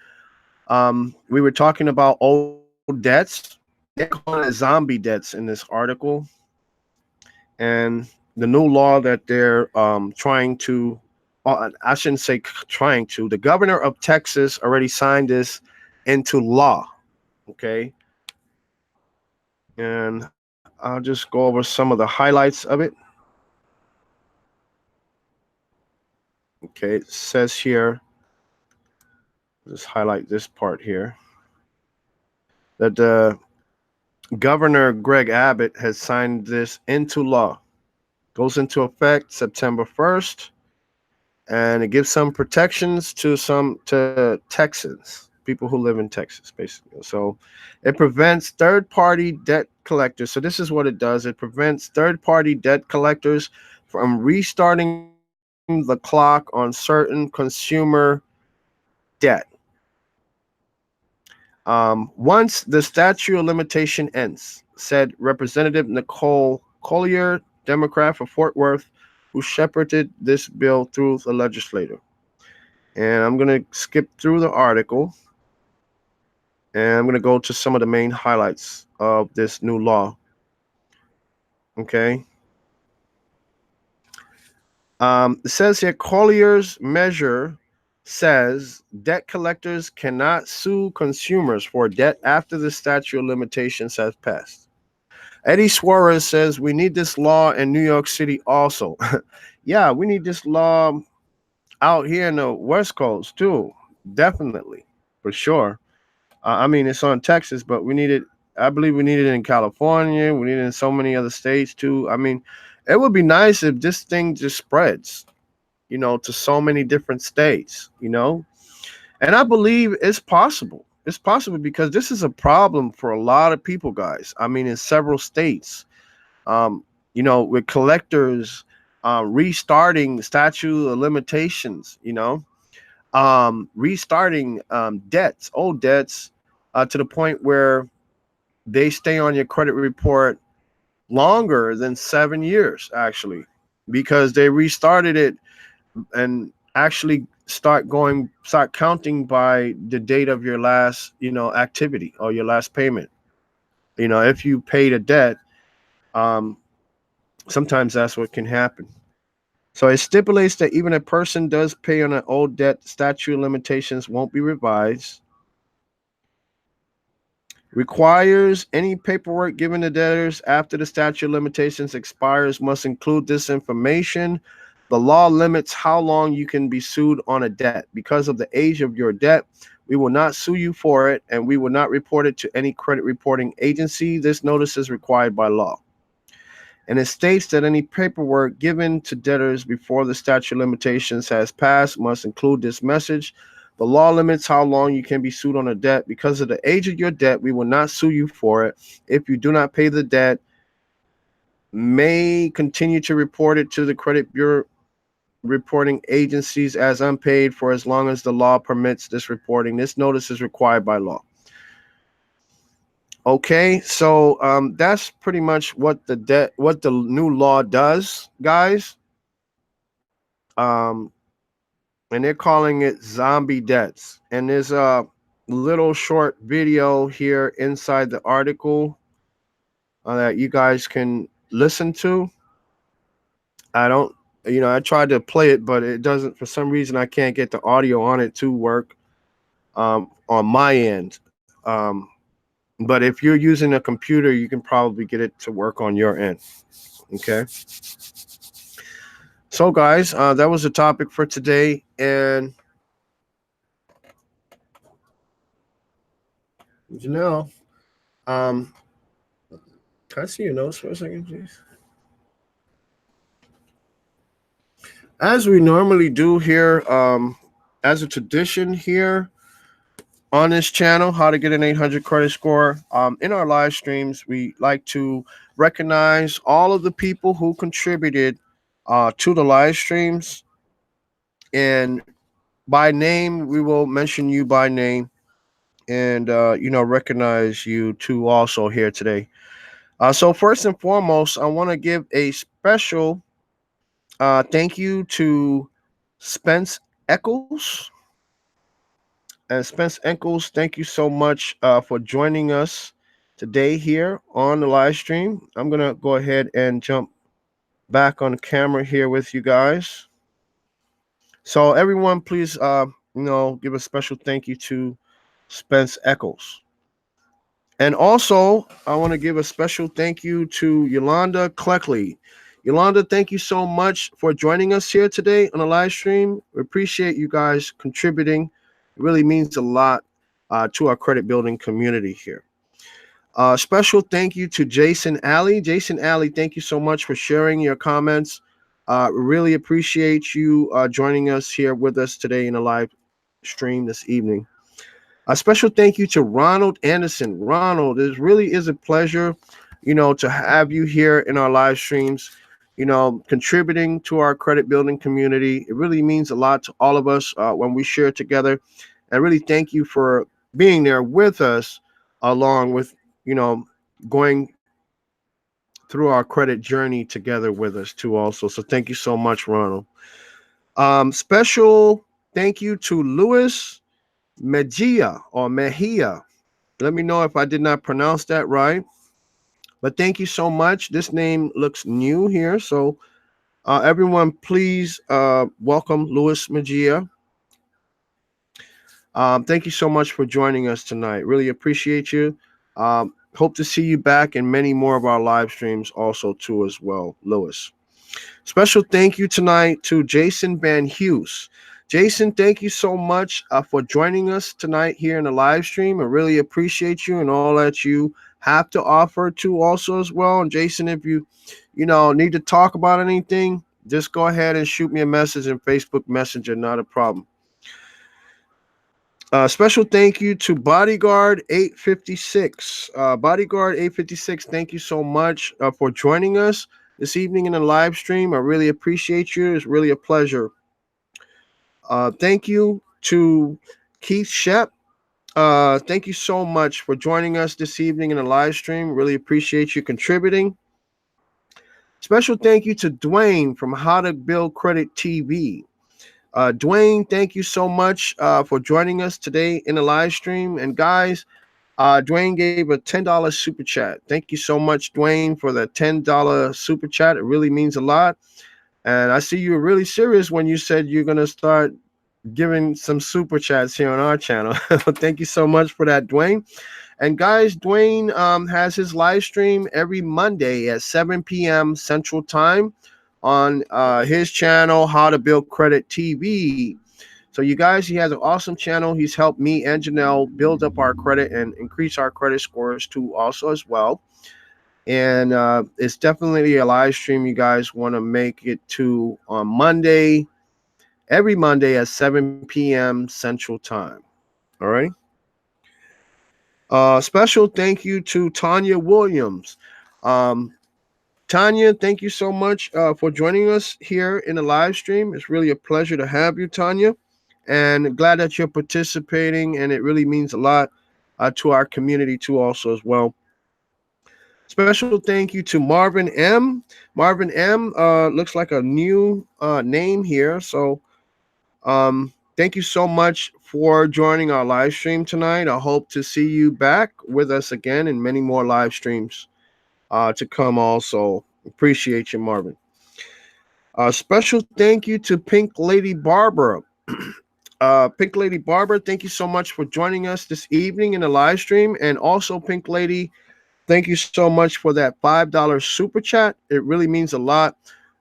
we were talking about old debts. They're calling it zombie debts in this article. And the new law that they're trying to, I shouldn't say trying to, the governor of Texas already signed this into law. Okay. And I'll just go over some of the highlights of it. Okay. It says here, just highlight this part here, that Governor Greg Abbott has signed this into law. Goes into effect September 1st. And it gives some protections to Texans, people who live in Texas, basically. So it prevents third-party debt collectors. So this is what it does. It prevents third-party debt collectors from restarting the clock on certain consumer debt. Once the statute of limitation ends, said Representative Nicole Collier, Democrat for Fort Worth, who shepherded this bill through the legislature. And I'm going to skip through the article, and I'm going to go to some of the main highlights of this new law. Okay. It says here, Collier's measure says debt collectors cannot sue consumers for debt after the statute of limitations has passed. Eddie Suarez says we need this law in New York City also. Yeah, we need this law out here in the West Coast too. Definitely, for sure. I mean, it's on Texas, but we need it. I believe we need it in California. We need it in so many other states too. I mean, it would be nice if this thing just spreads. to so many different states, and I believe it's possible. It's possible because this is a problem for a lot of people, guys. I mean, in several states, um, with collectors restarting statute of limitations, restarting debts, old debts, to the point where they stay on your credit report longer than 7 years, actually, because they restarted it and actually start counting by the date of your last, activity or your last payment. If you paid a debt, um, sometimes that's what can happen. So it stipulates that even a person does pay on an old debt, statute of limitations won't be revised. Requires any paperwork given to debtors after the statute of limitations expires must include this information. The law limits how long you can be sued on a debt. Because of the age of your debt, we will not sue you for it, and we will not report it to any credit reporting agency. This notice is required by law. And it states that any paperwork given to debtors before the statute of limitations has passed must include this message. The law limits how long you can be sued on a debt. Because of the age of your debt, we will not sue you for it. If you do not pay the debt, may continue to report it to the credit bureau reporting agencies as unpaid for as long as the law permits this reporting. This notice is required by law. Okay, so that's pretty much what the new law does, guys. Um, and they're calling it zombie debts. And there's a little short video here inside the article that you guys can listen to. I tried to play it, but it doesn't. For some reason, I can't get the audio on it to work on my end. But if you're using a computer, you can probably get it to work on your end. Okay. So, guys, that was the topic for today. And Janelle, can I see your notes for a second, please? As we normally do here, as a tradition here on this channel, How to Get an 800 Credit Score, in our live streams, we like to recognize all of the people who contributed to the live streams. And by name, we will mention you by name and, recognize you too also here today. So first and foremost, I want to give a special thank you to Spence Eccles. And Spence Eccles, thank you so much for joining us today here on the live stream. I'm going to go ahead and jump back on camera here with you guys. So everyone, please, give a special thank you to Spence Eccles. And also, I want to give a special thank you to Yolanda Cleckley. Yolanda, thank you so much for joining us here today on the live stream. We appreciate you guys contributing. It really means a lot to our credit building community here. Special thank you to Jason Alley. Jason Alley, thank you so much for sharing your comments. Really appreciate you joining us here with us today in the live stream this evening. A special thank you to Ronald Anderson. Ronald, it really is a pleasure, to have you here in our live streams, contributing to our credit building community. It really means a lot to all of us when we share together. And really thank you for being there with us along with, going through our credit journey together with us too also. So thank you so much, Ronald. Special thank you to Luis Mejia or Mejia. Let me know if I did not pronounce that right. But thank you so much. This name looks new here. So everyone, please welcome Luis Mejia. Thank you so much for joining us tonight. Really appreciate you. Hope to see you back in many more of our live streams also too as well, Luis. Special thank you tonight to Jason Van Hughes. Jason, thank you so much for joining us tonight here in the live stream. I really appreciate you and all that you have to offer to also as well. And Jason, if you need to talk about anything, just go ahead and shoot me a message in Facebook Messenger. Not a problem. Special thank you to Bodyguard 856. Bodyguard 856, thank you so much for joining us this evening in the live stream. I really appreciate you. It's really a pleasure. Thank you to Keith Shep. Thank you so much for joining us this evening in the live stream. Really appreciate you contributing. Special thank you to Dwayne from How to Build Credit TV. Dwayne, thank you so much for joining us today in the live stream. And guys, Dwayne gave a $10 super chat. Thank you so much, Dwayne, for the $10 super chat. It really means a lot. And I see you were really serious when you said you're going to start giving some super chats here on our channel. Thank you so much for that, Dwayne. And guys, Dwayne has his live stream every Monday at 7 p.m. Central Time on his channel, How to Build Credit TV. So you guys, he has an awesome channel. He's helped me and Janelle build up our credit and increase our credit scores too also as well. And it's definitely a live stream you guys want to make it to on Monday, every Monday at 7 p.m. Central Time. All right. Special thank you to Tanya Williams. Tanya, thank you so much for joining us here in the live stream. It's really a pleasure to have you, Tanya, and glad that you're participating, and it really means a lot to our community too also as well. Special thank you to Marvin M. Marvin M. Looks like a new name here, so thank you so much for joining our live stream tonight. I hope to see you back with us again in many more live streams to come also. Appreciate you, Marvin. Special thank you to Pink Lady Barbara. Pink Lady Barbara, thank you so much for joining us this evening in the live stream. And also, Pink Lady, thank you so much for that $5 super chat. It really means a lot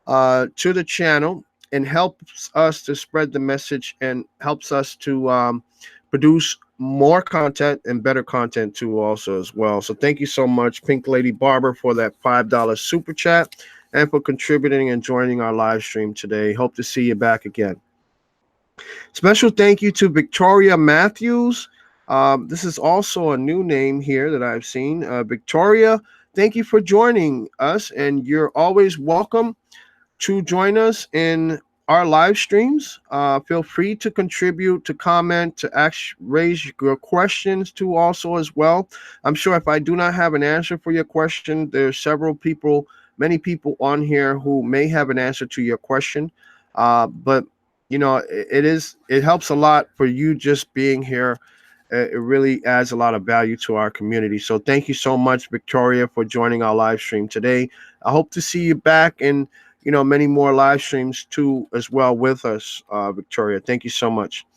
to the channel and helps us to spread the message and helps us to produce more content and better content too also as well. So thank you so much, Pink Lady Barber, for that $5 super chat and for contributing and joining our live stream today. Hope to see you back again. Special thank you to Victoria Matthews. This is also a new name here that I've seen. Victoria, thank you for joining us, and you're always welcome to join us in our live streams. Feel free to contribute, to comment, to raise your questions too also as well. I'm sure if I do not have an answer for your question, there's many people on here who may have an answer to your question. But you know, it helps a lot for you just being here. It really adds a lot of value to our community. So thank you so much, Victoria, for joining our live stream today. I hope to see you back in many more live streams too as well with us, Victoria. Thank you so much.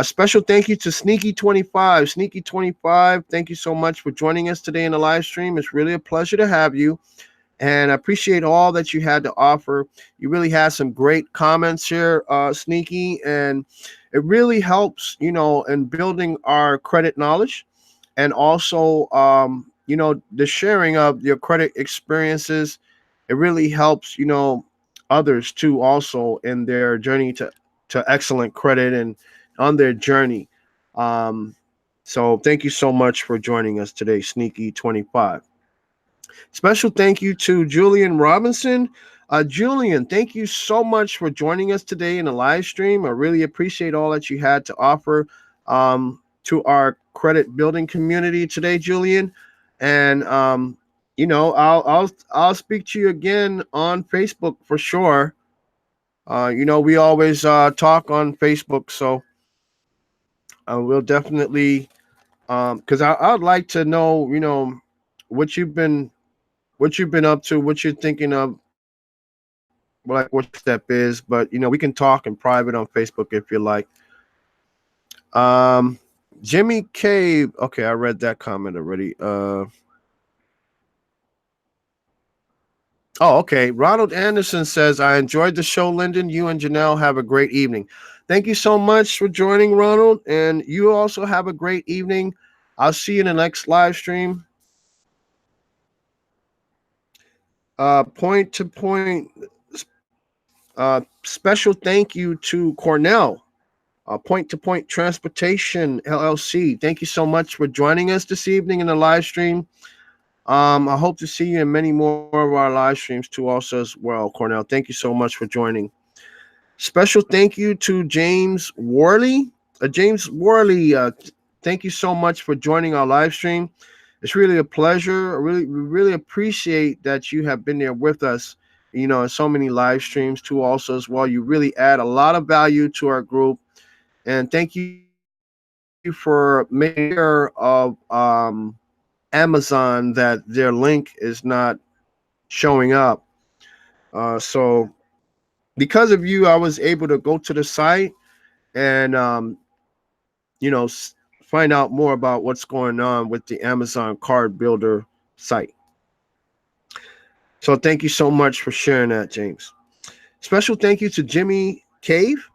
Special thank you to Sneaky25. Sneaky25, thank you so much for joining us today in the live stream. It's really a pleasure to have you. And I appreciate all that you had to offer. You really had some great comments here, Sneaky, and it really helps, in building our credit knowledge and also, the sharing of your credit experiences. It really helps, others too also in their journey to excellent credit and on their journey. So thank you so much for joining us today, Sneaky25. Special thank you to Julian Robinson. Julian, thank you so much for joining us today in the live stream. I really appreciate all that you had to offer to our credit building community today, Julian. And I'll speak to you again on Facebook for sure. We always talk on Facebook, so we'll definitely because I'd like to know what you've been up to, what you're thinking of, like what step is. But we can talk in private on Facebook if you like. Jimmy Cave. Okay, I read that comment already. Oh, okay. Ronald Anderson says, I enjoyed the show, Lyndon. You and Janelle have a great evening. Thank you so much for joining, Ronald. And you also have a great evening. I'll see you in the next live stream. Point to point. Special thank you to Cornell, Point to Point Transportation LLC. Thank you so much for joining us this evening in the live stream. I hope to see you in many more of our live streams too, also as well, Cornell. Thank you so much for joining. Special thank you to James Worley. James Worley, thank you so much for joining our live stream. It's really a pleasure. We really appreciate that you have been there with us, in so many live streams too, also as well. You really add a lot of value to our group. And thank you for making aware of Amazon that their link is not showing up. So because of you, I was able to go to the site and find out more about what's going on with the Amazon Card Builder site. So thank you so much for sharing that, James. Special thank you to Jimmy Cave.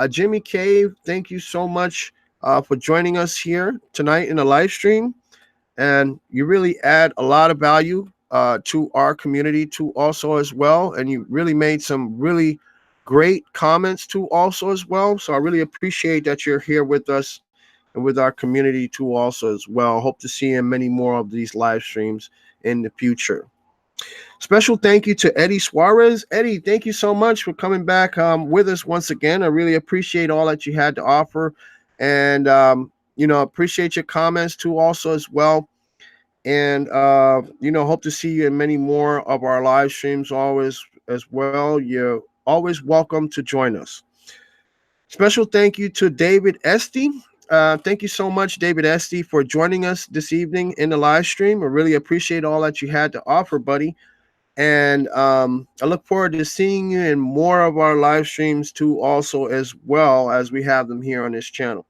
Jimmy Cave, thank you so much for joining us here tonight in the live stream. And you really add a lot of value to our community too, also as well. And you really made some really great comments too, also as well. So I really appreciate that you're here with us and with our community too, also as well. Hope to see you in many more of these live streams in the future. Special thank you to Eddie Suarez. Eddie, thank you so much for coming back with us once again. I really appreciate all that you had to offer, and appreciate your comments too, also as well. And hope to see you in many more of our live streams always as well. You're always welcome to join us. Special thank you to David Esty. Thank you so much, David Esty, for joining us this evening in the live stream. I really appreciate all that you had to offer, buddy. And I look forward to seeing you in more of our live streams too, also as well as we have them here on this channel.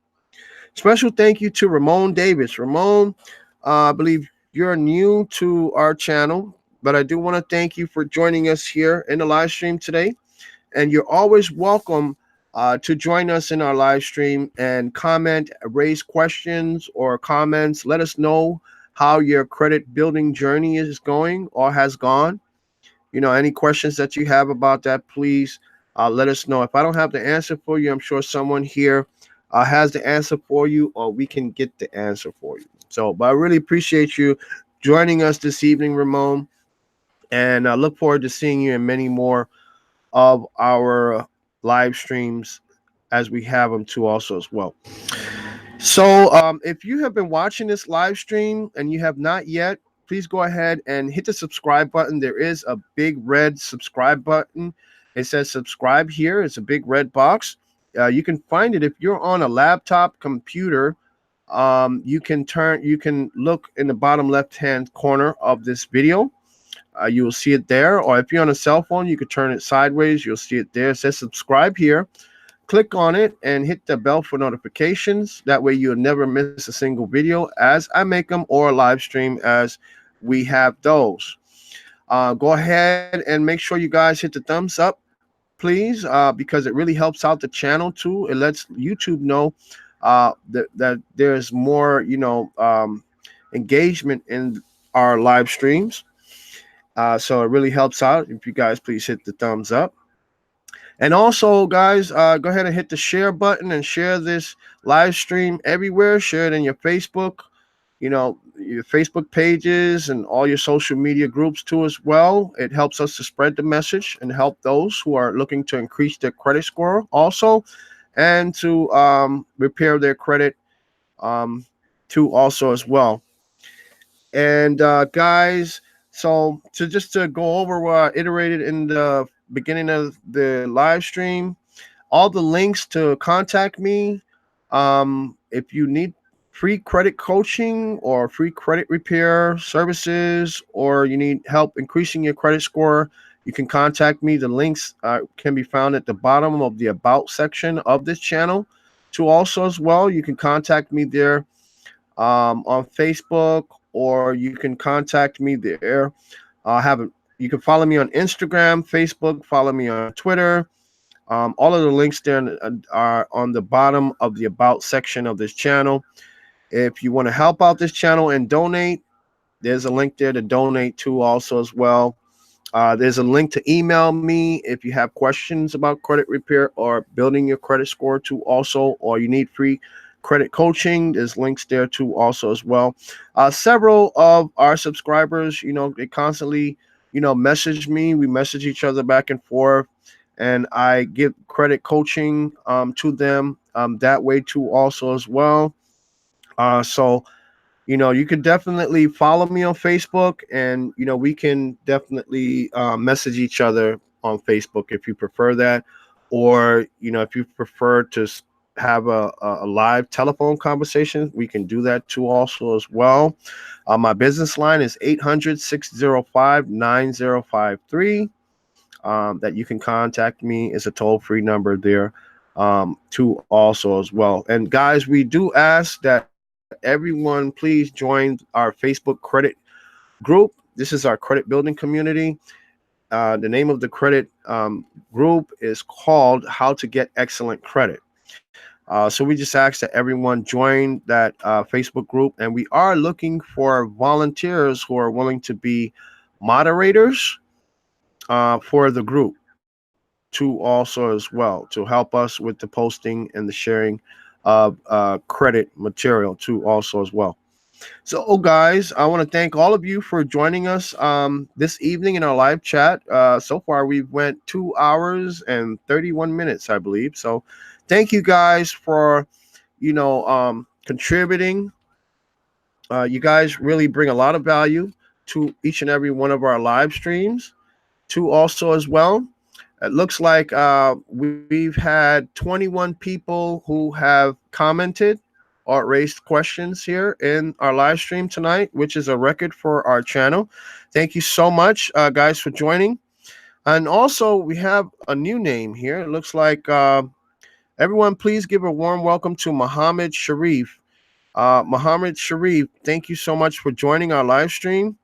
Special thank you to Ramon Davis. Ramon, I believe you're new to our channel, but I do want to thank you for joining us here in the live stream today. And you're always welcome to join us in our live stream and comment, raise questions or comments. Let us know how your credit building journey is going or has gone. Any questions that you have about that, please let us know. If I don't have the answer for you, I'm sure someone here has the answer for you, or we can get the answer for you. So, but I really appreciate you joining us this evening, Ramon, and I look forward to seeing you in many more of our live streams as we have them too, also as well. So, if you have been watching this live stream and you have not yet, please go ahead and hit the subscribe button. There is a big red subscribe button. It says subscribe here. It's a big red box. You can find it if you're on a laptop computer. You can look in the bottom left-hand corner of this video. You will see it there. Or if you're on a cell phone, you could turn it sideways. You'll see it there. It says subscribe here. Click on it and hit the bell for notifications. That way you'll never miss a single video as I make them or live stream as we have those. Go ahead and make sure you guys hit the thumbs up, please, because it really helps out the channel too. It lets YouTube know that there's more, engagement in our live streams. So it really helps out if you guys please hit the thumbs up. And also, guys, go ahead and hit the share button and share this live stream everywhere. Share it in your Facebook, your Facebook pages and all your social media groups too as well. It helps us to spread the message and help those who are looking to increase their credit score also, and to repair their credit too also as well. And guys, so to go over what I iterated in the beginning of the live stream, all the links to contact me, if you need free credit coaching or free credit repair services, or you need help increasing your credit score, you can contact me. The links can be found at the bottom of the about section of this channel too also as well. You can contact me there on Facebook, or you can contact me there. You can follow me on Instagram, Facebook, follow me on Twitter. All of the links there are on the bottom of the about section of this channel. If you want to help out this channel and donate, there's a link there to donate to also as well. There's a link to email me if you have questions about credit repair or building your credit score too also, or you need free credit coaching. There's links there too also as well. Several of our subscribers, they constantly, message me. We message each other back and forth, and I give credit coaching to them that way too also as well. So you can definitely follow me on Facebook, and we can definitely message each other on Facebook if you prefer that, or if you prefer to have a live telephone conversation, we can do that too also as well. My business line is 800-605-9053. That you can contact me. Is a toll-free number there too also as well. And guys, we do ask that everyone please join our Facebook credit group. This is our credit building community. The name of the credit group is called How to Get Excellent Credit. So we just ask that everyone join that Facebook group, and we are looking for volunteers who are willing to be moderators for the group too also as well, to help us with the posting and the sharing of credit material too also as well. So, guys, I want to thank all of you for joining us this evening in our live chat. So far, we've went 2 hours and 31 minutes, I believe. So, thank you guys for, contributing. You guys really bring a lot of value to each and every one of our live streams, too, also as well. It looks like we've had 21 people who have commented or raised questions here in our live stream tonight, which is a record for our channel. Thank you so much, guys, for joining. And also, we have a new name here. It looks like everyone, please give a warm welcome to Muhammad Sharif. Muhammad Sharif, thank you so much for joining our live stream.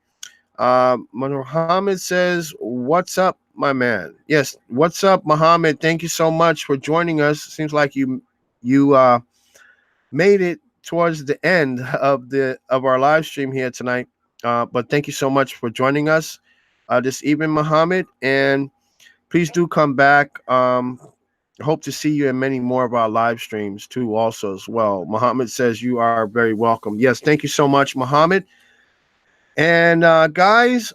Muhammad says, "What's up, my man?" Yes, what's up, Muhammad? Thank you so much for joining us. Seems like you made it towards the end of our live stream here tonight. But thank you so much for joining us this evening, Muhammad. And please do come back. Hope to see you in many more of our live streams too, also as well. Muhammad says you are very welcome. Yes, thank you so much, Muhammad. And guys,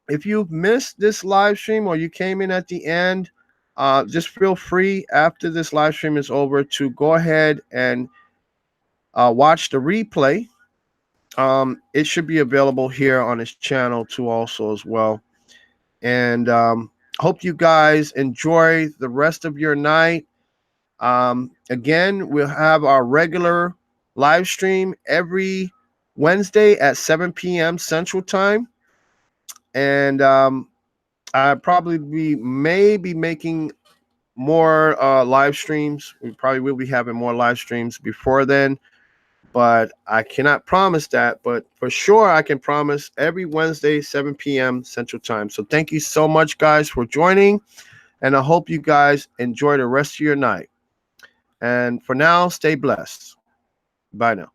if you've missed this live stream or you came in at the end, just feel free after this live stream is over to go ahead and watch the replay. It should be available here on his channel too also as well. And hope you guys enjoy the rest of your night. Again, we'll have our regular live stream every Wednesday at 7 p.m. Central Time. And I probably may be making more live streams. We probably will be having more live streams before then, but I cannot promise that. But for sure, I can promise every Wednesday, 7 p.m. Central Time. So thank you so much, guys, for joining. And I hope you guys enjoy the rest of your night. And for now, stay blessed. Bye now.